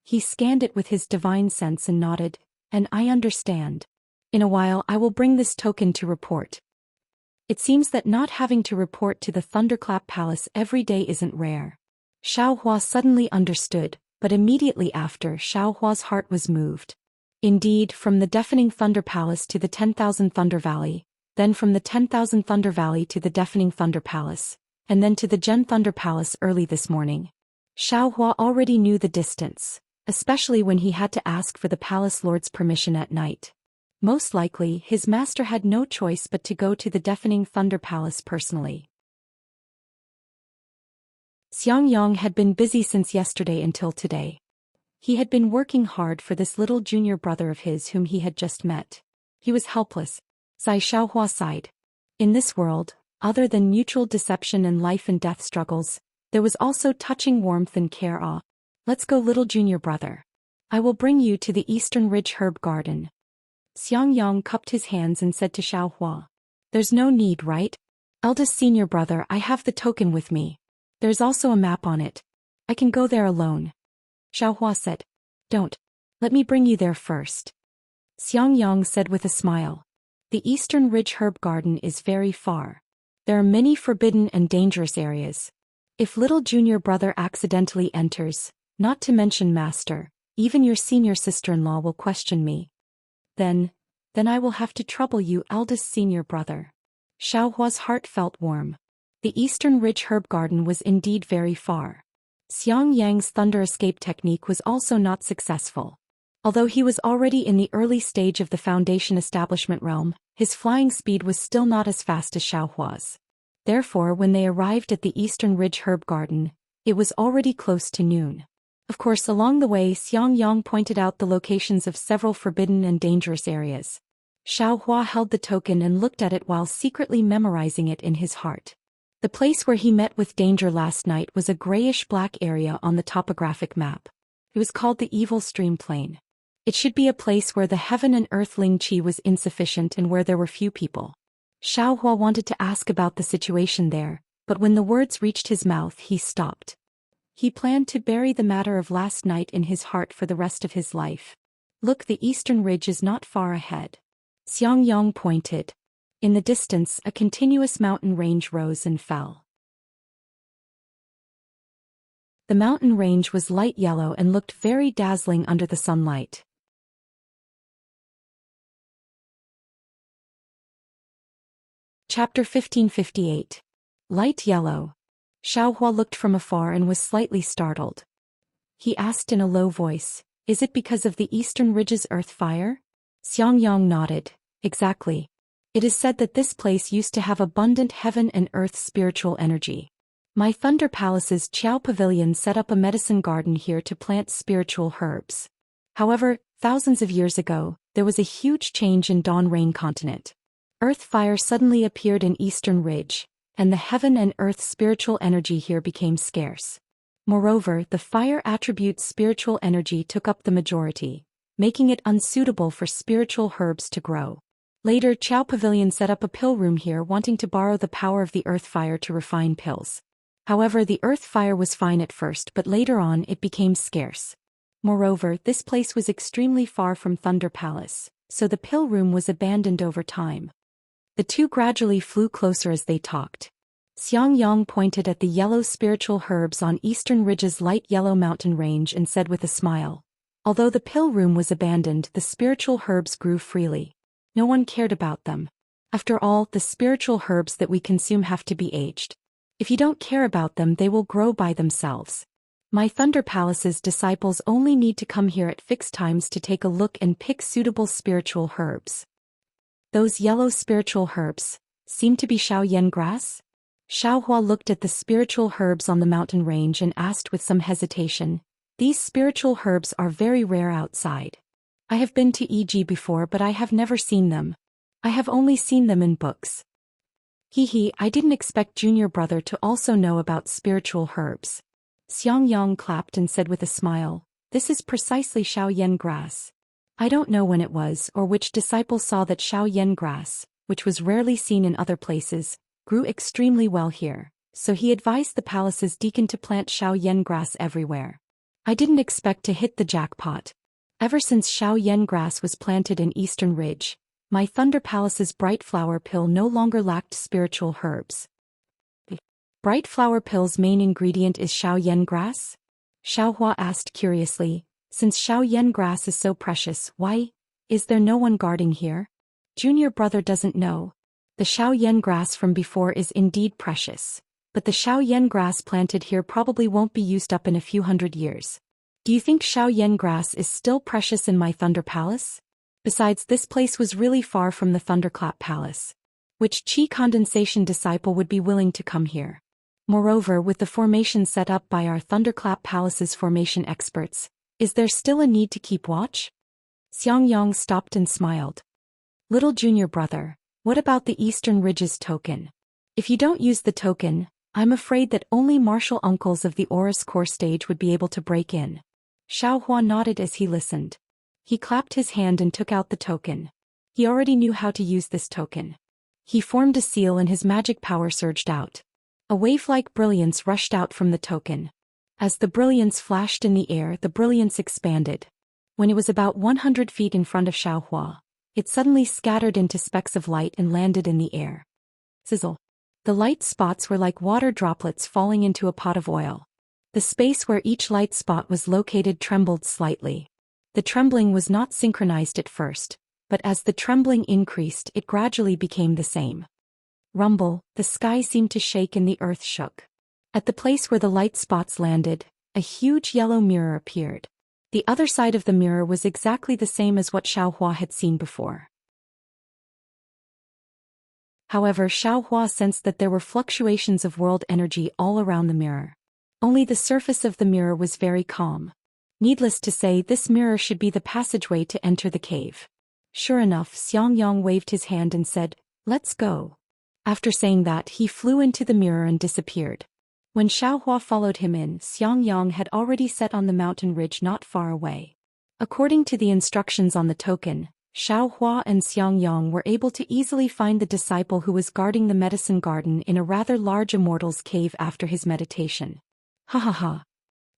He scanned it with his divine sense and nodded, and I understand. In a while I will bring this token to report. It seems that not having to report to the Thunderclap Palace every day isn't rare. Xiaohua suddenly understood, but immediately after Xiaohua's heart was moved. Indeed, from the deafening Thunder Palace to the 10,000 Thunder Valley, then from the 10,000 Thunder Valley to the deafening Thunder Palace, and then to the Gen Thunder Palace early this morning. Xiaohua already knew the distance, especially when he had to ask for the Palace Lord's permission at night. Most likely, his master had no choice but to go to the deafening Thunder Palace personally. Xiangyang had been busy since yesterday until today. He had been working hard for this little junior brother of his whom he had just met. He was helpless. Sai Xiaohua sighed. In this world, other than mutual deception and life and death struggles, there was also touching warmth and care. Ah, let's go, little junior brother. I will bring you to the Eastern Ridge Herb Garden. Xiangyang cupped his hands and said to Xiaohua, There's no need, right? Eldest senior brother, I have the token with me. There's also a map on it. I can go there alone. Xiaohua said, Don't. Let me bring you there first. Xiangyang said with a smile, The Eastern Ridge Herb Garden is very far. There are many forbidden and dangerous areas. If little junior brother accidentally enters, not to mention master, even your senior sister-in-law will question me. Then I will have to trouble you, eldest senior brother. Xiaohua's heart felt warm. The Eastern Ridge Herb Garden was indeed very far. Xiangyang's thunder escape technique was also not successful. Although he was already in the early stage of the Foundation establishment realm, his flying speed was still not as fast as Xiaohua's. Therefore, when they arrived at the Eastern Ridge Herb Garden, it was already close to noon. Of course, along the way, Xiangyang pointed out the locations of several forbidden and dangerous areas. Xiaohua held the token and looked at it while secretly memorizing it in his heart. The place where he met with danger last night was a grayish-black area on the topographic map. It was called the Evil Stream Plain. It should be a place where the heaven and earth ling qi was insufficient and where there were few people. Xiaohua wanted to ask about the situation there, but when the words reached his mouth he stopped. He planned to bury the matter of last night in his heart for the rest of his life. Look, the Eastern Ridge is not far ahead. Xiangyang pointed. In the distance, a continuous mountain range rose and fell. The mountain range was light yellow and looked very dazzling under the sunlight. Chapter 1558. Light yellow. Xiaohua looked from afar and was slightly startled. He asked in a low voice, Is it because of the Eastern Ridge's earth fire? Xiangyang nodded. Exactly. It is said that this place used to have abundant heaven and earth spiritual energy. My Thunder Palace's Qiao Pavilion set up a medicine garden here to plant spiritual herbs. However, thousands of years ago, there was a huge change in Dawn Rain continent. Earth fire suddenly appeared in Eastern Ridge, and the heaven and earth spiritual energy here became scarce. Moreover, the fire attribute's spiritual energy took up the majority, making it unsuitable for spiritual herbs to grow. Later, Chao Pavilion set up a pill room here, wanting to borrow the power of the earth fire to refine pills. However, the earth fire was fine at first, but later on it became scarce. Moreover, this place was extremely far from Thunder Palace, so the pill room was abandoned over time. The two gradually flew closer as they talked. Xiang Yang pointed at the yellow spiritual herbs on Eastern Ridge's light yellow mountain range and said with a smile, although the pill room was abandoned, the spiritual herbs grew freely. No one cared about them. After all, the spiritual herbs that we consume have to be aged. If you don't care about them, they will grow by themselves. My Thunder Palace's disciples only need to come here at fixed times to take a look and pick suitable spiritual herbs. Those yellow spiritual herbs seem to be Shaoyan grass? Xiaohua looked at the spiritual herbs on the mountain range and asked with some hesitation, these spiritual herbs are very rare outside. I have been to EG before, but I have never seen them. I have only seen them in books. I didn't expect junior brother to also know about spiritual herbs. Xiang Yang clapped and said with a smile, this is precisely Shaoyan grass. I don't know when it was or which disciple saw that Shaoyan grass, which was rarely seen in other places, grew extremely well here, so he advised the palace's deacon to plant Shaoyan grass everywhere. I didn't expect to hit the jackpot. Ever since Shaoyan grass was planted in Eastern Ridge, my Thunder Palace's Bright Flower Pill no longer lacked spiritual herbs. Bright Flower Pill's main ingredient is Shaoyan grass? Xiaohua asked curiously, since Shaoyan grass is so precious, why is there no one guarding here? Junior brother doesn't know. The Shaoyan grass from before is indeed precious, but the Shaoyan grass planted here probably won't be used up in a few hundred years. Do you think Shaoyan grass is still precious in my Thunder Palace? Besides, this place was really far from the Thunderclap Palace. Which Qi condensation disciple would be willing to come here? Moreover, with the formation set up by our Thunderclap Palace's formation experts, is there still a need to keep watch? Xiang Yang stopped and smiled. Little junior brother, what about the Eastern Ridge's token? If you don't use the token, I'm afraid that only martial uncles of the Aurus core stage would be able to break in. Xiaohua nodded as he listened. He clapped his hand and took out the token. He already knew how to use this token. He formed a seal and his magic power surged out. A wave-like brilliance rushed out from the token. As the brilliance flashed in the air, the brilliance expanded. When it was about 100 feet in front of Xiaohua, it suddenly scattered into specks of light and landed in the air. Sizzle. The light spots were like water droplets falling into a pot of oil. The space where each light spot was located trembled slightly. The trembling was not synchronized at first, but as the trembling increased, it gradually became the same. Rumble, the sky seemed to shake and the earth shook. At the place where the light spots landed, a huge yellow mirror appeared. The other side of the mirror was exactly the same as what Xiaohua had seen before. However, Xiaohua sensed that there were fluctuations of world energy all around the mirror. Only the surface of the mirror was very calm. Needless to say, this mirror should be the passageway to enter the cave. Sure enough, Xiang Yang waved his hand and said, "Let's go." After saying that, he flew into the mirror and disappeared. When Xiaohua followed him in, Xiang Yang had already set on the mountain ridge not far away. According to the instructions on the token, Xiaohua and Xiang Yang were able to easily find the disciple who was guarding the medicine garden in a rather large immortal's cave after his meditation. Ha ha ha.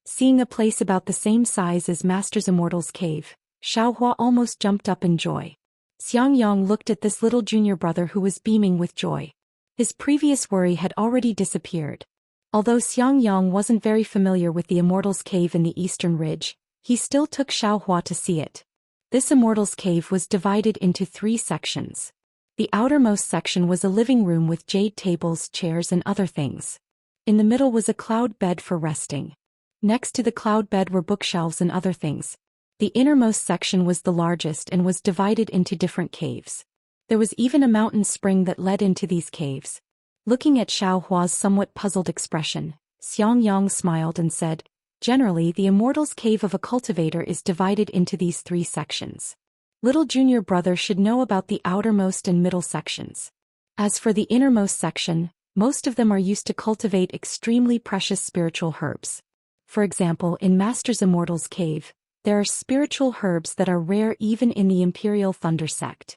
Seeing a place about the same size as Master's immortal's cave, Xiaohua almost jumped up in joy. Xiang Yang looked at this little junior brother who was beaming with joy. His previous worry had already disappeared. Although Xiang Yang wasn't very familiar with the immortal's cave in the Eastern Ridge, he still took Xiaohua to see it. This immortal's cave was divided into 3 sections. The outermost section was a living room with jade tables, chairs and other things. In the middle was a cloud bed for resting. Next to the cloud bed were bookshelves and other things. The innermost section was the largest and was divided into different caves. There was even a mountain spring that led into these caves. Looking at Xiaohua's somewhat puzzled expression, Xiang Yang smiled and said, "Generally, the immortal's cave of a cultivator is divided into these 3 sections. Little junior brother should know about the outermost and middle sections. As for the innermost section, most of them are used to cultivate extremely precious spiritual herbs. For example, in Master's Immortal's cave, there are spiritual herbs that are rare even in the Imperial Thunder sect.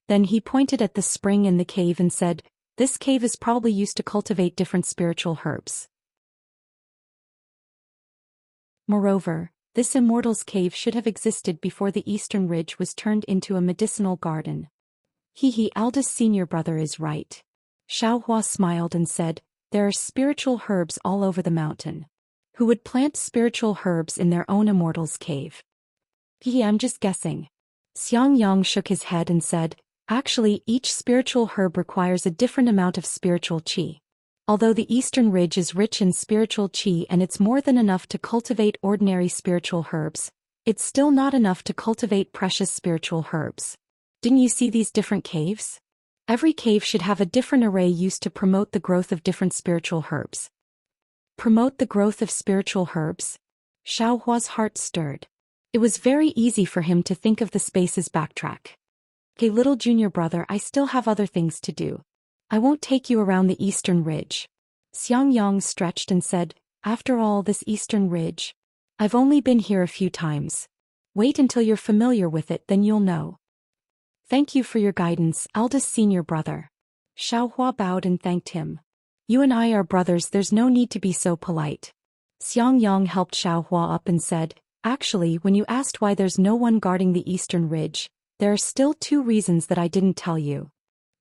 Then he pointed at the spring in the cave and said, "This cave is probably used to cultivate different spiritual herbs. Moreover, this Immortal's cave should have existed before the Eastern Ridge was turned into a medicinal garden." Eldest senior brother is right. Xiaohua smiled and said, "There are spiritual herbs all over the mountain. Who would plant spiritual herbs in their own Immortal's cave?" "I'm just guessing." Xiang Yang shook his head and said, "Actually, each spiritual herb requires a different amount of spiritual qi. Although the Eastern Ridge is rich in spiritual qi and it's more than enough to cultivate ordinary spiritual herbs, it's still not enough to cultivate precious spiritual herbs. Didn't you see these different caves? Every cave should have a different array used to promote the growth of different spiritual herbs." Promote the growth of spiritual herbs? Xiaohua's heart stirred. It was very easy for him to think of the space's backtrack. "Okay, little junior brother, I still have other things to do. I won't take you around the Eastern Ridge." Xiang Yang stretched and said, "After all, this Eastern Ridge. I've only been here a few times. Wait until you're familiar with it, then you'll know." "Thank you for your guidance, eldest senior brother." Xiaohua bowed and thanked him. "You and I are brothers, there's no need to be so polite." Xiang Yang helped Xiaohua up and said, "Actually, when you asked why there's no one guarding the Eastern Ridge, there are still 2 reasons that I didn't tell you.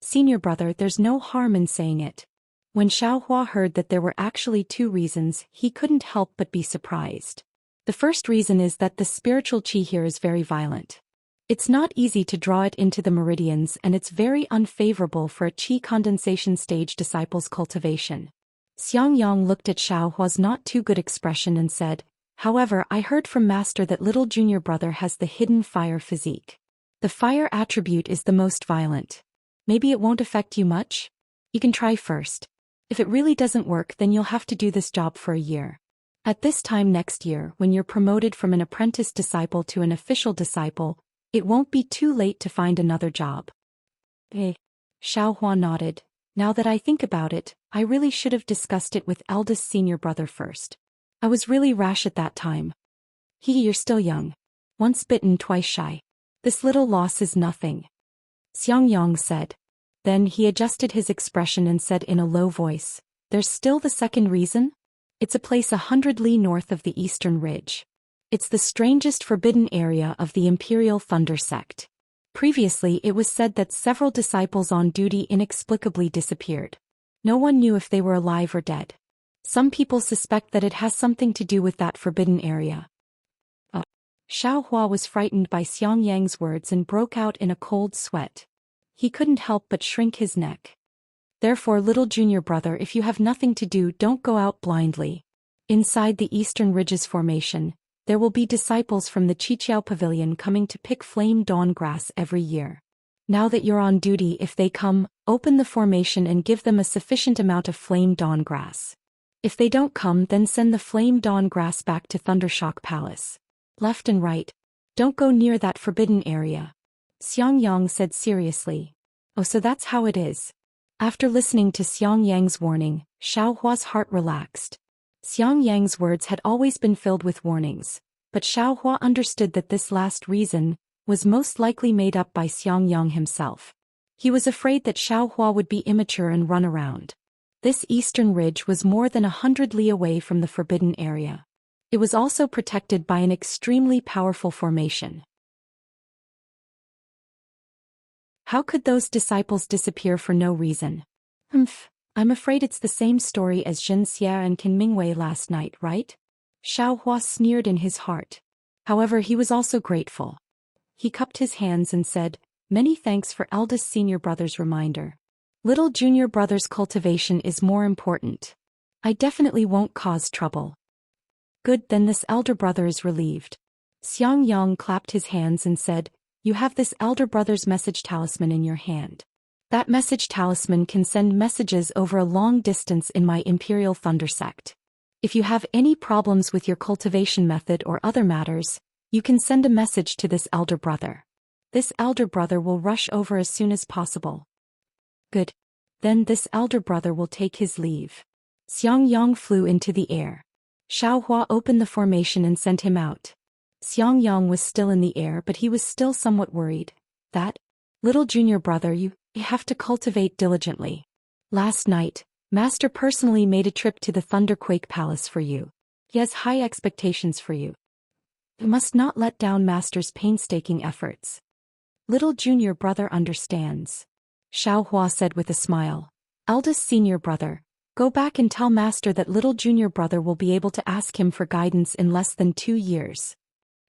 Senior brother, there's no harm in saying it." When Xiaohua heard that there were actually 2 reasons, he couldn't help but be surprised. The first reason is that the spiritual qi here is very violent. It's not easy to draw it into the meridians and it's very unfavorable for a qi condensation stage disciple's cultivation. Xiang Yang looked at Xiaohua's not too good expression and said, "However, I heard from Master that little junior brother has the hidden fire physique. The fire attribute is the most violent. Maybe it won't affect you much? You can try first. If it really doesn't work, then you'll have to do this job for a year. At this time next year, when you're promoted from an apprentice disciple to an official disciple, it won't be too late to find another job." Xiaohua nodded. "Now that I think about it, I really should have discussed it with eldest senior brother first. I was really rash at that time." You're still young. Once bitten, twice shy. This little loss is nothing." Xiang Yang said. Then he adjusted his expression and said in a low voice, "There's still the second reason? It's a place 100 li north of the Eastern Ridge. It's the strangest forbidden area of the Imperial Thunder sect. Previously it was said that several disciples on duty inexplicably disappeared. No one knew if they were alive or dead. Some people suspect that it has something to do with that forbidden area." Xiaohua was frightened by Xiang Yang's words and broke out in a cold sweat. He couldn't help but shrink his neck. "Therefore, little junior brother, if you have nothing to do, don't go out blindly. Inside the Eastern Ridges formation, there will be disciples from the Qiqiao Pavilion coming to pick flame dawn grass every year. Now that you're on duty, if they come, open the formation and give them a sufficient amount of flame dawn grass. If they don't come, then send the flame dawn grass back to Thundershock Palace. Left and right. Don't go near that forbidden area." Xiang Yang said seriously. "Oh, so that's how it is." After listening to Xiang Yang's warning, Xiaohua's heart relaxed. Xiang Yang's words had always been filled with warnings, but Xiaohua understood that this last reason was most likely made up by Xiang Yang himself. He was afraid that Xiaohua would be immature and run around. This Eastern Ridge was more than 100 li away from the forbidden area. It was also protected by an extremely powerful formation. How could those disciples disappear for no reason? I'm afraid it's the same story as Zhen Xie and Qin Mingwei last night, right? Xiaohua sneered in his heart. However, he was also grateful. He cupped his hands and said, "Many thanks for eldest senior brother's reminder. Little junior brother's cultivation is more important. I definitely won't cause trouble." "Good, then this elder brother is relieved." Xiang Yang clapped his hands and said, "You have this elder brother's message talisman in your hand. That message talisman can send messages over a long distance in my Imperial Thunder sect. If you have any problems with your cultivation method or other matters, you can send a message to this elder brother. This elder brother will rush over as soon as possible." "Good. Then this elder brother will take his leave." Xiang Yang flew into the air. Xiao Hua opened the formation and sent him out. Xiang Yang was still in the air, but he was still somewhat worried. That little junior brother you have to cultivate diligently. Last night, Master personally made a trip to the Thunderquake Palace for you. He has high expectations for you. You must not let down Master's painstaking efforts. Little junior brother understands. Xiao Hua said with a smile. Eldest senior brother, go back and tell Master that little junior brother will be able to ask him for guidance in less than 2 years.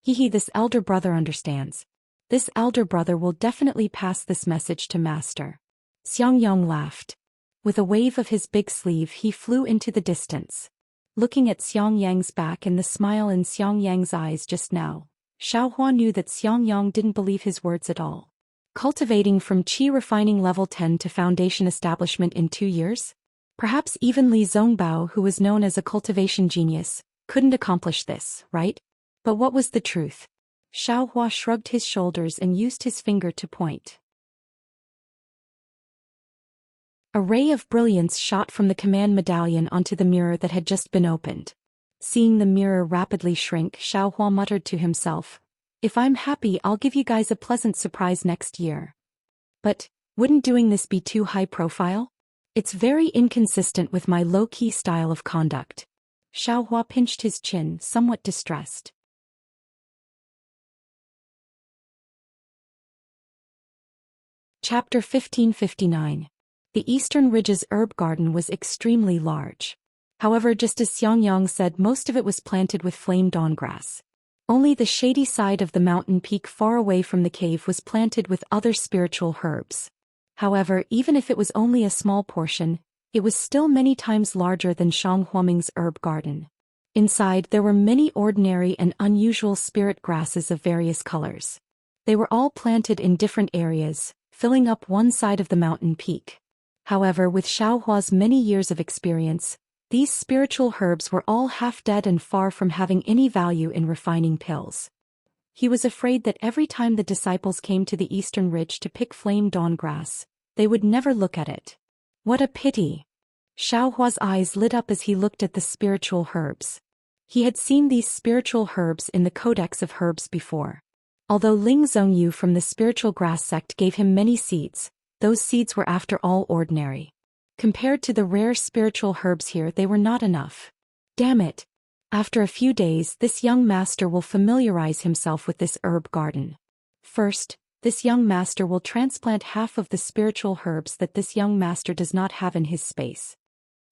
This elder brother understands. This elder brother will definitely pass this message to Master. Xiang Yang laughed. With a wave of his big sleeve he flew into the distance. Looking at Xiang Yang's back and the smile in Xiang Yang's eyes just now, Xiao Hua knew that Xiang Yang didn't believe his words at all. Cultivating from Qi refining level 10 to foundation establishment in 2 years? Perhaps even Li Zongbao, who was known as a cultivation genius, couldn't accomplish this, right? But what was the truth? Xiao Hua shrugged his shoulders and used his finger to point. A ray of brilliance shot from the command medallion onto the mirror that had just been opened. Seeing the mirror rapidly shrink, Xiao Hua muttered to himself, "If I'm happy, I'll give you guys a pleasant surprise next year." But, wouldn't doing this be too high profile? It's very inconsistent with my low-key style of conduct. Xiao Hua pinched his chin, somewhat distressed. Chapter 1559. The Eastern Ridge's herb garden was extremely large. However, just as Xiang Yang said, most of it was planted with flame dawn grass. Only the shady side of the mountain peak far away from the cave was planted with other spiritual herbs. However, even if it was only a small portion, it was still many times larger than Shang Huaming's herb garden. Inside there were many ordinary and unusual spirit grasses of various colors. They were all planted in different areas, filling up one side of the mountain peak. However, with Xiao Hua's many years of experience, these spiritual herbs were all half dead and far from having any value in refining pills. He was afraid that every time the disciples came to the Eastern Ridge to pick flame dawn grass, they would never look at it. What a pity! Xiao Hua's eyes lit up as he looked at the spiritual herbs. He had seen these spiritual herbs in the Codex of Herbs before. Although Ling Zhongyu from the spiritual grass sect gave him many seeds, those seeds were after all ordinary. Compared to the rare spiritual herbs here, they were not enough. Damn it! After a few days, this young master will familiarize himself with this herb garden. First, this young master will transplant half of the spiritual herbs that this young master does not have in his space.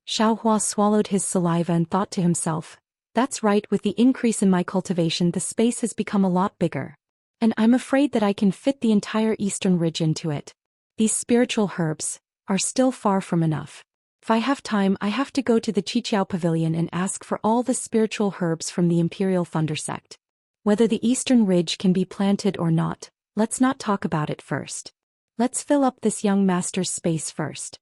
Xiao Hua swallowed his saliva and thought to himself, "That's right, with the increase in my cultivation the space has become a lot bigger. And I'm afraid that I can fit the entire Eastern Ridge into it. These spiritual herbs are still far from enough. If I have time, I have to go to the Qiqiao Pavilion and ask for all the spiritual herbs from the Imperial Thunder Sect. Whether the Eastern Ridge can be planted or not, let's not talk about it first. Let's fill up this young master's space first."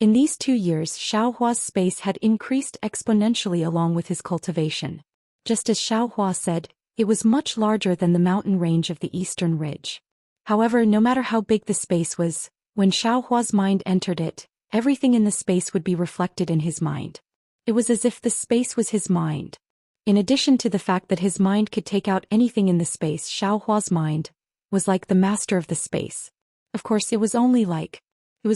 In these 2 years, Xiao Hua's space had increased exponentially along with his cultivation. Just as Xiao Hua said, it was much larger than the mountain range of the Eastern Ridge. However, no matter how big the space was, when Xiao Hua's mind entered it, everything in the space would be reflected in his mind. It was as if the space was his mind. In addition to the fact that his mind could take out anything in the space, Xiao Hua's mind was like the master of the space. Of course, it was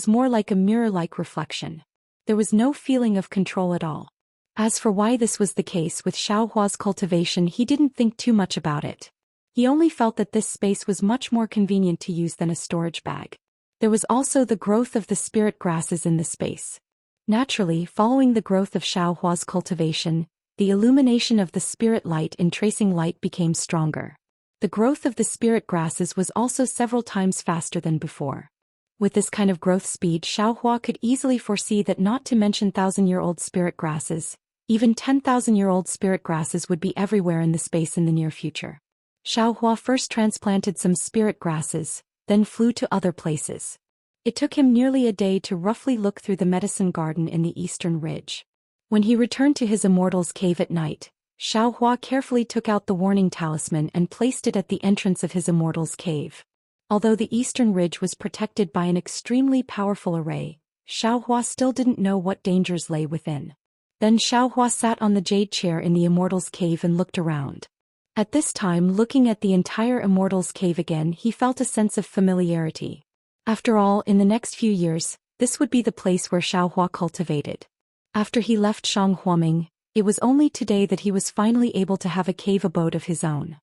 more like a mirror-like reflection. There was no feeling of control at all. As for why this was the case with Xiao Hua's cultivation, he didn't think too much about it. He only felt that this space was much more convenient to use than a storage bag. There was also the growth of the spirit grasses in the space. Naturally, following the growth of Xiao Hua's cultivation, the illumination of the spirit light in tracing light became stronger. The growth of the spirit grasses was also several times faster than before. With this kind of growth speed, Xiao Hua could easily foresee that, not to mention 1,000-year-old spirit grasses, even 10,000-year-old spirit grasses would be everywhere in the space in the near future. Xiao Hua first transplanted some spirit grasses, then flew to other places. It took him nearly a day to roughly look through the medicine garden in the Eastern Ridge. When he returned to his immortal's cave at night, Xiao Hua carefully took out the warning talisman and placed it at the entrance of his immortal's cave. Although the Eastern Ridge was protected by an extremely powerful array, Xiao Hua still didn't know what dangers lay within. Then Xiaohua sat on the jade chair in the Immortal's Cave and looked around. At this time, looking at the entire Immortal's Cave again, he felt a sense of familiarity. After all, in the next few years, this would be the place where Xiaohua cultivated. After he left Shanghuaming, it was only today that he was finally able to have a cave abode of his own.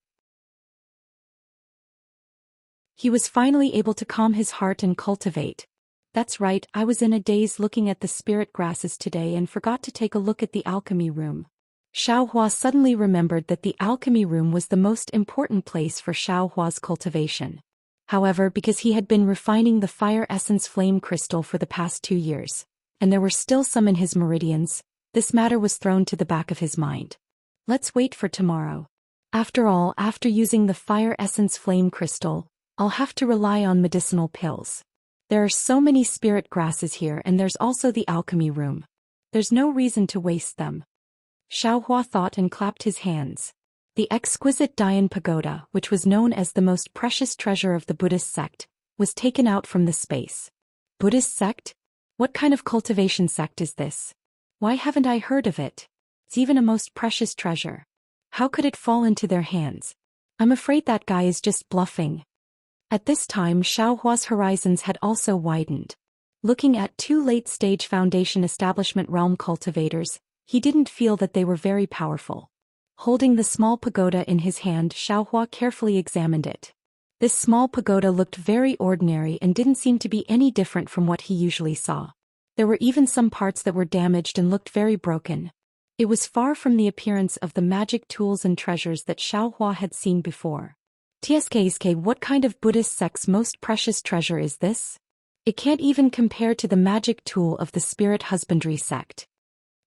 He was finally able to calm his heart and cultivate. That's right, I was in a daze looking at the spirit grasses today and forgot to take a look at the alchemy room. Xiaohua suddenly remembered that the alchemy room was the most important place for Xiaohua's cultivation. However, because he had been refining the fire essence flame crystal for the past 2 years, and there were still some in his meridians, this matter was thrown to the back of his mind. Let's wait for tomorrow. After all, after using the fire essence flame crystal, I'll have to rely on medicinal pills. There are so many spirit grasses here, and there's also the alchemy room. There's no reason to waste them. Xiaohua thought and clapped his hands. The exquisite Dian pagoda, which was known as the most precious treasure of the Buddhist sect, was taken out from the space. Buddhist sect? What kind of cultivation sect is this? Why haven't I heard of it? It's even a most precious treasure. How could it fall into their hands? I'm afraid that guy is just bluffing. At this time, Xiaohua's horizons had also widened. Looking at 2 late-stage Foundation Establishment realm cultivators, he didn't feel that they were very powerful. Holding the small pagoda in his hand, Xiaohua carefully examined it. This small pagoda looked very ordinary and didn't seem to be any different from what he usually saw. There were even some parts that were damaged and looked very broken. It was far from the appearance of the magic tools and treasures that Xiaohua had seen before. TSKSK, what kind of Buddhist sect's most precious treasure is this? It can't even compare to the magic tool of the spirit husbandry sect.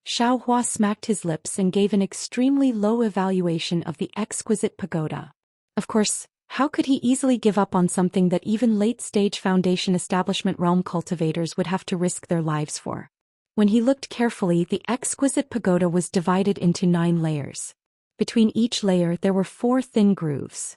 Xiaohua smacked his lips and gave an extremely low evaluation of the exquisite pagoda. Of course, how could he easily give up on something that even late-stage Foundation Establishment realm cultivators would have to risk their lives for? When he looked carefully, the exquisite pagoda was divided into 9 layers. Between each layer there were 4 thin grooves.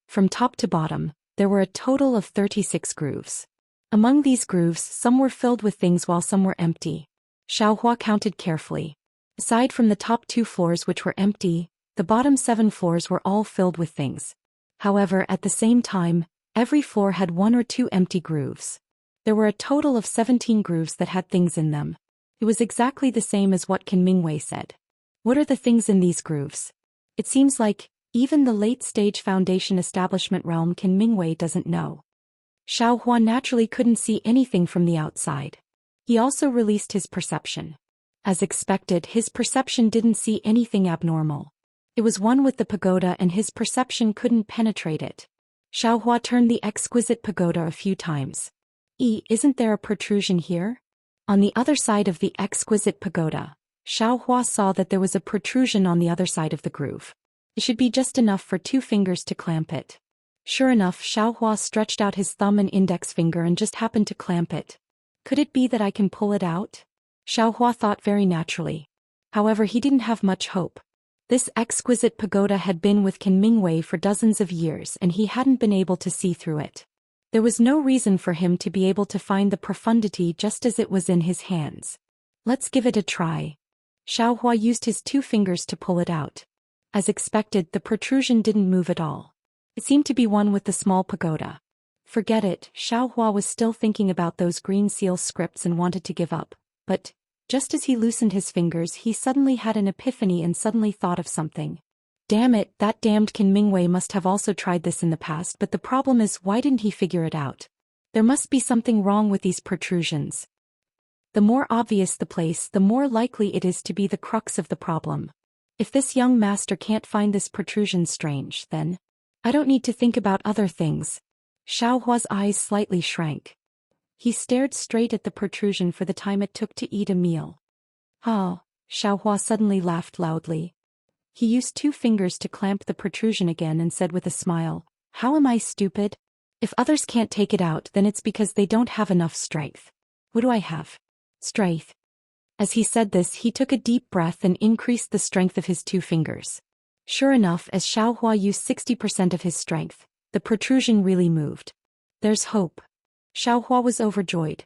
From top to bottom, there were a total of 36 grooves. Among these grooves, some were filled with things while some were empty. Xiaohua counted carefully. Aside from the top 2 floors which were empty, the bottom 7 floors were all filled with things. However, at the same time, every floor had 1 or 2 empty grooves. There were a total of 17 grooves that had things in them. It was exactly the same as what Qin Mingwei said. What are the things in these grooves? It seems like even the late-stage Foundation Establishment realm Qin Mingwei doesn't know. Xiaohua naturally couldn't see anything from the outside. He also released his perception. As expected, his perception didn't see anything abnormal. It was one with the pagoda and his perception couldn't penetrate it. Xiaohua turned the exquisite pagoda a few times. Isn't there a protrusion here? On the other side of the exquisite pagoda, Xiaohua saw that there was a protrusion on the other side of the groove. It should be just enough for 2 fingers to clamp it. Sure enough, Xiaohua stretched out his thumb and index finger and just happened to clamp it. Could it be that I can pull it out? Xiaohua thought very naturally. However, he didn't have much hope. This exquisite pagoda had been with Qin Mingwei for dozens of years and he hadn't been able to see through it. There was no reason for him to be able to find the profundity just as it was in his hands. Let's give it a try. Xiaohua used his 2 fingers to pull it out. As expected, the protrusion didn't move at all. It seemed to be one with the small pagoda. Forget it, Xiaohua was still thinking about those green seal scripts and wanted to give up. But, just as he loosened his fingers, he suddenly had an epiphany and suddenly thought of something. Damn it, that damned Qin Mingwei must have also tried this in the past, but the problem is, why didn't he figure it out? There must be something wrong with these protrusions. The more obvious the place, the more likely it is to be the crux of the problem. If this young master can't find this protrusion strange, then I don't need to think about other things. Xiaohua's eyes slightly shrank. He stared straight at the protrusion for the time it took to eat a meal. Oh, Xiaohua suddenly laughed loudly. He used 2 fingers to clamp the protrusion again and said with a smile, "How am I stupid? If others can't take it out, then it's because they don't have enough strength. What do I have? Strength." As he said this, he took a deep breath and increased the strength of his 2 fingers. Sure enough, as Xiaohua used 60% of his strength, the protrusion really moved. There's hope. Xiaohua was overjoyed.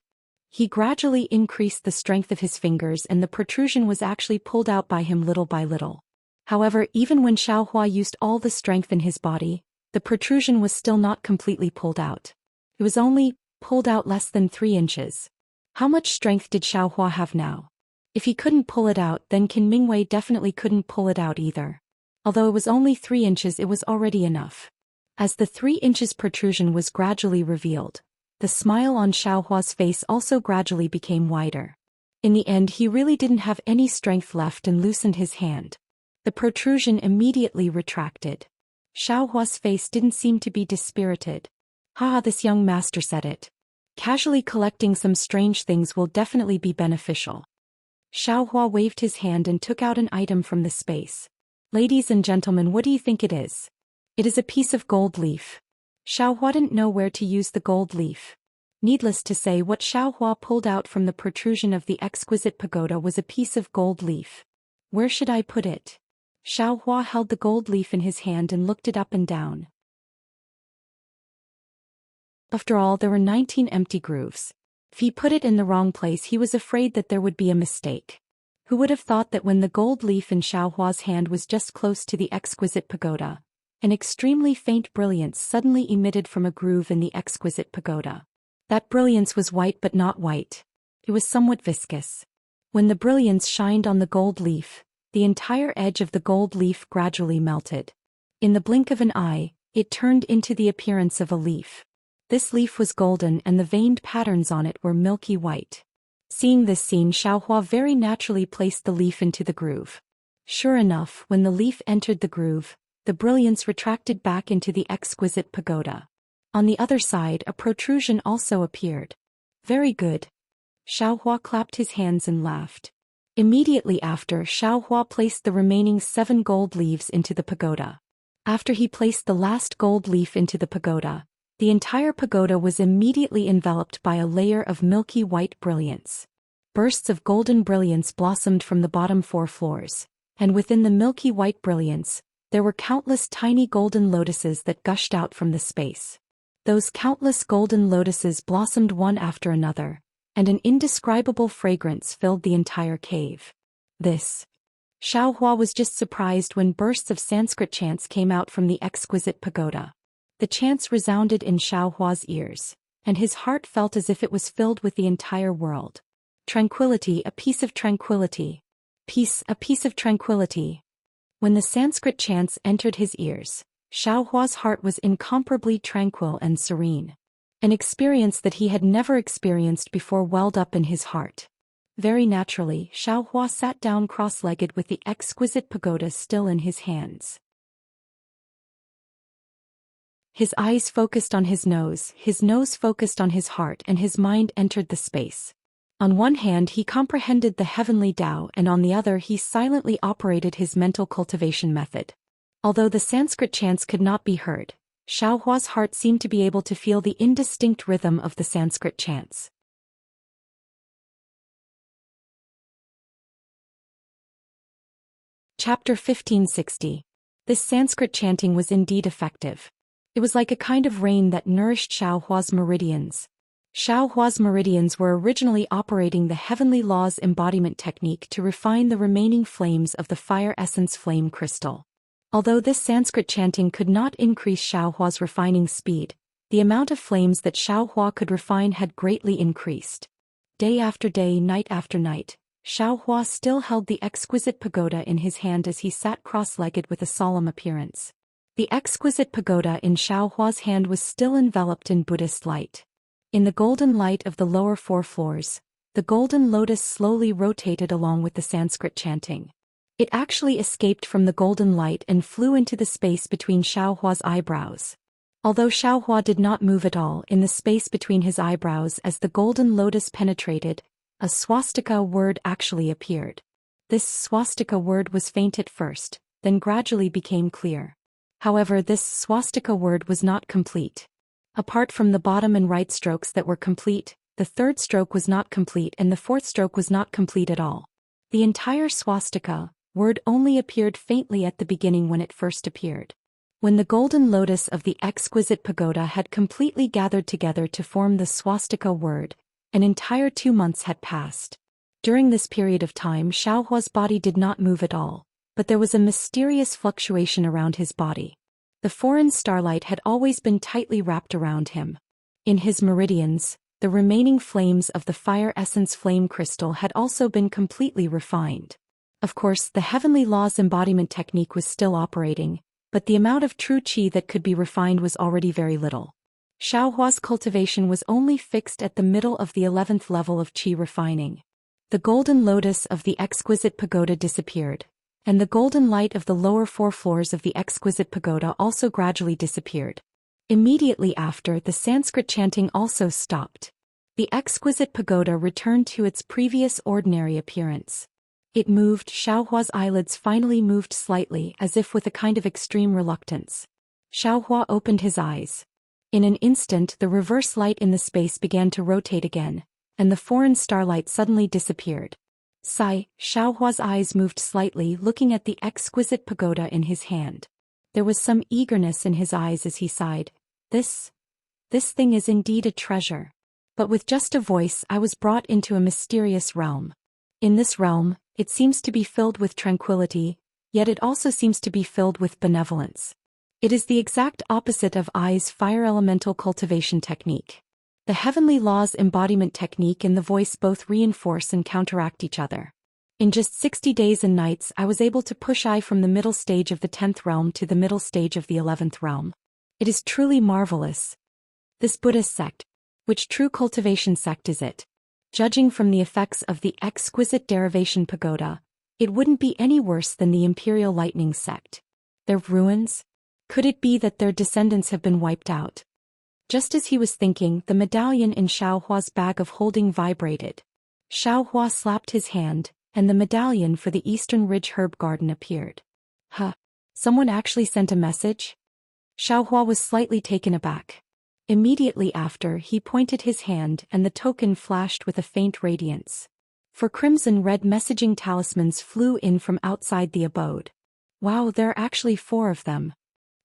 He gradually increased the strength of his fingers and the protrusion was actually pulled out by him little by little. However, even when Xiaohua used all the strength in his body, the protrusion was still not completely pulled out. It was only pulled out less than 3 inches. How much strength did Xiaohua have now? If he couldn't pull it out, then Qin Mingwei definitely couldn't pull it out either. Although it was only 3 inches, it was already enough. As the 3 inches protrusion was gradually revealed, the smile on Xiaohua's face also gradually became wider. In the end, he really didn't have any strength left and loosened his hand. The protrusion immediately retracted. Xiaohua's face didn't seem to be dispirited. "Haha, this young master said it. Casually collecting some strange things will definitely be beneficial." Xiaohua waved his hand and took out an item from the space. "Ladies and gentlemen, what do you think it is?" "It is a piece of gold leaf." Xiaohua didn't know where to use the gold leaf. Needless to say, what Xiaohua pulled out from the protrusion of the exquisite pagoda was a piece of gold leaf. "Where should I put it?" Xiaohua held the gold leaf in his hand and looked it up and down. After all, there were 19 empty grooves. If he put it in the wrong place, he was afraid that there would be a mistake. Who would have thought that when the gold leaf in Xiaohua's hand was just close to the exquisite pagoda, an extremely faint brilliance suddenly emitted from a groove in the exquisite pagoda. That brilliance was white but not white. It was somewhat viscous. When the brilliance shined on the gold leaf, the entire edge of the gold leaf gradually melted. In the blink of an eye, it turned into the appearance of a leaf. This leaf was golden and the veined patterns on it were milky white. Seeing this scene, Xiaohua very naturally placed the leaf into the groove. Sure enough, when the leaf entered the groove, the brilliance retracted back into the exquisite pagoda. On the other side, a protrusion also appeared. "Very good." Xiaohua clapped his hands and laughed. Immediately after, Xiaohua placed the remaining 7 gold leaves into the pagoda. After he placed the last gold leaf into the pagoda, the entire pagoda was immediately enveloped by a layer of milky white brilliance. Bursts of golden brilliance blossomed from the bottom 4 floors, and within the milky white brilliance, there were countless tiny golden lotuses that gushed out from the space. Those countless golden lotuses blossomed one after another, and an indescribable fragrance filled the entire cave. Xiaohua was just surprised when bursts of Sanskrit chants came out from the exquisite pagoda. The chants resounded in Xiaohua's ears, and his heart felt as if it was filled with the entire world. "Tranquility, a piece of tranquility. Peace, a piece of tranquility." When the Sanskrit chants entered his ears, Xiaohua's heart was incomparably tranquil and serene. An experience that he had never experienced before welled up in his heart. Very naturally, Xiaohua sat down cross-legged with the exquisite pagoda still in his hands. His eyes focused on his nose focused on his heart, and his mind entered the space. On one hand he comprehended the heavenly Tao, and on the other he silently operated his mental cultivation method. Although the Sanskrit chants could not be heard, Xiaohua's heart seemed to be able to feel the indistinct rhythm of the Sanskrit chants. Chapter 1560. This Sanskrit chanting was indeed effective. It was like a kind of rain that nourished Xiaohua's meridians. Xiaohua's meridians were originally operating the heavenly law's embodiment technique to refine the remaining flames of the fire essence flame crystal. Although this Sanskrit chanting could not increase Xiaohua's refining speed, the amount of flames that Xiaohua could refine had greatly increased. Day after day, night after night, Xiaohua still held the exquisite pagoda in his hand as he sat cross-legged with a solemn appearance. The exquisite pagoda in Xiaohua's hand was still enveloped in Buddhist light. In the golden light of the lower 4 floors, the golden lotus slowly rotated along with the Sanskrit chanting. It actually escaped from the golden light and flew into the space between Xiaohua's eyebrows. Although Xiaohua did not move at all in the space between his eyebrows as the golden lotus penetrated, a swastika word actually appeared. This swastika word was faint at first, then gradually became clear. However, this swastika word was not complete. Apart from the bottom and right strokes that were complete, the 3rd stroke was not complete and the 4th stroke was not complete at all. The entire swastika word only appeared faintly at the beginning when it first appeared. When the golden lotus of the exquisite pagoda had completely gathered together to form the swastika word, An entire 2 months had passed. During this period of time, Xiaohua's body did not move at all, but there was a mysterious fluctuation around his body. The foreign starlight had always been tightly wrapped around him. In his meridians, the remaining flames of the fire essence flame crystal had also been completely refined. Of course, the heavenly law's embodiment technique was still operating, but the amount of true qi that could be refined was already very little. Xiaohua's cultivation was only fixed at the middle of the 11th level of qi refining. The golden lotus of the exquisite pagoda disappeared, and the golden light of the lower 4 floors of the exquisite pagoda also gradually disappeared. Immediately after, the Sanskrit chanting also stopped. The exquisite pagoda returned to its previous ordinary appearance. It moved. Xiaohua's eyelids finally moved slightly, as if with a kind of extreme reluctance. Xiaohua opened his eyes. In an instant, the reverse light in the space began to rotate again, and the foreign starlight suddenly disappeared. Sigh. Xiaohua's eyes moved slightly, looking at the exquisite pagoda in his hand. There was some eagerness in his eyes as he sighed. This thing is indeed a treasure. But with just a voice, I was brought into a mysterious realm. In this realm, it seems to be filled with tranquility, yet it also seems to be filled with benevolence. It is the exact opposite of I's fire elemental cultivation technique. The heavenly law's embodiment technique and the voice both reinforce and counteract each other. In just 60 days and nights, I was able to push I from the middle stage of the 10th realm to the middle stage of the 11th realm. It is truly marvelous. This Buddhist sect, which true cultivation sect is it? Judging from the effects of the exquisite derivation pagoda, it wouldn't be any worse than the imperial lightning sect. Their ruins? Could it be that their descendants have been wiped out? Just as he was thinking, the medallion in Xiaohua's bag of holding vibrated. Xiaohua slapped his hand, and the medallion for the Eastern Ridge Herb Garden appeared. Huh. Someone actually sent a message? Xiaohua was slightly taken aback. Immediately after, he pointed his hand and the token flashed with a faint radiance. 4 crimson-red messaging talismans flew in from outside the abode. Wow, there are actually 4 of them.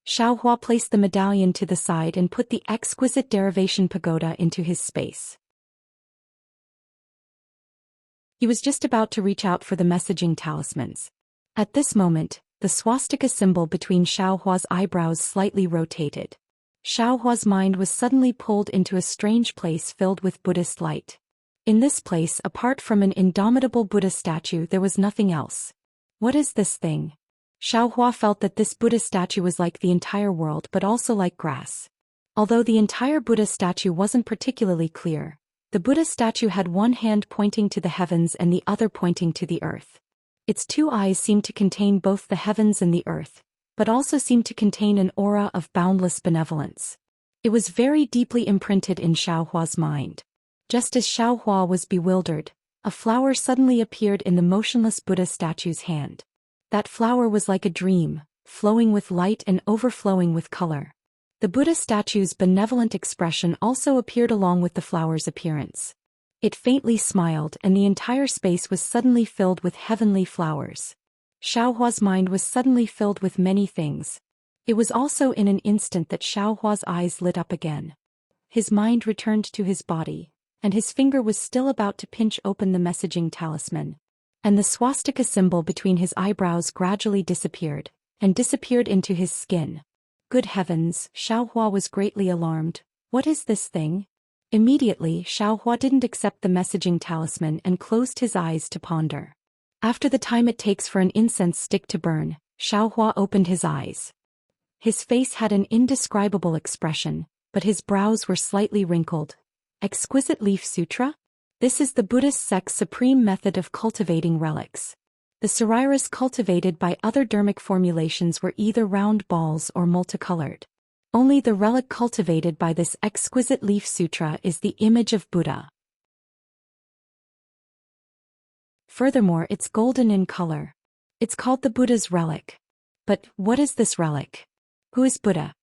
Xiaohua placed the medallion to the side and put the exquisite derivation pagoda into his space. He was just about to reach out for the messaging talismans. At this moment, the swastika symbol between Xiaohua's eyebrows slightly rotated. Xiaohua's mind was suddenly pulled into a strange place filled with Buddhist light. In this place, apart from an indomitable Buddha statue, there was nothing else. What is this thing? Xiaohua felt that this Buddha statue was like the entire world but also like grass. Although the entire Buddha statue wasn't particularly clear, the Buddha statue had one hand pointing to the heavens and the other pointing to the earth. Its 2 eyes seemed to contain both the heavens and the earth, but also seemed to contain an aura of boundless benevolence. It was very deeply imprinted in Xiaohua's mind. Just as Xiaohua was bewildered, a flower suddenly appeared in the motionless Buddha statue's hand. That flower was like a dream, flowing with light and overflowing with color. The Buddha statue's benevolent expression also appeared along with the flower's appearance. It faintly smiled and the entire space was suddenly filled with heavenly flowers. Xiaohua's mind was suddenly filled with many things. It was also in an instant that Xiaohua's eyes lit up again. His mind returned to his body, and his finger was still about to pinch open the messaging talisman. And the swastika symbol between his eyebrows gradually disappeared, and disappeared into his skin. Good heavens, Xiaohua was greatly alarmed. What is this thing? Immediately, Xiaohua didn't accept the messaging talisman and closed his eyes to ponder. After the time it takes for an incense stick to burn, Xiaohua opened his eyes. His face had an indescribable expression, but his brows were slightly wrinkled. Exquisite Leaf Sutra? This is the Buddhist sect's supreme method of cultivating relics. The sariras cultivated by other dermic formulations were either round balls or multicolored. Only the relic cultivated by this exquisite leaf sutra is the image of Buddha. Furthermore, it's golden in color. It's called the Buddha's relic. But what is this relic? Who is Buddha?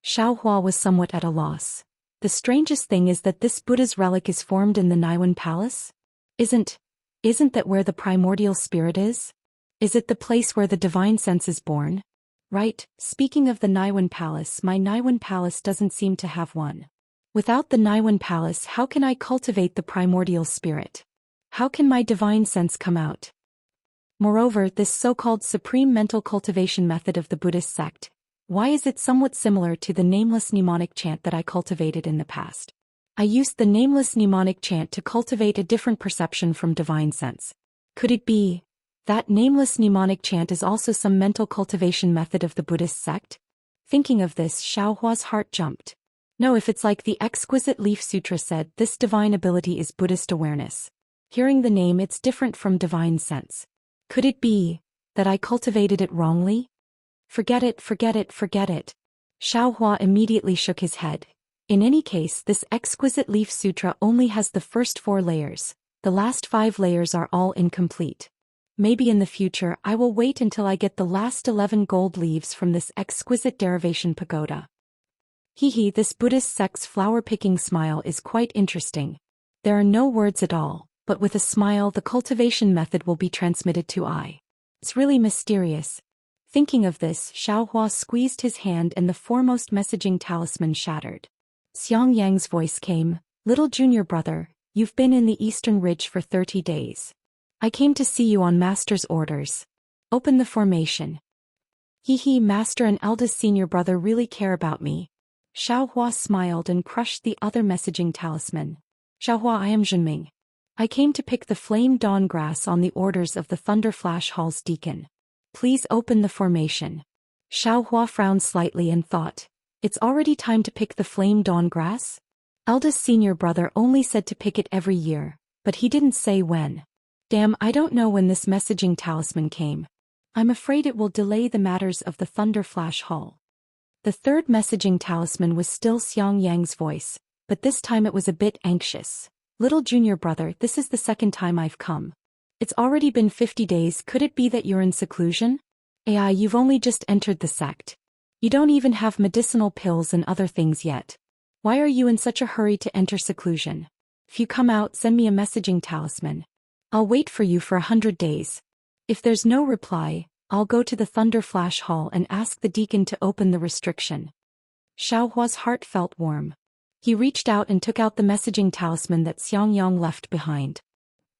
Xiaohua was somewhat at a loss. The strangest thing is that this Buddha's relic is formed in the Naiwan Palace? Isn't that where the primordial spirit is? Is it the place where the divine sense is born? Right, speaking of the Naiwan Palace, my Naiwan Palace doesn't seem to have one. Without the Naiwan Palace, how can I cultivate the primordial spirit? How can my divine sense come out? Moreover, this so-called supreme mental cultivation method of the Buddhist sect, why is it somewhat similar to the nameless mnemonic chant that I cultivated in the past? I used the nameless mnemonic chant to cultivate a different perception from divine sense. Could it be that nameless mnemonic chant is also some mental cultivation method of the Buddhist sect? Thinking of this, Xiaohua's heart jumped. No, if it's like the exquisite Leaf Sutra said, this divine ability is Buddhist awareness. Hearing the name, it's different from divine sense. Could it be that I cultivated it wrongly? Forget it, forget it, forget it. Xiaohua immediately shook his head. In any case, this exquisite Leaf Sutra only has the first 4 layers. The last 5 layers are all incomplete. Maybe in the future I will wait until I get the last 11 gold leaves from this exquisite derivation pagoda. Hehe, this Buddhist sect's flower-picking smile is quite interesting. There are no words at all, but with a smile the cultivation method will be transmitted to I. It's really mysterious. Thinking of this, Xiaohua squeezed his hand and the foremost messaging talisman shattered. Xiang Yang's voice came, "Little junior brother, you've been in the Eastern Ridge for 30 days. I came to see you on Master's orders. Open the formation." Hehe, Master and eldest senior brother really care about me. Xiaohua smiled and crushed the other messaging talisman. Xiaohua, I am Zhenming. I came to pick the flame dawn grass on the orders of the Thunder Flash Hall's deacon. Please open the formation. Xiaohua frowned slightly and thought, it's already time to pick the flame dawn grass? Eldest senior brother only said to pick it every year, but he didn't say when. Damn, I don't know when this messaging talisman came. I'm afraid it will delay the matters of the Thunder Flash Hall. The third messaging talisman was still Xiang Yang's voice, but this time it was a bit anxious. Little junior brother, this is the second time I've come. It's already been 50 days, could it be that you're in seclusion? AI, you've only just entered the sect. You don't even have medicinal pills and other things yet. Why are you in such a hurry to enter seclusion? If you come out, send me a messaging talisman. I'll wait for you for 100 days. If there's no reply, I'll go to the Thunder Flash Hall and ask the deacon to open the restriction. Xiaohua's heart felt warm. He reached out and took out the messaging talisman that Xiang Yang left behind.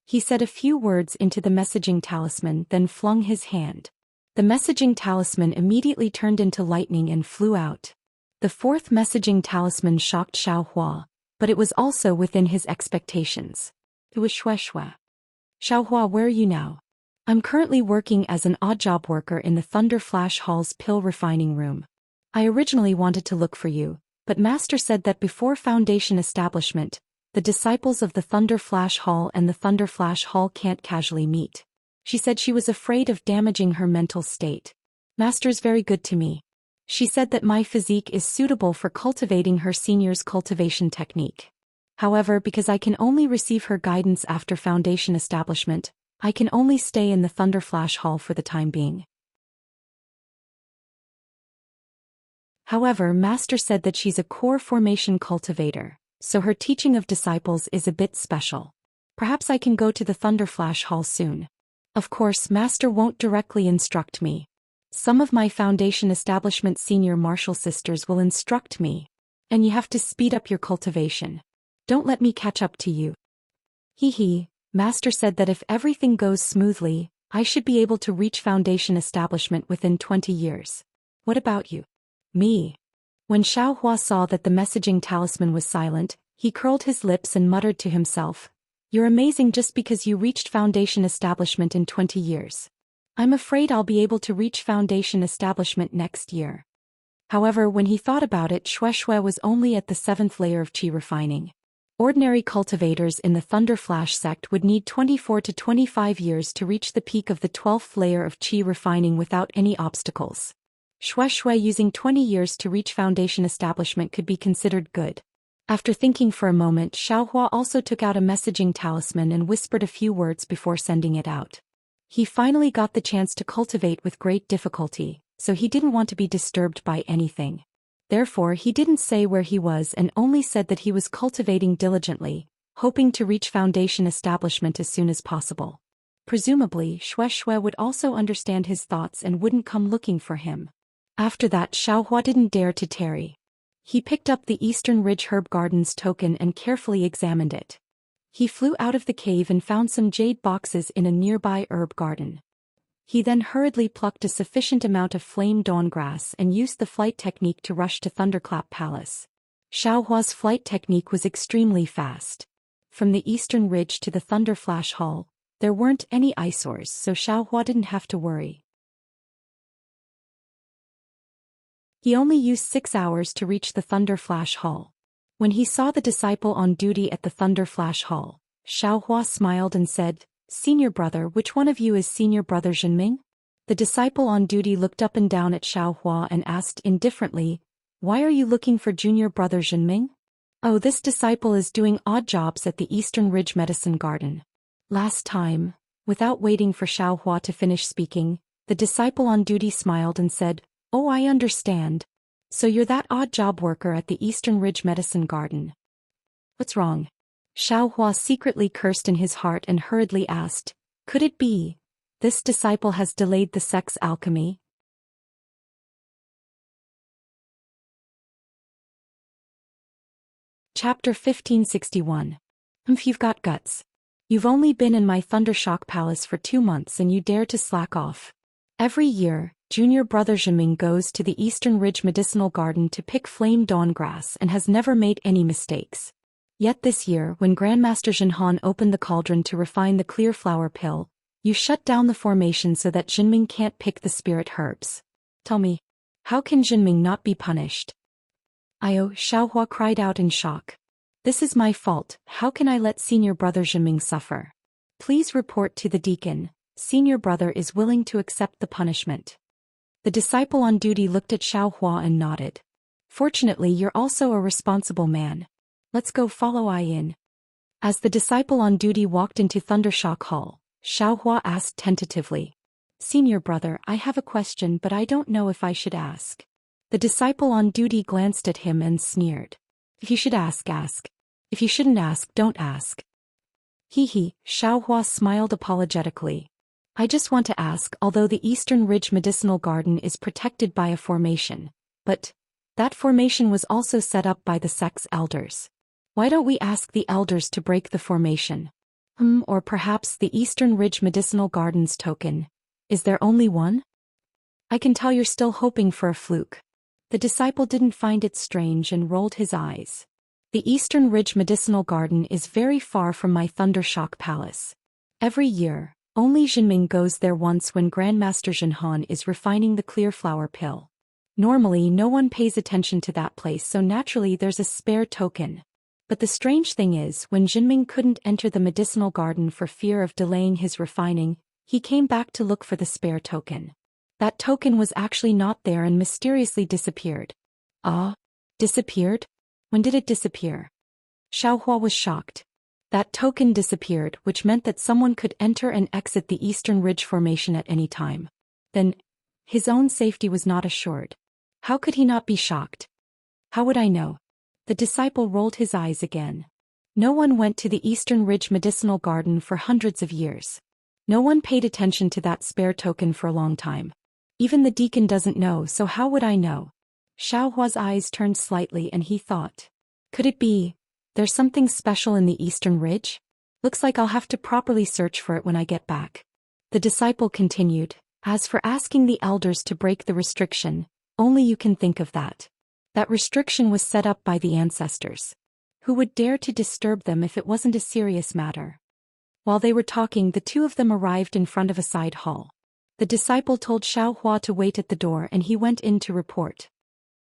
He said a few words into the messaging talisman, then flung his hand. The messaging talisman immediately turned into lightning and flew out. The fourth messaging talisman shocked Xiaohua, but it was also within his expectations. It was Shueshue. Xiaohua, where are you now? I'm currently working as an odd job worker in the Thunder Flash Hall's pill refining room. I originally wanted to look for you, but Master said that before Foundation establishment, the disciples of the Thunder Flash Hall and the Thunder Flash Hall can't casually meet. She said she was afraid of damaging her mental state. Master's very good to me. She said that my physique is suitable for cultivating her senior's cultivation technique. However, because I can only receive her guidance after Foundation establishment, I can only stay in the Thunder Flash Hall for the time being. However, Master said that she's a core formation cultivator, so her teaching of disciples is a bit special. Perhaps I can go to the Thunder Flash Hall soon. Of course, Master won't directly instruct me. Some of my Foundation establishment senior martial sisters will instruct me. And you have to speed up your cultivation. Don't let me catch up to you. Hehe, Master said that if everything goes smoothly, I should be able to reach Foundation establishment within 20 years. What about you? Me. When Xiaohua saw that the messaging talisman was silent, he curled his lips and muttered to himself, "You're amazing just because you reached Foundation establishment in 20 years. I'm afraid I'll be able to reach Foundation establishment next year." However, when he thought about it, Shueshue was only at the 7th layer of qi refining. Ordinary cultivators in the Thunder Flash sect would need 24 to 25 years to reach the peak of the 12th layer of qi refining without any obstacles. Shueshue using 20 years to reach Foundation establishment could be considered good. After thinking for a moment, Xiaohua also took out a messaging talisman and whispered a few words before sending it out. He finally got the chance to cultivate with great difficulty, so he didn't want to be disturbed by anything. Therefore, he didn't say where he was and only said that he was cultivating diligently, hoping to reach Foundation establishment as soon as possible. Presumably, Shueshue would also understand his thoughts and wouldn't come looking for him. After that, Xiaohua didn't dare to tarry. He picked up the Eastern Ridge Herb Garden's token and carefully examined it. He flew out of the cave and found some jade boxes in a nearby herb garden. He then hurriedly plucked a sufficient amount of flame dawn grass and used the flight technique to rush to Thunderclap Palace. Xiaohua's flight technique was extremely fast. From the Eastern Ridge to the Thunderflash Hall, there weren't any eyesores, so Xiaohua didn't have to worry. He only used 6 hours to reach the Thunderflash Hall. When he saw the disciple on duty at the Thunderflash Hall, Xiaohua smiled and said, "Senior brother, which one of you is senior brother Zhenming?" The disciple on duty looked up and down at Xiaohua and asked indifferently, "Why are you looking for junior brother Zhenming?" "Oh, this disciple is doing odd jobs at the Eastern Ridge Medicine Garden." Last time, without waiting for Xiaohua to finish speaking, the disciple on duty smiled and said, "Oh, I understand. So you're that odd job worker at the Eastern Ridge Medicine Garden. What's wrong?" Xiaohua secretly cursed in his heart and hurriedly asked, "Could it be this disciple has delayed the sex alchemy?" Chapter 1561. You've got guts. You've only been in my Thundershock Palace for 2 months and you dare to slack off. Every year, junior brother Zhenming goes to the Eastern Ridge Medicinal Garden to pick flame dawn grass and has never made any mistakes. Yet this year, when Grandmaster Zhenhan opened the cauldron to refine the clear flower pill, you shut down the formation so that Zhenming can't pick the spirit herbs. Tell me, how can Zhenming not be punished? Xiaohua cried out in shock. "This is my fault. How can I let senior brother Zhenming suffer? Please report to the deacon. Senior brother is willing to accept the punishment." The disciple on duty looked at Xiaohua and nodded. "Fortunately, you're also a responsible man. Let's go follow I in." As the disciple on duty walked into Thundershock Hall, Xiaohua asked tentatively, "Senior brother, I have a question but I don't know if I should ask." The disciple on duty glanced at him and sneered. "If you should ask, ask. If you shouldn't ask, don't ask." Xiaohua smiled apologetically. "I just want to ask, although the Eastern Ridge Medicinal Garden is protected by a formation, but that formation was also set up by the sect's elders. Why don't we ask the elders to break the formation? Or perhaps the Eastern Ridge Medicinal Garden's token. Is there only one? I can tell you're still hoping for a fluke." The disciple didn't find it strange and rolled his eyes. "The Eastern Ridge Medicinal Garden is very far from my Thundershock Palace. Every year, only Zhenming goes there once when Grandmaster Zhenhan is refining the clear flower pill. Normally no one pays attention to that place, so naturally there's a spare token. But the strange thing is, when Zhenming couldn't enter the medicinal garden for fear of delaying his refining, he came back to look for the spare token. That token was actually not there and mysteriously disappeared." "Ah? Disappeared? When did it disappear?" Xiaohua was shocked. That token disappeared, which meant that someone could enter and exit the Eastern Ridge Formation at any time. Then, his own safety was not assured. How could he not be shocked? "How would I know?" The disciple rolled his eyes again. "No one went to the Eastern Ridge Medicinal Garden for hundreds of years. No one paid attention to that spare token for a long time. Even the deacon doesn't know, so how would I know?" Xiaohua's eyes turned slightly and he thought, "Could it be there's something special in the Eastern Ridge? Looks like I'll have to properly search for it when I get back." The disciple continued, "As for asking the elders to break the restriction, only you can think of that. That restriction was set up by the ancestors. Who would dare to disturb them if it wasn't a serious matter?" While they were talking, the two of them arrived in front of a side hall. The disciple told Xiaohua to wait at the door and he went in to report.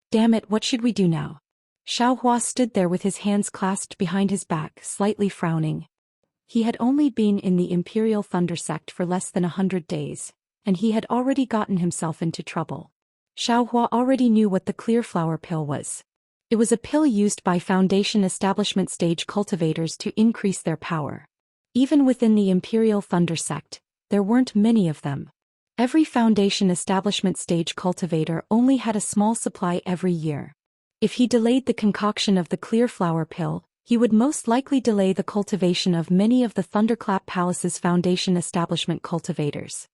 "Damn it, what should we do now?" Xiaohua stood there with his hands clasped behind his back, slightly frowning. He had only been in the Imperial Thunder Sect for less than 100 days, and he had already gotten himself into trouble. Xiaohua already knew what the clear flower pill was. It was a pill used by Foundation Establishment Stage cultivators to increase their power. Even within the Imperial Thunder Sect, there weren't many of them. Every Foundation Establishment Stage cultivator only had a small supply every year. If he delayed the concoction of the clear flower pill, he would most likely delay the cultivation of many of the Thunderclap Palace's Foundation Establishment cultivators.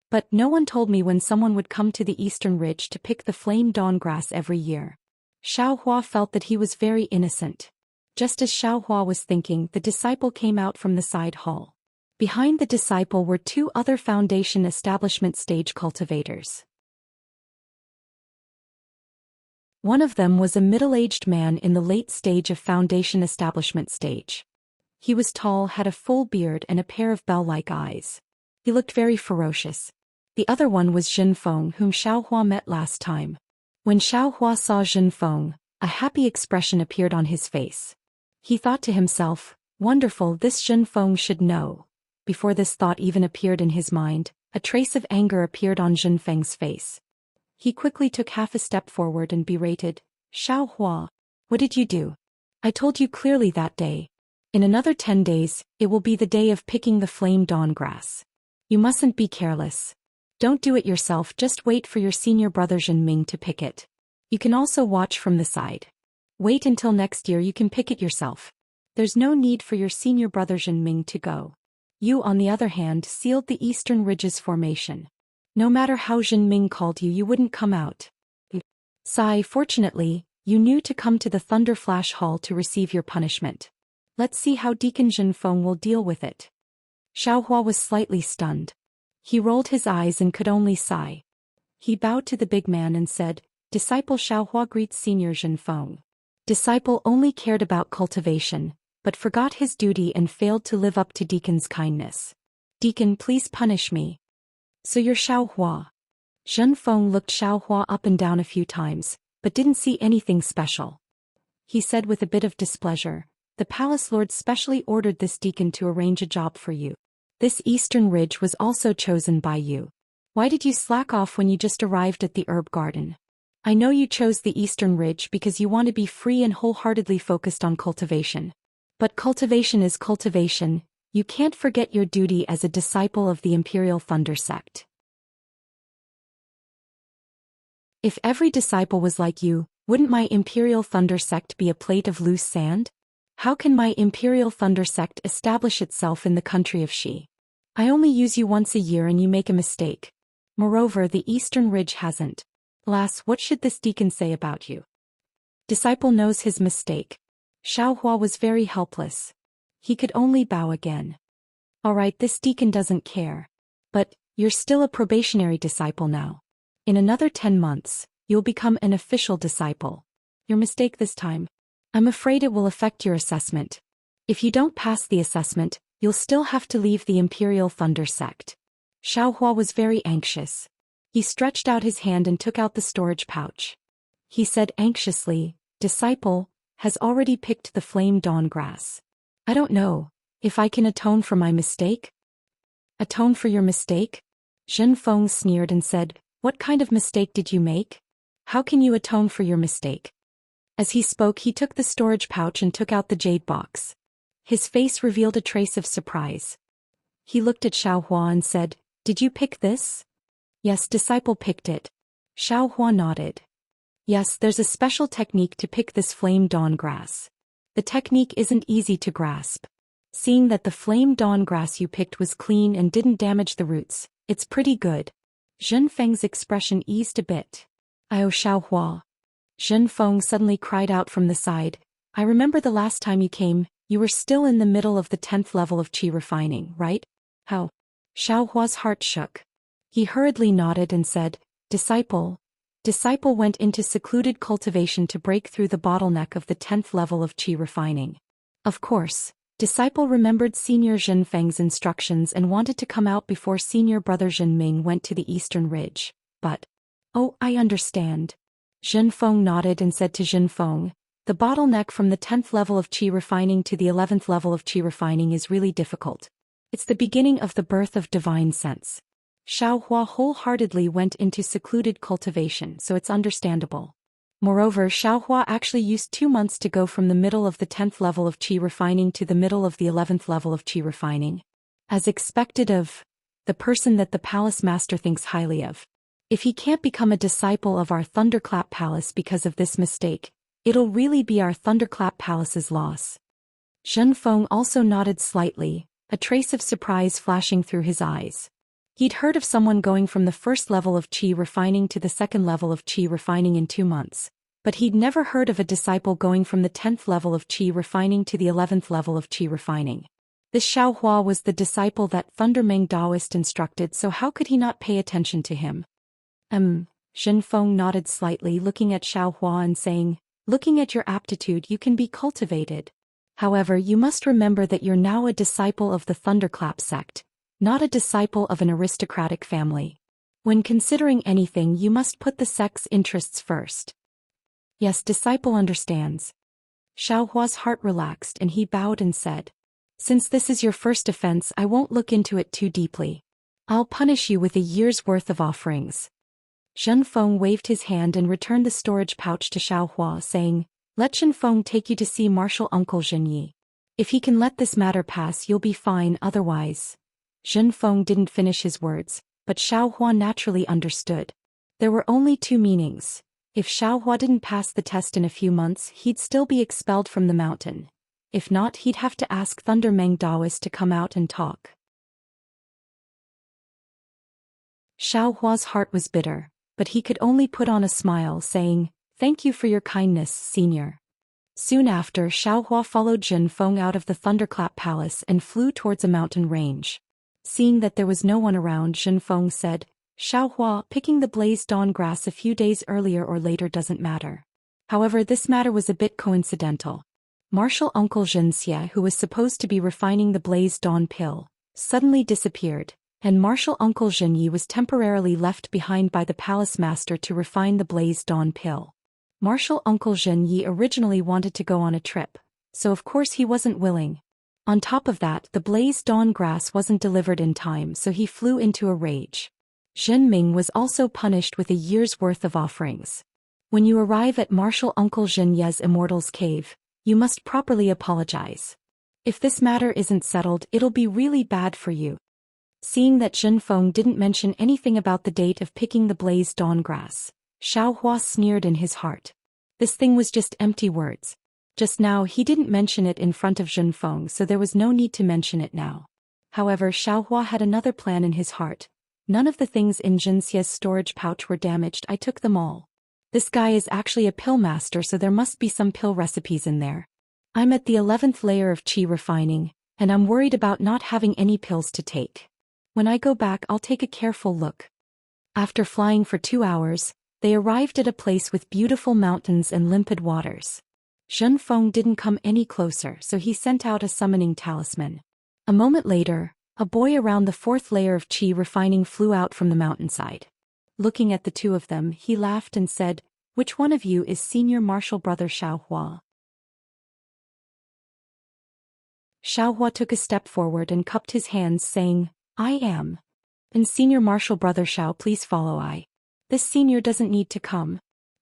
But no one told me when someone would come to the Eastern Ridge to pick the flame dawn grass every year. Xiaohua felt that he was very innocent. Just as Xiaohua was thinking, the disciple came out from the side hall. Behind the disciple were two other foundation establishment stage cultivators. One of them was a middle-aged man in the late stage of foundation establishment stage. He was tall, had a full beard and a pair of bell-like eyes. He looked very ferocious. The other one was Jinfeng, whom Xiaohua met last time. When Xiaohua saw Jinfeng, a happy expression appeared on his face. He thought to himself, wonderful, this Jinfeng should know. Before this thought even appeared in his mind, a trace of anger appeared on Jinfeng's face. He quickly took half a step forward and berated, Xiaohua, what did you do? I told you clearly that day. In another 10 days, it will be the day of picking the flame dawn grass. You mustn't be careless. Don't do it yourself, just wait for your senior brother Zhenming to pick it. You can also watch from the side. Wait until next year, you can pick it yourself. There's no need for your senior brother Zhenming to go. You, on the other hand, sealed the Eastern Ridge's formation. No matter how Zhenming called you, you wouldn't come out. Sigh, fortunately, you knew to come to the Thunder Flash Hall to receive your punishment. Let's see how Deacon Jinfeng will deal with it. Xiaohua was slightly stunned. He rolled his eyes and could only sigh. He bowed to the big man and said, Disciple Xiaohua greets Senior Jinfeng. Disciple only cared about cultivation, but forgot his duty and failed to live up to Deacon's kindness. Deacon, please punish me. So you're Xiaohua. Jinfeng looked Xiaohua up and down a few times, but didn't see anything special. He said with a bit of displeasure, the palace lord specially ordered this deacon to arrange a job for you. This Eastern Ridge was also chosen by you. Why did you slack off when you just arrived at the herb garden? I know you chose the Eastern Ridge because you want to be free and wholeheartedly focused on cultivation. But cultivation is cultivation. You can't forget your duty as a disciple of the Imperial Thunder Sect. If every disciple was like you, wouldn't my Imperial Thunder Sect be a plate of loose sand? How can my Imperial Thunder Sect establish itself in the country of Xi? I only use you once a year and you make a mistake. Moreover, the Eastern Ridge hasn't. Alas, what should this deacon say about you? Disciple knows his mistake. Xiaohua was very helpless. He could only bow again. Alright, this deacon doesn't care. But, you're still a probationary disciple now. In another 10 months, you'll become an official disciple. Your mistake this time. I'm afraid it will affect your assessment. If you don't pass the assessment, you'll still have to leave the Imperial Thunder Sect. Xiaohua was very anxious. He stretched out his hand and took out the storage pouch. He said anxiously, Disciple, has already picked the flame dawn grass. I don't know if I can atone for my mistake. Atone for your mistake? Jinfeng sneered and said, What kind of mistake did you make? How can you atone for your mistake? As he spoke, he took the storage pouch and took out the jade box. His face revealed a trace of surprise. He looked at Xiaohua and said, Did you pick this? Yes, disciple picked it. Xiaohua nodded. Yes, there's a special technique to pick this flame dawn grass. The technique isn't easy to grasp. Seeing that the flame dawn grass you picked was clean and didn't damage the roots, it's pretty good. Jinfeng's expression eased a bit. Oh, Xiaohua. Jinfeng suddenly cried out from the side. I remember the last time you came, you were still in the middle of the 10th level of qi refining, right? How? Xiaohua's heart shook. He hurriedly nodded and said, Disciple. Disciple went into secluded cultivation to break through the bottleneck of the 10th level of qi refining. Of course, Disciple remembered Senior Jinfeng's instructions and wanted to come out before Senior Brother Zhenming went to the Eastern Ridge, but... Oh, I understand. Jinfeng nodded and said to Jinfeng, The bottleneck from the 10th level of qi refining to the 11th level of qi refining is really difficult. It's the beginning of the birth of divine sense. Xiaohua wholeheartedly went into secluded cultivation, so it's understandable. Moreover, Xiaohua actually used 2 months to go from the middle of the 10th level of qi refining to the middle of the 11th level of qi refining. As expected of the person that the palace master thinks highly of. If he can't become a disciple of our Thunderclap Palace because of this mistake, it'll really be our Thunderclap Palace's loss. Jinfeng also nodded slightly, a trace of surprise flashing through his eyes. He'd heard of someone going from the first level of qi refining to the second level of qi refining in 2 months, But he'd never heard of a disciple going from the 10th level of qi refining to the 11th level of qi refining. This Xiaohua was the disciple that Thundermeng Taoist instructed, so how could he not pay attention to him? Zhenfeng nodded slightly, looking at Xiaohua and saying, looking at your aptitude you can be cultivated. However, you must remember that you're now a disciple of the Thunderclap sect, not a disciple of an aristocratic family. When considering anything you must put the sect's interests first. Yes, disciple understands. Xiaohua's heart relaxed and he bowed and said, since this is your first offense I won't look into it too deeply. I'll punish you with a year's worth of offerings. Zhenfeng waved his hand and returned the storage pouch to Xiaohua, saying, let Zhenfeng take you to see Martial Uncle Zhenyi. If he can let this matter pass you'll be fine, otherwise. Zhenfeng didn't finish his words, but Xiaohua naturally understood. There were only two meanings. If Xiaohua didn't pass the test in a few months he'd still be expelled from the mountain. If not, he'd have to ask Thundermeng Taoist to come out and talk. Xiaohua's heart was bitter, but he could only put on a smile, saying, thank you for your kindness, senior. Soon after, Xiaohua followed Zhenfeng out of the Thunderclap Palace and flew towards a mountain range. Seeing that there was no one around, Zhenfeng said, Xiaohua, picking the blazed dawn grass a few days earlier or later doesn't matter. However, this matter was a bit coincidental. Martial Uncle Zhenxie, who was supposed to be refining the blazed dawn pill, suddenly disappeared, and Martial Uncle Zhenyi was temporarily left behind by the palace master to refine the blazed dawn pill. Martial Uncle Zhenyi originally wanted to go on a trip, so of course he wasn't willing. On top of that, the blazed dawn grass wasn't delivered in time, so he flew into a rage. Zhenming was also punished with a year's worth of offerings. When you arrive at Martial Uncle Zhenye's Immortal's Cave, you must properly apologize. If this matter isn't settled, it'll be really bad for you. Seeing that Zhenfeng didn't mention anything about the date of picking the blazed dawn grass, Xiaohua sneered in his heart. This thing was just empty words. Just now he didn't mention it in front of Zhenfeng, so there was no need to mention it now. However, Xiaohua had another plan in his heart. None of the things in Zhenxie's storage pouch were damaged, I took them all. This guy is actually a pill master, so there must be some pill recipes in there. I'm at the 11th layer of qi refining, and I'm worried about not having any pills to take. When I go back I'll take a careful look. After flying for 2 hours, they arrived at a place with beautiful mountains and limpid waters. Zhenfeng didn't come any closer, so he sent out a summoning talisman. A moment later, a boy around the 4th layer of qi refining flew out from the mountainside. Looking at the two of them, he laughed and said, which one of you is senior martial brother Xiaohua? Xiaohua took a step forward and cupped his hands, saying, I am. And senior martial brother Xiao, please follow I. This senior doesn't need to come.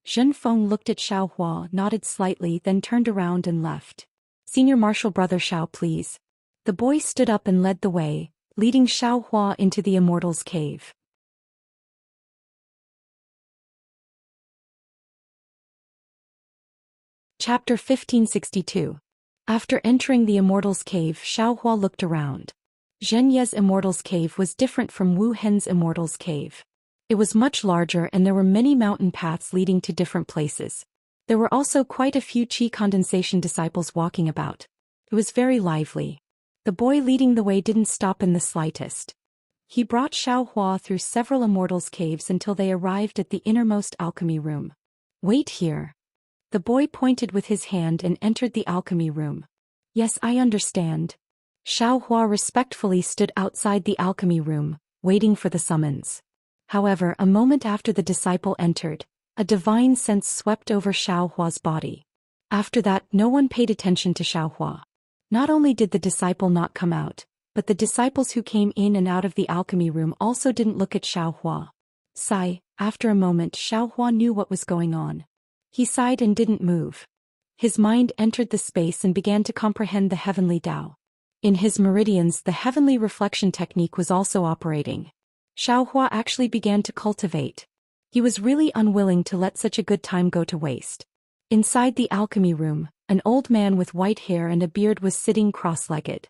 Zhenfeng looked at Xiaohua, nodded slightly, then turned around and left. Senior martial brother Xiao, please. The boy stood up and led the way, leading Xiaohua into the Immortal's Cave. Chapter 1562. After entering the Immortal's Cave, Xiaohua looked around. Zhenye's Immortal's Cave was different from Wu Hen's Immortal's Cave. It was much larger and there were many mountain paths leading to different places. There were also quite a few qi condensation disciples walking about. It was very lively. The boy leading the way didn't stop in the slightest. He brought Xiaohua through several Immortal's Caves until they arrived at the innermost alchemy room. Wait here. The boy pointed with his hand and entered the alchemy room. Yes, I understand. Xiaohua respectfully stood outside the alchemy room, waiting for the summons. However, a moment after the disciple entered, a divine sense swept over Xiaohua's body. After that, no one paid attention to Xiaohua. Not only did the disciple not come out, but the disciples who came in and out of the alchemy room also didn't look at Xiaohua. Sigh, after a moment Xiaohua knew what was going on. He sighed and didn't move. His mind entered the space and began to comprehend the heavenly Tao. In his meridians the heavenly reflection technique was also operating. Xiaohua actually began to cultivate. He was really unwilling to let such a good time go to waste. Inside the alchemy room, an old man with white hair and a beard was sitting cross-legged.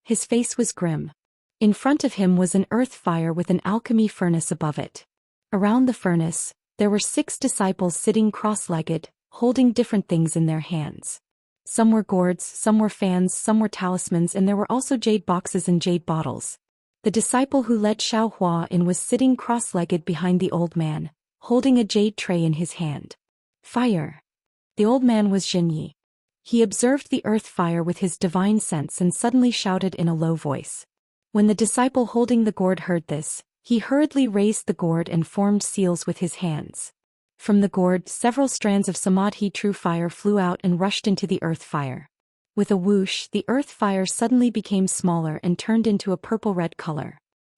His face was grim. In front of him was an earth fire with an alchemy furnace above it. Around the furnace, there were 6 disciples sitting cross-legged, holding different things in their hands. Some were gourds, some were fans, some were talismans, and there were also jade boxes and jade bottles. The disciple who led Xiaohua in was sitting cross-legged behind the old man, holding a jade tray in his hand. Fire. The old man was Zhenyi. He observed the earth fire with his divine sense and suddenly shouted in a low voice. When the disciple holding the gourd heard this, he hurriedly raised the gourd and formed seals with his hands. From the gourd, several strands of samadhi true fire flew out and rushed into the earth fire. With a whoosh, the earth fire suddenly became smaller and turned into a purple-red color.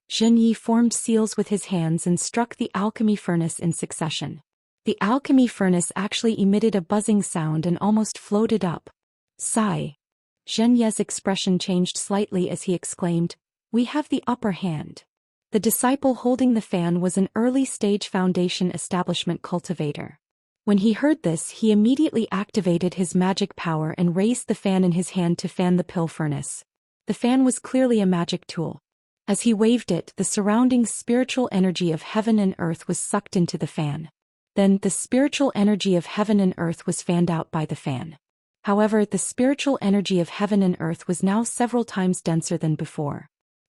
Zhenyi formed seals with his hands and struck the alchemy furnace in succession. The alchemy furnace actually emitted a buzzing sound and almost floated up. Sigh. Zhenyi's expression changed slightly as he exclaimed, "We have the upper hand." The disciple holding the fan was an early-stage foundation establishment cultivator. When he heard this, he immediately activated his magic power and raised the fan in his hand to fan the pill furnace. The fan was clearly a magic tool. As he waved it, the surrounding spiritual energy of heaven and earth was sucked into the fan. Then, the spiritual energy of heaven and earth was fanned out by the fan. However, the spiritual energy of heaven and earth was now several times denser than before.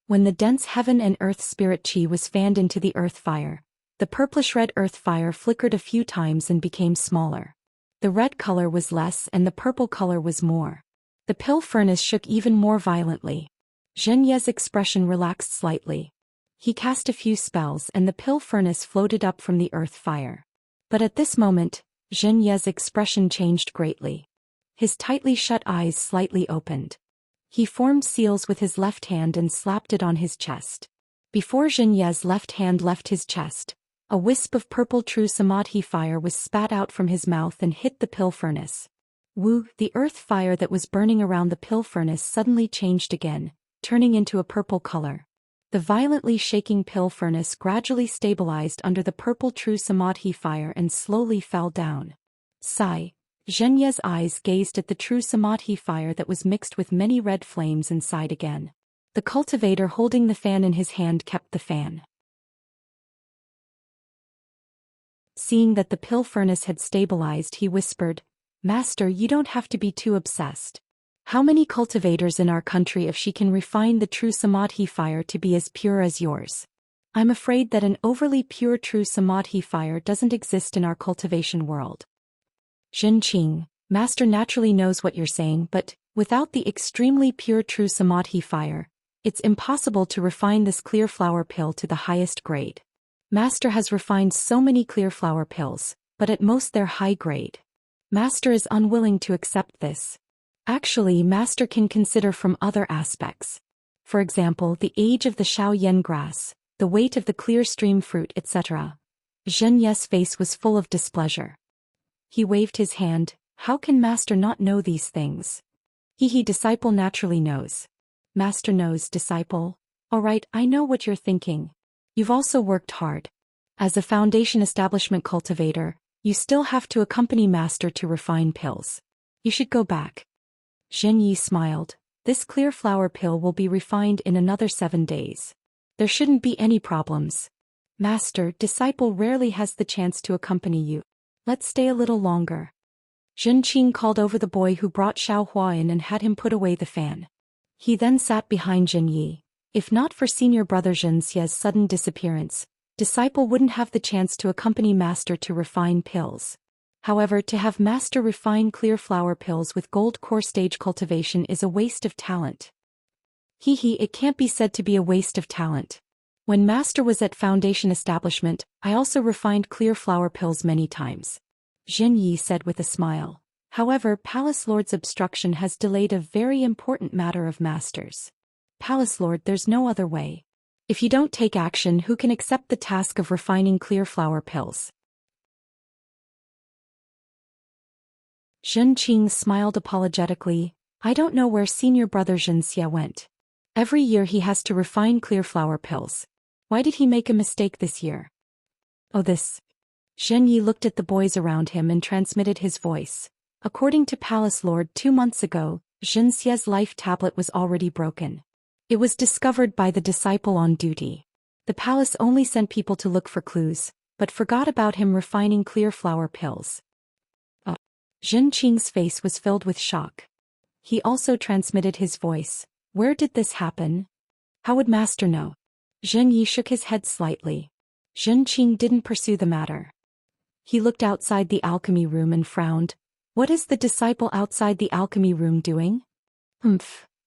When the dense heaven and earth spirit chi was fanned into the earth fire, the purplish-red earth fire flickered a few times and became smaller. The red color was less and the purple color was more. The pill furnace shook even more violently. Zhenyi's expression relaxed slightly. He cast a few spells and the pill furnace floated up from the earth fire. But at this moment, Zhenyi's expression changed greatly. His tightly shut eyes slightly opened. He formed seals with his left hand and slapped it on his chest. Before Zhenyi's left hand left his chest, a wisp of purple true samadhi fire was spat out from his mouth and hit the pill furnace. Woo! The earth fire that was burning around the pill furnace suddenly changed again, turning into a purple color. The violently shaking pill furnace gradually stabilized under the purple true samadhi fire and slowly fell down. Sigh. Zhenyi's eyes gazed at the true samadhi fire that was mixed with many red flames and sighed again. The cultivator holding the fan in his hand kept the fan. Seeing that the pill furnace had stabilized, he whispered, "Master, you don't have to be too obsessed. How many cultivators in our country if she can refine the true samadhi fire to be as pure as yours? I'm afraid that an overly pure true samadhi fire doesn't exist in our cultivation world." Zhenqing, Master naturally knows what you're saying, but without the extremely pure true samadhi fire, it's impossible to refine this clear flower pill to the highest grade. Master has refined so many clear flower pills, but at most they're high grade. Master is unwilling to accept this. Actually, Master can consider from other aspects. For example, the age of the Shaoyan grass, the weight of the clear stream fruit, etc. Zhenyi's face was full of displeasure. He waved his hand. How can Master not know these things? He disciple naturally knows. Master knows, disciple. Alright, I know what you're thinking. You've also worked hard. As a foundation establishment cultivator, you still have to accompany Master to refine pills. You should go back. Zhenyi smiled. This clear flower pill will be refined in another 7 days. There shouldn't be any problems. Master, disciple rarely has the chance to accompany you. Let's stay a little longer. Zhenqing called over the boy who brought Xiaohua in and had him put away the fan. He then sat behind Zhenyi. If not for senior brother Zhenxia's sudden disappearance, disciple wouldn't have the chance to accompany Master to refine pills. However, to have Master refine clear flower pills with gold core stage cultivation is a waste of talent. It can't be said to be a waste of talent. When Master was at foundation establishment, I also refined clear flower pills many times. Zhenyi said with a smile. However, Palace Lord's obstruction has delayed a very important matter of Master's. Palace Lord, there's no other way. If you don't take action, who can accept the task of refining clear flower pills? Zhenqing smiled apologetically. I don't know where senior brother Zhenxia went. Every year he has to refine clear flower pills. Why did he make a mistake this year? Oh, this. Zhenyi looked at the boys around him and transmitted his voice. According to Palace Lord, 2 months ago, Zhenxia's life tablet was already broken. It was discovered by the disciple on duty. The palace only sent people to look for clues, but forgot about him refining clear flower pills. Zhen Qing's face was filled with shock. He also transmitted his voice. Where did this happen? How would Master know? Zhen Yi shook his head slightly. Zhen Qing didn't pursue the matter. He looked outside the alchemy room and frowned. What is the disciple outside the alchemy room doing?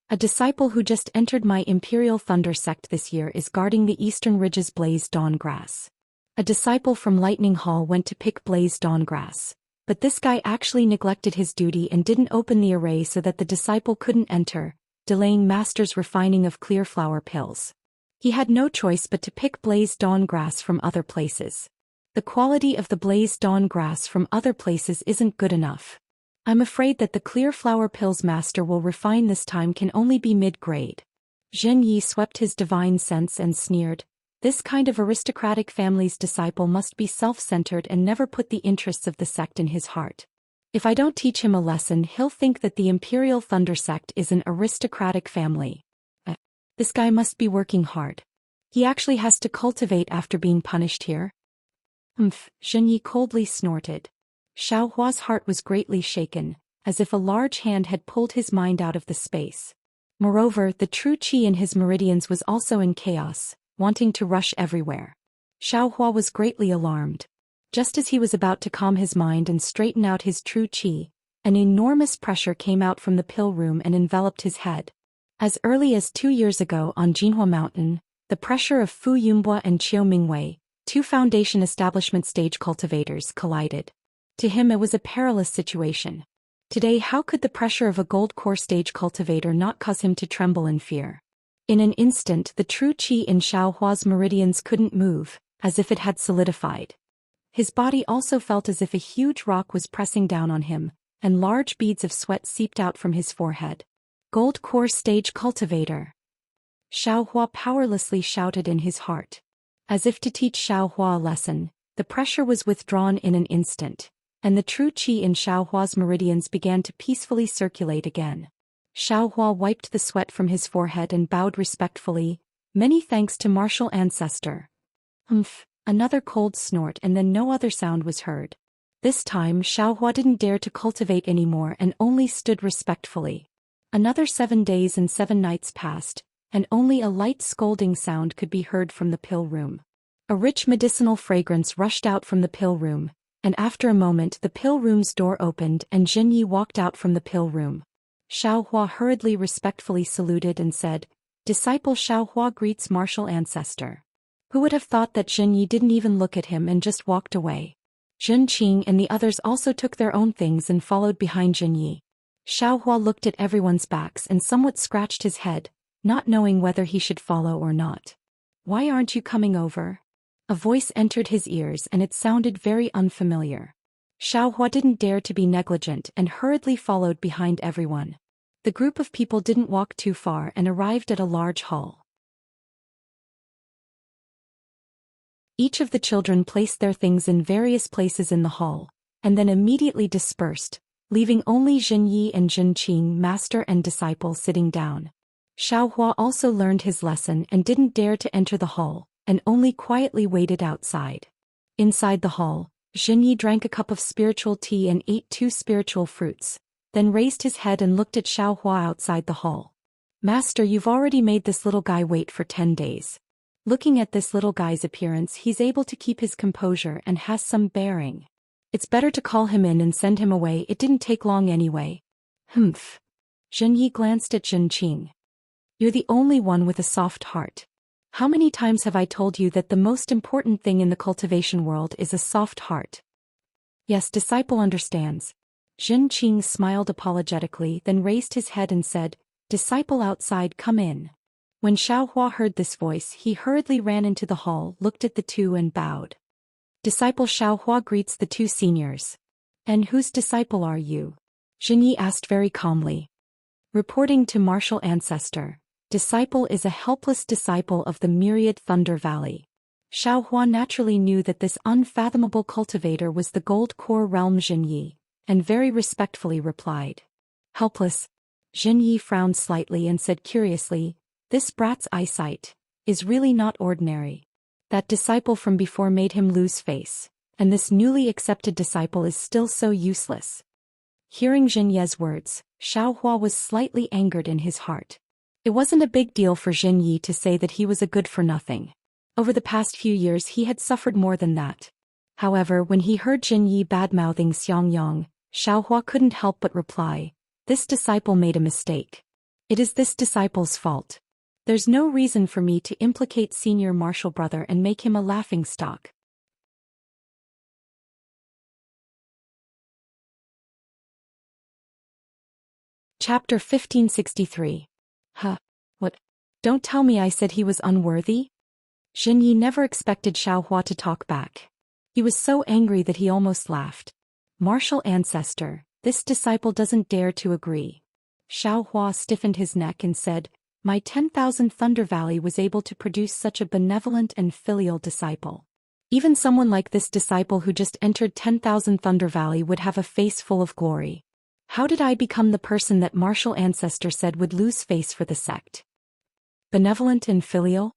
A disciple who just entered my Imperial Thunder sect this year is guarding the Eastern Ridge's Blaze Dawn Grass. A disciple from Lightning Hall went to pick Blaze Dawn Grass. But this guy actually neglected his duty and didn't open the array so that the disciple couldn't enter, delaying Master's refining of clear flower pills. He had no choice but to pick Blaze Dawn Grass from other places. The quality of the Blaze Dawn Grass from other places isn't good enough. I'm afraid that the clear flower pills Master will refine this time can only be mid-grade. Zhen Yi swept his divine sense and sneered. This kind of aristocratic family's disciple must be self-centered and never put the interests of the sect in his heart. If I don't teach him a lesson, he'll think that the Imperial Thunder sect is an aristocratic family. This guy must be working hard. He actually has to cultivate after being punished here. Zhen Yi coldly snorted. Xiaohua's heart was greatly shaken, as if a large hand had pulled his mind out of the space. Moreover, the true qi in his meridians was also in chaos, wanting to rush everywhere. Xiaohua was greatly alarmed. Just as he was about to calm his mind and straighten out his true qi, an enormous pressure came out from the pill room and enveloped his head. As early as 2 years ago on Jinhua Mountain, the pressure of Fu Yunbua and Qiu Mingwei, 2 Foundation Establishment stage cultivators, collided. To him it was a perilous situation. Today, how could the pressure of a gold core stage cultivator not cause him to tremble in fear? In an instant, the true qi in Xiaohua's meridians couldn't move, as if it had solidified. His body also felt as if a huge rock was pressing down on him, and large beads of sweat seeped out from his forehead. Gold core stage cultivator. Xiaohua powerlessly shouted in his heart. As if to teach Xiaohua a lesson, the pressure was withdrawn in an instant, and the true qi in Xiaohua's meridians began to peacefully circulate again. Xiaohua wiped the sweat from his forehead and bowed respectfully. Many thanks to martial ancestor. Another cold snort, and then no other sound was heard. This time Xiaohua didn't dare to cultivate anymore and only stood respectfully. Another 7 days and 7 nights passed, and only a light scolding sound could be heard from the pill room. A rich medicinal fragrance rushed out from the pill room, and after a moment the pill room's door opened and Zhen Yi walked out from the pill room. Xiaohua hurriedly respectfully saluted and said, "Disciple Xiaohua greets martial ancestor." Who would have thought that Zhen Yi didn't even look at him and just walked away? Zhen Qing and the others also took their own things and followed behind Zhen Yi. Xiaohua looked at everyone's backs and somewhat scratched his head, not knowing whether he should follow or not. "Why aren't you coming over?" A voice entered his ears and it sounded very unfamiliar. Xiaohua didn't dare to be negligent and hurriedly followed behind everyone. The group of people didn't walk too far and arrived at a large hall. Each of the children placed their things in various places in the hall, and then immediately dispersed, leaving only Zhen Yi and Zhen Qing, master and disciple, sitting down. Xiaohua also learned his lesson and didn't dare to enter the hall, and only quietly waited outside. Inside the hall, Zhen Yi drank a cup of spiritual tea and ate 2 spiritual fruits, then raised his head and looked at Xiaohua outside the hall. "Master, you've already made this little guy wait for 10 days. Looking at this little guy's appearance, he's able to keep his composure and has some bearing. It's better to call him in and send him away. It didn't take long anyway." Zhen Yi glanced at Zhen Qing. "You're the only one with a soft heart. How many times have I told you that the most important thing in the cultivation world is a soft heart?" "Yes, disciple understands." Zhen Qing smiled apologetically, then raised his head and said, "Disciple outside, come in." When Xiaohua heard this voice, he hurriedly ran into the hall, looked at the 2 and bowed. "Disciple Xiaohua greets the 2 seniors." "And whose disciple are you?" Zhen Yi asked very calmly. "Reporting to martial ancestor. Disciple is a helpless disciple of the myriad Thunder Valley." Xiaohua naturally knew that this unfathomable cultivator was the gold core realm Zhen Yi, and very respectfully replied. "Helpless?" Zhen Yi frowned slightly and said curiously, "This brat's eyesight is really not ordinary. That disciple from before made him lose face, and this newly accepted disciple is still so useless." Hearing Jin Ye's words, Xiaohua was slightly angered in his heart. It wasn't a big deal for Jin Yi to say that he was a good-for-nothing. Over the past few years he had suffered more than that. However, when he heard Jin Yi bad-mouthing Xiangyang, Xiaohua couldn't help but reply, "This disciple made a mistake. It is this disciple's fault. There's no reason for me to implicate senior martial brother and make him a laughingstock." Chapter 1563. Huh. What? Don't tell me I said he was unworthy? Jin Yi never expected Xiaohua to talk back. He was so angry that he almost laughed. Martial ancestor, this disciple doesn't dare to agree. Xiaohua stiffened his neck and said, "My 10,000 Thunder Valley was able to produce such a benevolent and filial disciple. Even someone like this disciple who just entered 10,000 Thunder Valley would have a face full of glory. How did I become the person that martial ancestor said would lose face for the sect? Benevolent and filial?"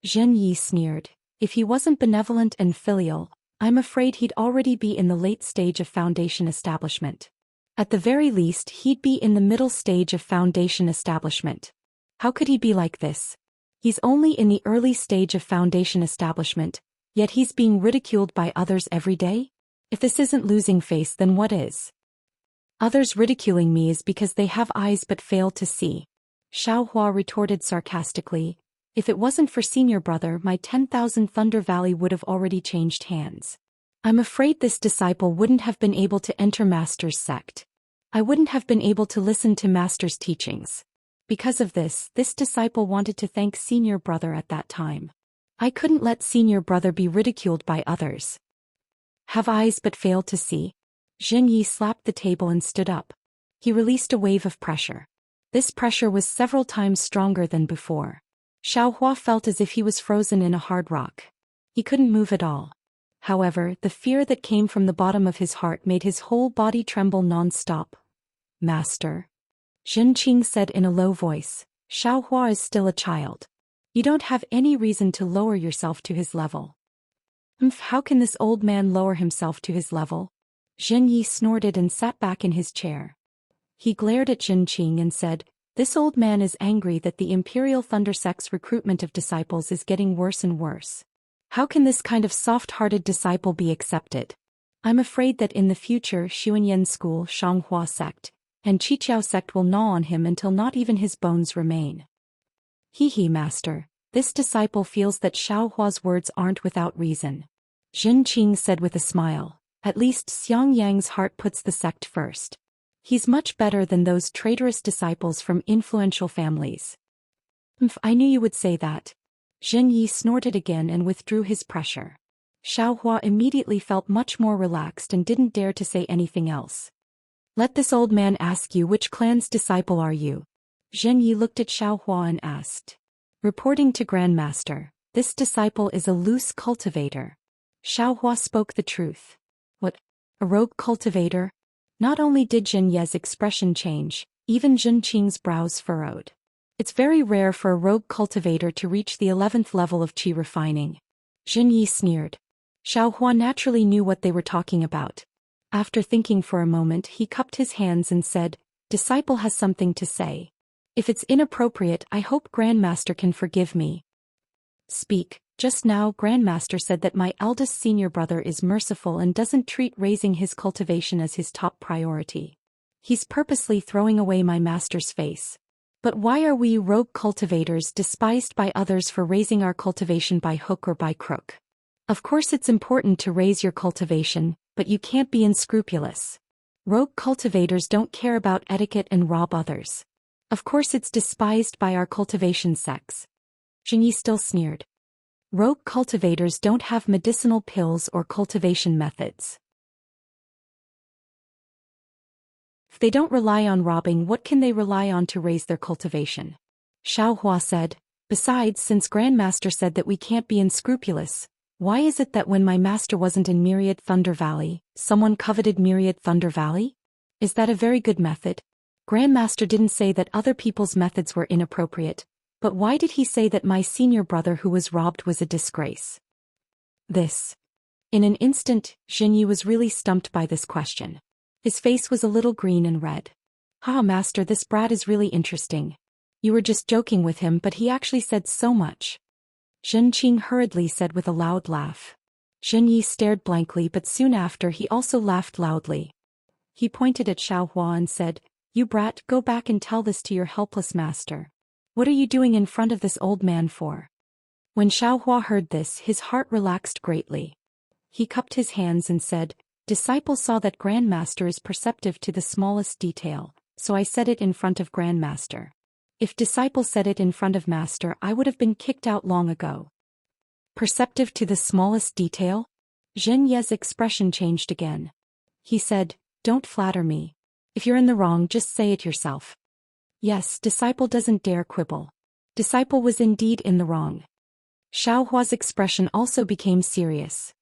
Zhen Yi sneered. "If he wasn't benevolent and filial, I'm afraid he'd already be in the late stage of foundation establishment. At the very least he'd be in the middle stage of foundation establishment. How could he be like this? He's only in the early stage of foundation establishment, yet he's being ridiculed by others every day? If this isn't losing face, then what is? Others ridiculing me is because they have eyes but fail to see." Xiaohua retorted sarcastically, "If it wasn't for senior brother, my 10,000 Thunder Valley would have already changed hands. I'm afraid this disciple wouldn't have been able to enter Master's sect. I wouldn't have been able to listen to Master's teachings. Because of this disciple wanted to thank senior brother at that time. I couldn't let senior brother be ridiculed by others. Have eyes but fail to see?" Jin Yi slapped the table and stood up. He released a wave of pressure. This pressure was several times stronger than before. Xiaohua felt as if he was frozen in a hard rock. He couldn't move at all. However, the fear that came from the bottom of his heart made his whole body tremble non-stop. "Master," Jin Qing said in a low voice, "Xiaohua is still a child. You don't have any reason to lower yourself to his level." How can this old man lower himself to his level?" Jin Yi snorted and sat back in his chair. He glared at Jin Qing and said, "This old man is angry that the Imperial Thunder Sect's recruitment of disciples is getting worse and worse. How can this kind of soft-hearted disciple be accepted? I'm afraid that in the future Xuanyan School, Shanghua Sect, and Qiqiao Sect will gnaw on him until not even his bones remain." "He, master, this disciple feels that Xiaohua's words aren't without reason," Jin Qing said with a smile. "At least Xiang Yang's heart puts the sect first. He's much better than those traitorous disciples from influential families." I knew you would say that." Jin Yi snorted again and withdrew his pressure. Xiaohua immediately felt much more relaxed and didn't dare to say anything else. "Let this old man ask you, which clan's disciple are you?" Jin Yi looked at Xiaohua and asked. "Reporting to Grandmaster, this disciple is a loose cultivator." Xiaohua spoke the truth. "What? A rogue cultivator?" Not only did Jin Ye's expression change, even Jin Qing's brows furrowed. "It's very rare for a rogue cultivator to reach the 11th level of qi refining." Jin Yi sneered. Xiaohua naturally knew what they were talking about. After thinking for a moment, he cupped his hands and said, "Disciple has something to say. If it's inappropriate, I hope Grandmaster can forgive me." "Speak." "Just now Grandmaster said that my eldest senior brother is merciful and doesn't treat raising his cultivation as his top priority. He's purposely throwing away my master's face. But why are we rogue cultivators despised by others for raising our cultivation by hook or by crook? Of course it's important to raise your cultivation, but you can't be unscrupulous. Rogue cultivators don't care about etiquette and rob others. Of course it's despised by our cultivation sects." Jingyi still sneered. "Rogue cultivators don't have medicinal pills or cultivation methods. If they don't rely on robbing, what can they rely on to raise their cultivation?" Xiaohua said. "Besides, since Grandmaster said that we can't be unscrupulous, why is it that when my master wasn't in Myriad Thunder Valley, someone coveted Myriad Thunder Valley? Is that a very good method? Grandmaster didn't say that other people's methods were inappropriate, but why did he say that my senior brother who was robbed was a disgrace?" In an instant, Jin Yi was really stumped by this question. His face was a little green and red. "Ah, master, this brat is really interesting. You were just joking with him, but he actually said so much." Zhen Qing hurriedly said with a loud laugh. Zhen Yi stared blankly, but soon after he also laughed loudly. He pointed at Xiaohua and said, "You brat, go back and tell this to your helpless master. What are you doing in front of this old man for?" When Xiaohua heard this, his heart relaxed greatly. He cupped his hands and said, "Disciple saw that Grandmaster is perceptive to the smallest detail, so I said it in front of Grandmaster. If Disciple said it in front of Master, I would have been kicked out long ago." Perceptive to the smallest detail? Zhen Ye's expression changed again. He said, "Don't flatter me. If you're in the wrong, just say it yourself." Yes, Disciple doesn't dare quibble. Disciple was indeed in the wrong. Xiaohua's expression also became serious.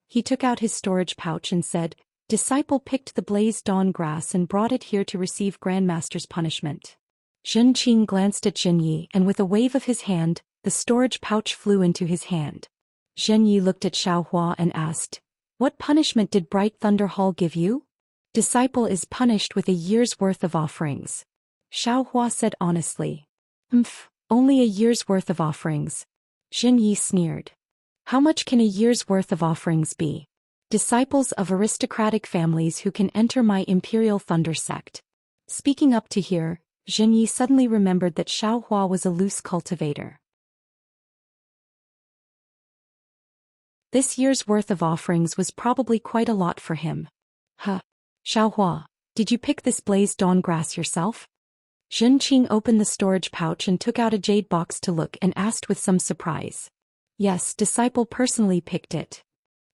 He took out his storage pouch and said, "Disciple picked the blazed dawn grass and brought it here to receive Grandmaster's punishment." Zhen Qing glanced at Zhen Yi, and with a wave of his hand, the storage pouch flew into his hand. Zhen Yi looked at Xiaohua and asked, "What punishment did Bright Thunder Hall give you?" "Disciple is punished with a year's worth of offerings," Xiaohua said honestly. Only a year's worth of offerings." Zhen Yi sneered. "How much can a year's worth of offerings be? Disciples of aristocratic families who can enter my Imperial Thunder sect." Speaking up to here, Zhen Yi suddenly remembered that Xiaohua was a loose cultivator. This year's worth of offerings was probably quite a lot for him. "Huh. Xiaohua, did you pick this blazed dawn grass yourself?" Zhen Qing opened the storage pouch and took out a jade box to look and asked with some surprise. "Yes, Disciple personally picked it."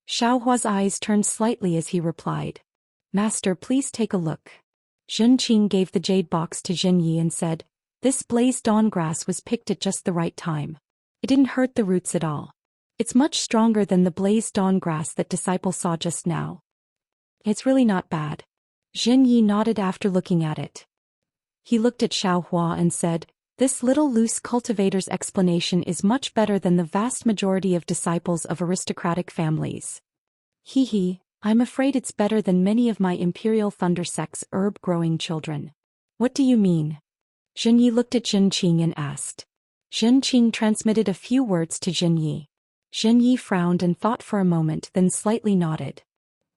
Xiaohua's eyes turned slightly as he replied. "Master, please take a look." Zhen Qing gave the jade box to Zhen Yi and said, "This blazed dawn grass was picked at just the right time. It didn't hurt the roots at all. It's much stronger than the blazed dawn grass that Disciple saw just now. It's really not bad." Zhen Yi nodded after looking at it. He looked at Xiaohua and said, "This little loose cultivator's explanation is much better than the vast majority of disciples of aristocratic families. Hee, I'm afraid it's better than many of my Imperial Thunder sect's herb-growing children." "What do you mean?" Zhen Yi looked at Zhen Qing and asked. Zhen Qing transmitted a few words to Zhen Yi. Zhen Yi frowned and thought for a moment, then slightly nodded.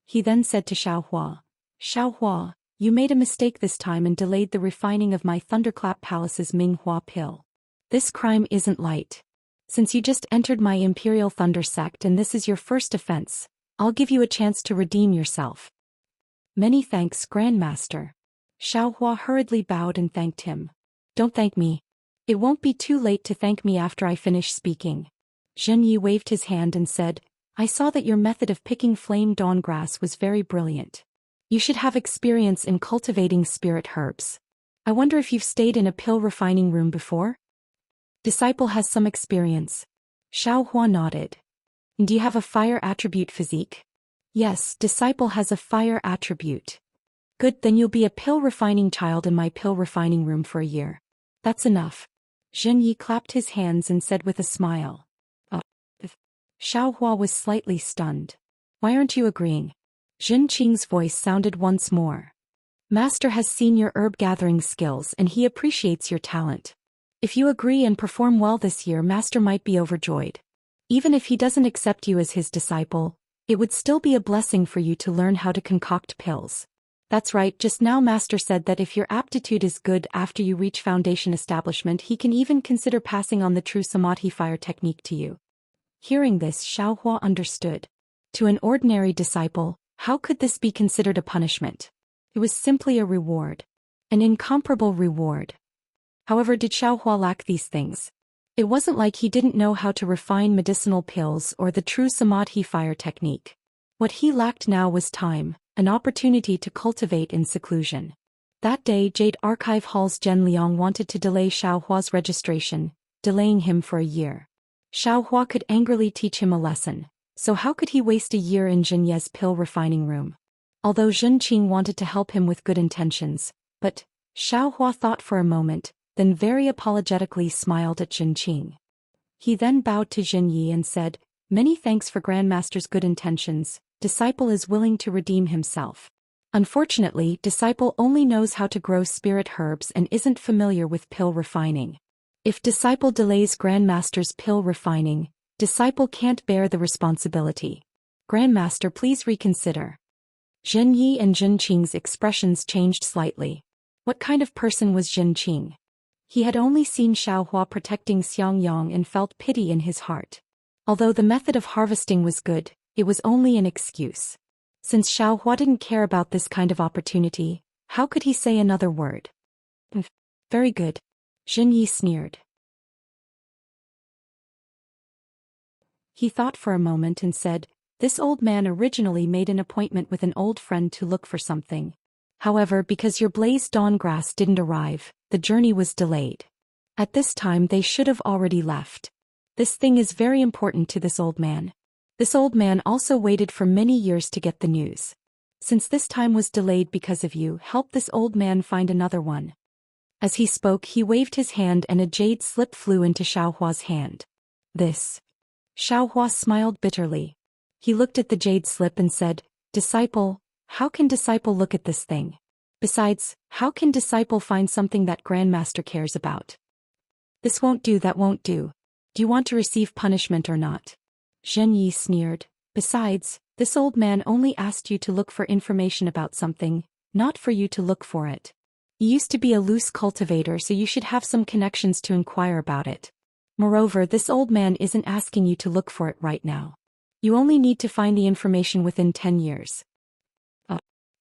He then said to Xiaohua, "Xiaohua, you made a mistake this time and delayed the refining of my Thunderclap Palace's Minghua pill. This crime isn't light. Since you just entered my Imperial Thunder sect and this is your first offense, I'll give you a chance to redeem yourself." "Many thanks, Grandmaster." Xiaohua hurriedly bowed and thanked him. "Don't thank me. It won't be too late to thank me after I finish speaking." Zhen Yi waved his hand and said, "I saw that your method of picking flame dawn grass was very brilliant. You should have experience in cultivating spirit herbs. I wonder if you've stayed in a pill refining room before?" "Disciple has some experience." Xiaohua nodded. "And do you have a fire attribute physique?" "Yes, Disciple has a fire attribute." "Good, then you'll be a pill refining child in my pill refining room for a year. That's enough." Zhen Yi clapped his hands and said with a smile. Xiaohua was slightly stunned. "Why aren't you agreeing?" Zhen Qing's voice sounded once more. "Master has seen your herb gathering skills and he appreciates your talent. If you agree and perform well this year, Master might be overjoyed. Even if he doesn't accept you as his disciple, it would still be a blessing for you to learn how to concoct pills. That's right, just now Master said that if your aptitude is good after you reach foundation establishment, he can even consider passing on the true Samadhi fire technique to you." Hearing this, Xiaohua understood. To an ordinary disciple, how could this be considered a punishment? It was simply a reward. An incomparable reward. However, did Xiaohua lack these things? It wasn't like he didn't know how to refine medicinal pills or the true Samadhi fire technique. What he lacked now was time, an opportunity to cultivate in seclusion. That day, Jade Archive Hall's Zhen Liang wanted to delay Xiaohua's registration, delaying him for a year. Xiaohua could angrily teach him a lesson, so how could he waste a year in Zhen Ye's pill refining room? Although Zhen Qing wanted to help him with good intentions, but Xiaohua thought for a moment, then very apologetically smiled at Zhen Qing. He then bowed to Zhen Yi and said, "Many thanks for Grandmaster's good intentions, disciple is willing to redeem himself." Unfortunately, disciple only knows how to grow spirit herbs and isn't familiar with pill refining. If disciple delays Grandmaster's pill refining, disciple can't bear the responsibility. Grandmaster, please reconsider. Zhen Yi and Zhen Qing's expressions changed slightly. What kind of person was Zhen Qing? He had only seen Xiaohua protecting Xiangyang and felt pity in his heart. Although the method of harvesting was good, it was only an excuse. Since Xiaohua didn't care about this kind of opportunity, how could he say another word? Very good. Zhen Yi sneered. He thought for a moment and said, this old man originally made an appointment with an old friend to look for something. However, because your Blaze Dawn grass didn't arrive, the journey was delayed. At this time they should have already left. This thing is very important to this old man. This old man also waited for many years to get the news. Since this time was delayed because of you, help this old man find another one. As he spoke, he waved his hand and a jade slip flew into Xiaohua's hand. This. Xiaohua smiled bitterly. He looked at the jade slip and said, Disciple, how can disciple look at this thing? Besides, how can disciple find something that Grandmaster cares about? This won't do, that won't do. Do you want to receive punishment or not? Zhen Yi sneered. Besides, this old man only asked you to look for information about something, not for you to look for it. You used to be a loose cultivator, so you should have some connections to inquire about it. Moreover, this old man isn't asking you to look for it right now. You only need to find the information within 10 years.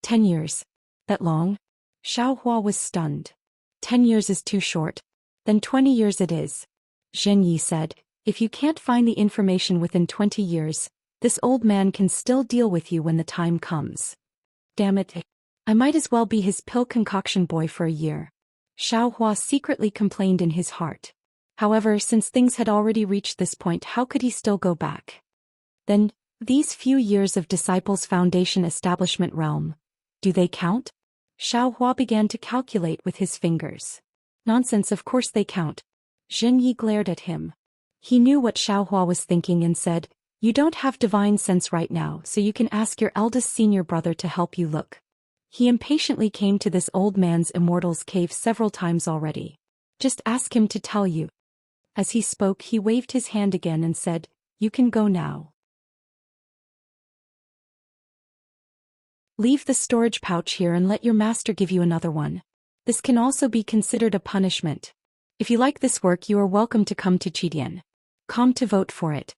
10 years? That long? Xiaohua was stunned. 10 years is too short. Then 20 years it is. Zhen Yi said, if you can't find the information within 20 years, this old man can still deal with you when the time comes. Damn it. I might as well be his pill concoction boy for a year. Xiaohua secretly complained in his heart. However, since things had already reached this point, how could he still go back? Then, these few years of Disciples' Foundation establishment realm, do they count? Xiaohua began to calculate with his fingers. Nonsense, of course they count. Zhen Yi glared at him. He knew what Xiaohua was thinking and said, you don't have divine sense right now, so you can ask your eldest senior brother to help you look. He impatiently came to this old man's immortal's cave several times already. Just ask him to tell you. As he spoke, he waved his hand again and said, you can go now. Leave the storage pouch here and let your master give you another one. This can also be considered a punishment. If you like this work, you are welcome to come to Chidian.com to vote for it.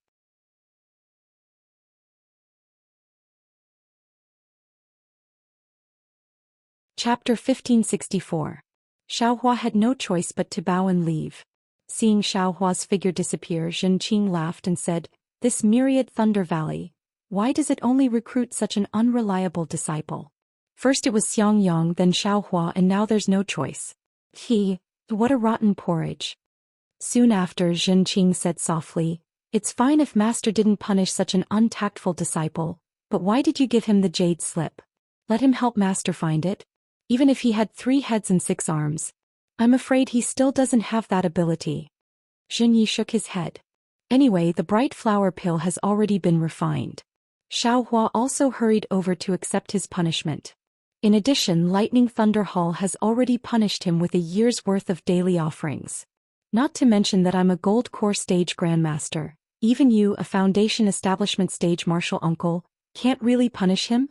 Chapter 1564. Xiaohua had no choice but to bow and leave. Seeing Xiaohua's figure disappear, Zhen Qing laughed and said, this myriad Thunder Valley, why does it only recruit such an unreliable disciple? First it was Xiangyang, then Xiaohua, and now there's no choice. What a rotten porridge. Soon after, Zhen Qing said softly, it's fine if master didn't punish such an untactful disciple, but why did you give him the jade slip? Let him help master find it. Even if he had 3 heads and 6 arms. I'm afraid he still doesn't have that ability. Zhen Yi shook his head. Anyway, the bright flower pill has already been refined. Xiaohua also hurried over to accept his punishment. In addition, Lightning Thunder Hall has already punished him with a year's worth of daily offerings. Not to mention that I'm a Gold Core Stage Grandmaster. Even you, a Foundation Establishment Stage Martial Uncle, can't really punish him?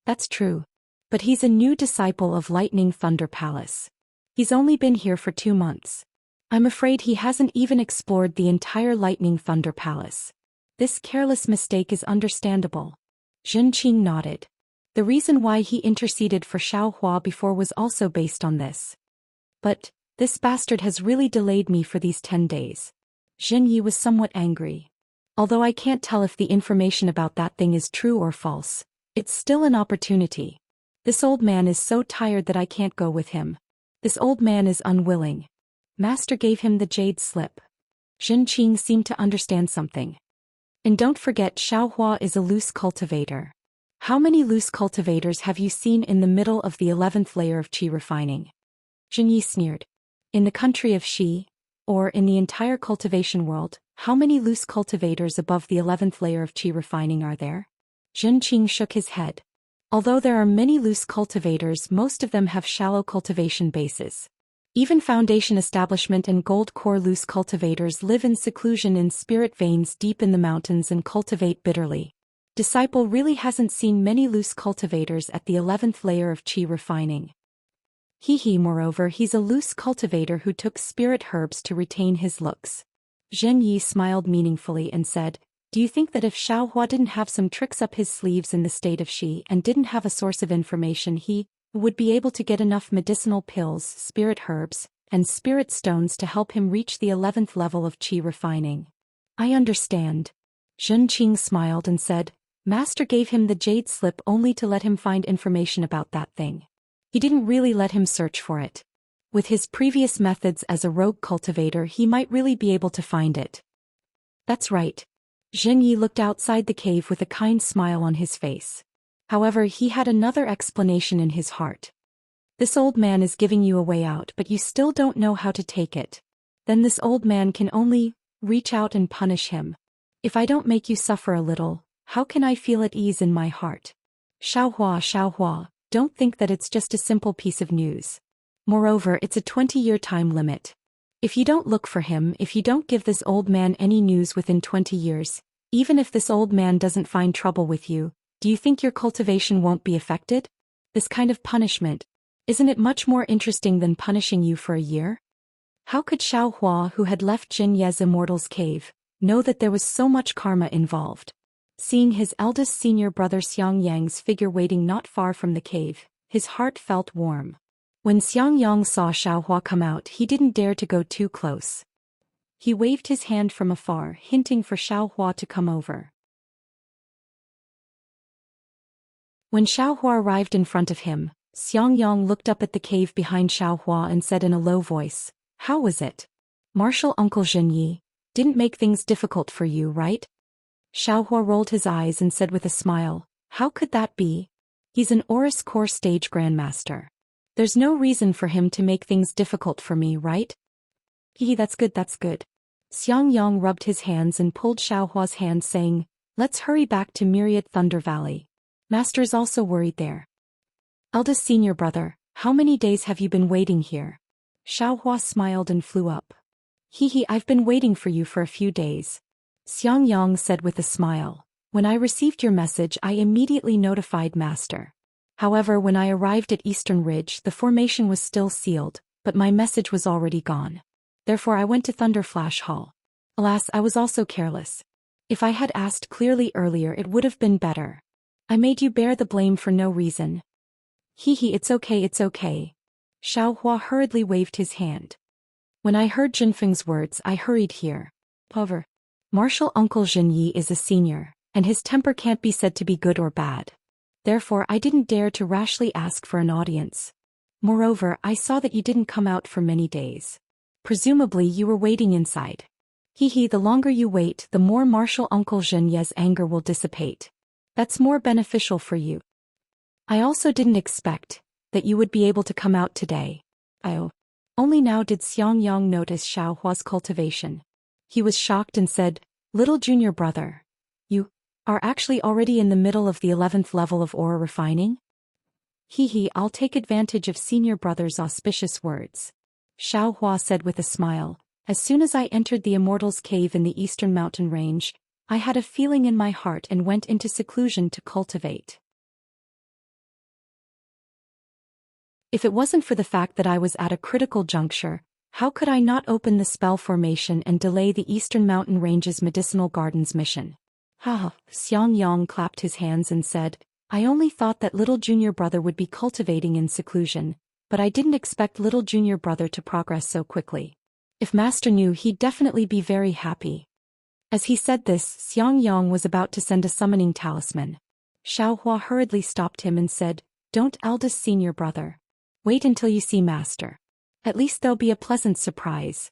That's true. But he's a new disciple of Lightning Thunder Palace. He's only been here for 2 months. I'm afraid he hasn't even explored the entire Lightning Thunder Palace. This careless mistake is understandable. Zhen Qing nodded. The reason why he interceded for Xiaohua before was also based on this. But, this bastard has really delayed me for these 10 days. Zhen Yi was somewhat angry. Although I can't tell if the information about that thing is true or false, it's still an opportunity. This old man is so tired that I can't go with him. This old man is unwilling. Master gave him the jade slip. Zhen Qing seemed to understand something. And don't forget, Xiaohua is a loose cultivator. How many loose cultivators have you seen in the middle of the 11th layer of qi refining? Zhen Yi sneered. In the country of Xi, or in the entire cultivation world, how many loose cultivators above the 11th layer of qi refining are there? Zhen Qing shook his head. Although there are many loose cultivators, most of them have shallow cultivation bases. Even foundation establishment and gold core loose cultivators live in seclusion in spirit veins deep in the mountains and cultivate bitterly. Disciple really hasn't seen many loose cultivators at the 11th layer of chi refining. Moreover, he's a loose cultivator who took spirit herbs to retain his looks. Zhen Yi smiled meaningfully and said, do you think that if Xiaohua didn't have some tricks up his sleeves in the state of Shi and didn't have a source of information, he would be able to get enough medicinal pills, spirit herbs, and spirit stones to help him reach the 11th level of Qi refining? I understand. Zhen Qing smiled and said, Master gave him the jade slip only to let him find information about that thing. He didn't really let him search for it. With his previous methods as a rogue cultivator, he might really be able to find it. That's right. Zhen Yi looked outside the cave with a kind smile on his face. However, he had another explanation in his heart. This old man is giving you a way out, but you still don't know how to take it. Then this old man can only reach out and punish him. If I don't make you suffer a little, how can I feel at ease in my heart? Xiaohua, don't think that it's just a simple piece of news. Moreover, it's a 20-year time limit. If you don't look for him, if you don't give this old man any news within 20 years, even if this old man doesn't find trouble with you, do you think your cultivation won't be affected? This kind of punishment, isn't it much more interesting than punishing you for a year? How could Xiaohua, who had left Jin Ye's immortal's cave, know that there was so much karma involved? Seeing his eldest senior brother Xiang Yang's figure waiting not far from the cave, his heart felt warm. When Xiang Yang saw Xiaohua come out, he didn't dare to go too close. He waved his hand from afar, hinting for Xiaohua to come over. When Xiaohua arrived in front of him, Xiang Yang looked up at the cave behind Xiaohua and said in a low voice, How was it? Martial Uncle Zhen Yi didn't make things difficult for you, right? Xiaohua rolled his eyes and said with a smile, How could that be? He's an Oris Core stage grandmaster. There's no reason for him to make things difficult for me, right? That's good. Xiang Yang rubbed his hands and pulled Xiaohua's hand, saying, Let's hurry back to Myriad Thunder Valley. Master's also worried there. Eldest senior brother, how many days have you been waiting here? Xiaohua smiled and flew up. I've been waiting for you for a few days. Xiang Yang said with a smile. When I received your message, I immediately notified Master. However, when I arrived at Eastern Ridge, the formation was still sealed, but my message was already gone. Therefore I went to Thunderflash Hall. Alas, I was also careless. If I had asked clearly earlier, it would have been better. I made you bear the blame for no reason. It's okay. Xiaohua hurriedly waved his hand. When I heard Jinfeng's words, I hurried here. However, Martial Uncle Zhen Yi is a senior, and his temper can't be said to be good or bad. Therefore, I didn't dare to rashly ask for an audience. Moreover, I saw that you didn't come out for many days. Presumably you were waiting inside. The longer you wait, the more Martial Uncle Zhen Ye's anger will dissipate. That's more beneficial for you. I also didn't expect that you would be able to come out today. Only now did Xiang Yang notice Xiaohua's cultivation. He was shocked and said, Little junior brother, you are actually already in the middle of the 11th level of aura refining? I'll take advantage of senior brother's auspicious words. Xiaohua said with a smile. As soon as I entered the Immortal's cave in the eastern mountain range, I had a feeling in my heart and went into seclusion to cultivate. If it wasn't for the fact that I was at a critical juncture, how could I not open the spell formation and delay the Eastern Mountain Range's Medicinal Gardens mission? Xiang Yang clapped his hands and said, I only thought that little junior brother would be cultivating in seclusion, but I didn't expect little junior brother to progress so quickly. If Master knew, he'd definitely be very happy. As he said this, Xiang Yang was about to send a summoning talisman. Xiaohua hurriedly stopped him and said, Don't, eldest senior brother. Wait until you see Master. At least there'll be a pleasant surprise.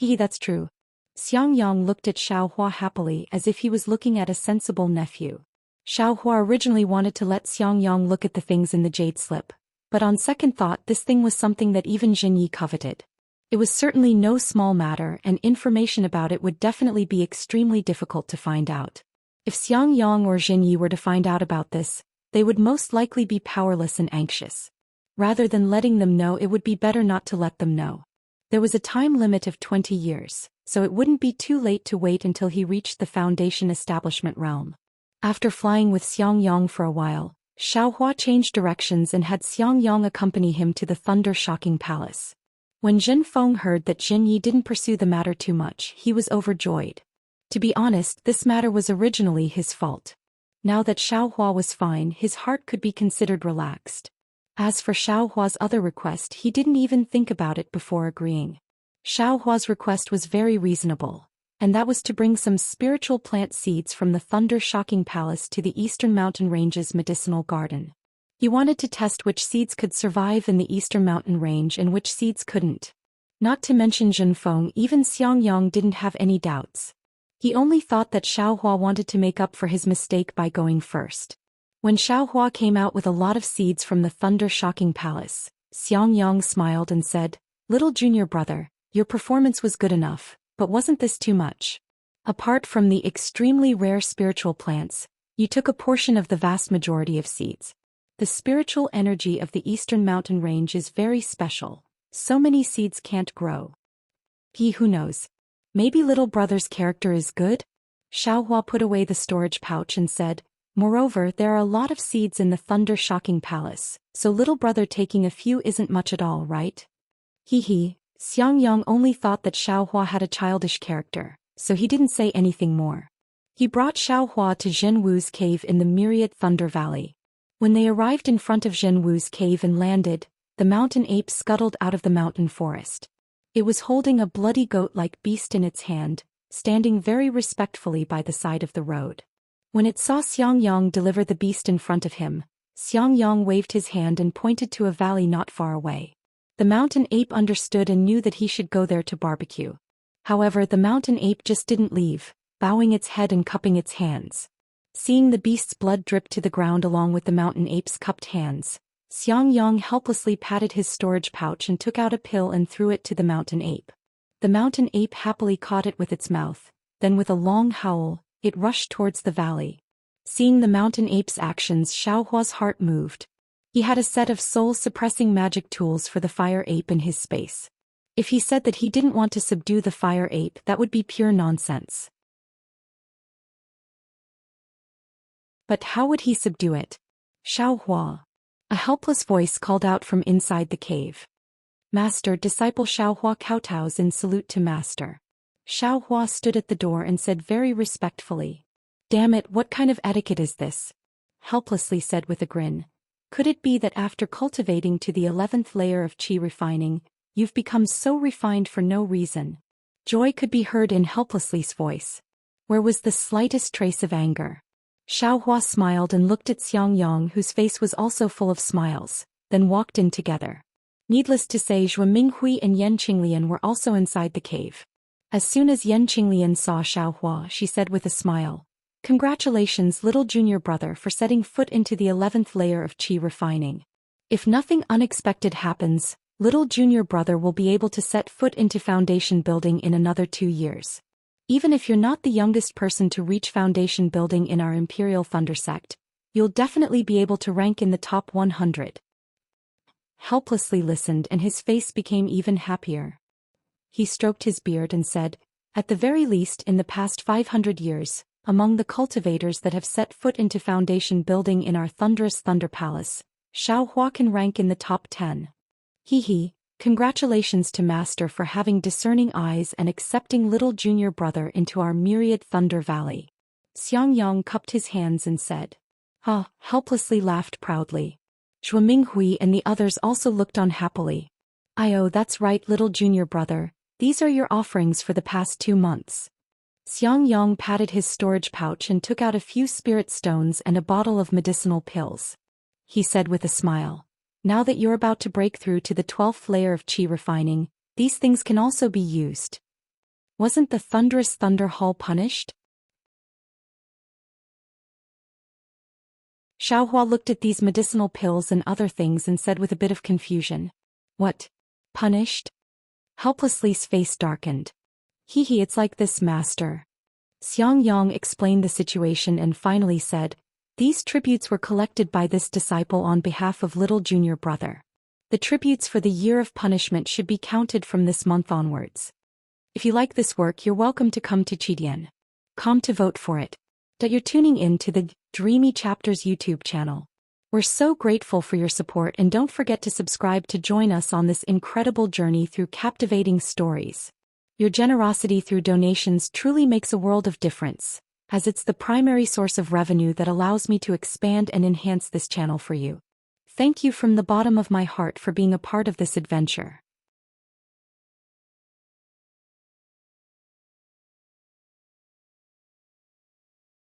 That's true. Xiang Yang looked at Xiaohua happily as if he was looking at a sensible nephew. Xiaohua originally wanted to let Xiang Yang look at the things in the jade slip, but on second thought this thing was something that even Zhen Yi coveted. It was certainly no small matter, and information about it would definitely be extremely difficult to find out. If Xiang Yang or Zhen Yi were to find out about this, They would most likely be powerless and anxious. Rather than letting them know, it would be better not to let them know. There was a time limit of 20 years, so it wouldn't be too late to wait until he reached the Foundation Establishment realm. After flying with Xiangyang for a while, Xiaohua changed directions and had Xiangyang accompany him to the thunder-shocking palace. When Jin Feng heard that Jin Yi didn't pursue the matter too much, he was overjoyed. To be honest, this matter was originally his fault. Now that Xiaohua was fine, his heart could be considered relaxed. As for Xiaohua's other request, he didn't even think about it before agreeing. Xiaohua's request was very reasonable, and that was to bring some spiritual plant seeds from the thunder-shocking palace to the Eastern Mountain Range's medicinal garden. He wanted to test which seeds could survive in the Eastern Mountain Range and which seeds couldn't. Not to mention Zhenfeng, even Xiangyang didn't have any doubts. He only thought that Xiaohua wanted to make up for his mistake by going first. When Xiaohua came out with a lot of seeds from the thunder-shocking palace, Xiangyang smiled and said, "Little junior brother, your performance was good enough, but wasn't this too much? Apart from the extremely rare spiritual plants, you took a portion of the vast majority of seeds. The spiritual energy of the Eastern Mountain Range is very special. So many seeds can't grow. Who knows? Maybe little brother's character is good?" Xiaohua put away the storage pouch and said, "Moreover, there are a lot of seeds in the thunder-shocking palace, so little brother taking a few isn't much at all, right?" Xiangyang only thought that Xiaohua had a childish character, so he didn't say anything more. He brought Xiaohua to Zhen Wu's cave in the Myriad Thunder Valley. When they arrived in front of Zhen Wu's cave and landed, the mountain ape scuttled out of the mountain forest. It was holding a bloody goat-like beast in its hand, standing very respectfully by the side of the road. When it saw Xiangyang deliver the beast in front of him, Xiangyang waved his hand and pointed to a valley not far away. The mountain ape understood and knew that he should go there to barbecue. However, the mountain ape just didn't leave, bowing its head and cupping its hands. Seeing the beast's blood drip to the ground along with the mountain ape's cupped hands, Xiangyang helplessly patted his storage pouch and took out a pill and threw it to the mountain ape. The mountain ape happily caught it with its mouth, then with a long howl, it rushed towards the valley. Seeing the mountain ape's actions, Xiaohua's heart moved. He had a set of soul-suppressing magic tools for the fire ape in his space. If he said that he didn't want to subdue the fire ape, that would be pure nonsense. But how would he subdue it? "Xiaohua." A helpless voice called out from inside the cave. "Master." Disciple Xiaohua kowtows in salute to master. Xiaohua stood at the door and said very respectfully, "Damn it, what kind of etiquette is this?" Helplessly said with a grin, "Could it be that after cultivating to the 11th layer of qi refining, you've become so refined for no reason?" Joy could be heard in Helplessly's voice. Where was the slightest trace of anger? Xiaohua smiled and looked at Xiangyang, whose face was also full of smiles, then walked in together. Needless to say, Zhou Minghui and Yan Qinglian were also inside the cave. As soon as Yan Qinglian saw Xiaohua, she said with a smile, "Congratulations, little junior brother, for setting foot into the 11th layer of qi refining. If nothing unexpected happens, little junior brother will be able to set foot into foundation building in another 2 years. Even if you're not the youngest person to reach foundation building in our Imperial Thunder sect, you'll definitely be able to rank in the top 100. Helplessly listened and his face became even happier. He stroked his beard and said, "At the very least in the past 500 years, among the cultivators that have set foot into foundation building in our thunderous Thunder Palace, Xiaohua can rank in the top 10. Congratulations to Master for having discerning eyes and accepting little junior brother into our Myriad Thunder Valley." Xiangyang cupped his hands and said, Helplessly laughed proudly. Zhou Minghui and the others also looked on happily. "Oh, that's right, little junior brother, these are your offerings for the past 2 months. Xiangyang patted his storage pouch and took out a few spirit stones and a bottle of medicinal pills. He said with a smile, "Now that you're about to break through to the 12th layer of qi refining, these things can also be used. Wasn't the thunderous Thunder Hall punished?" Xiaohua looked at these medicinal pills and other things and said with a bit of confusion, "What? Punished?" Helplessly's face darkened. It's like this, Master." Xiangyang explained the situation and finally said, These tributes were collected by this disciple on behalf of little junior brother. The tributes for the year of punishment should be counted from this month onwards. If you like this work, you're welcome to come to Chidian.com to vote for it. You're tuning in to the Dreamy Chapters YouTube channel. We're so grateful for your support, and don't forget to subscribe to join us on this incredible journey through captivating stories. Your generosity through donations truly makes a world of difference, as it's the primary source of revenue that allows me to expand and enhance this channel for you. Thank you from the bottom of my heart for being a part of this adventure.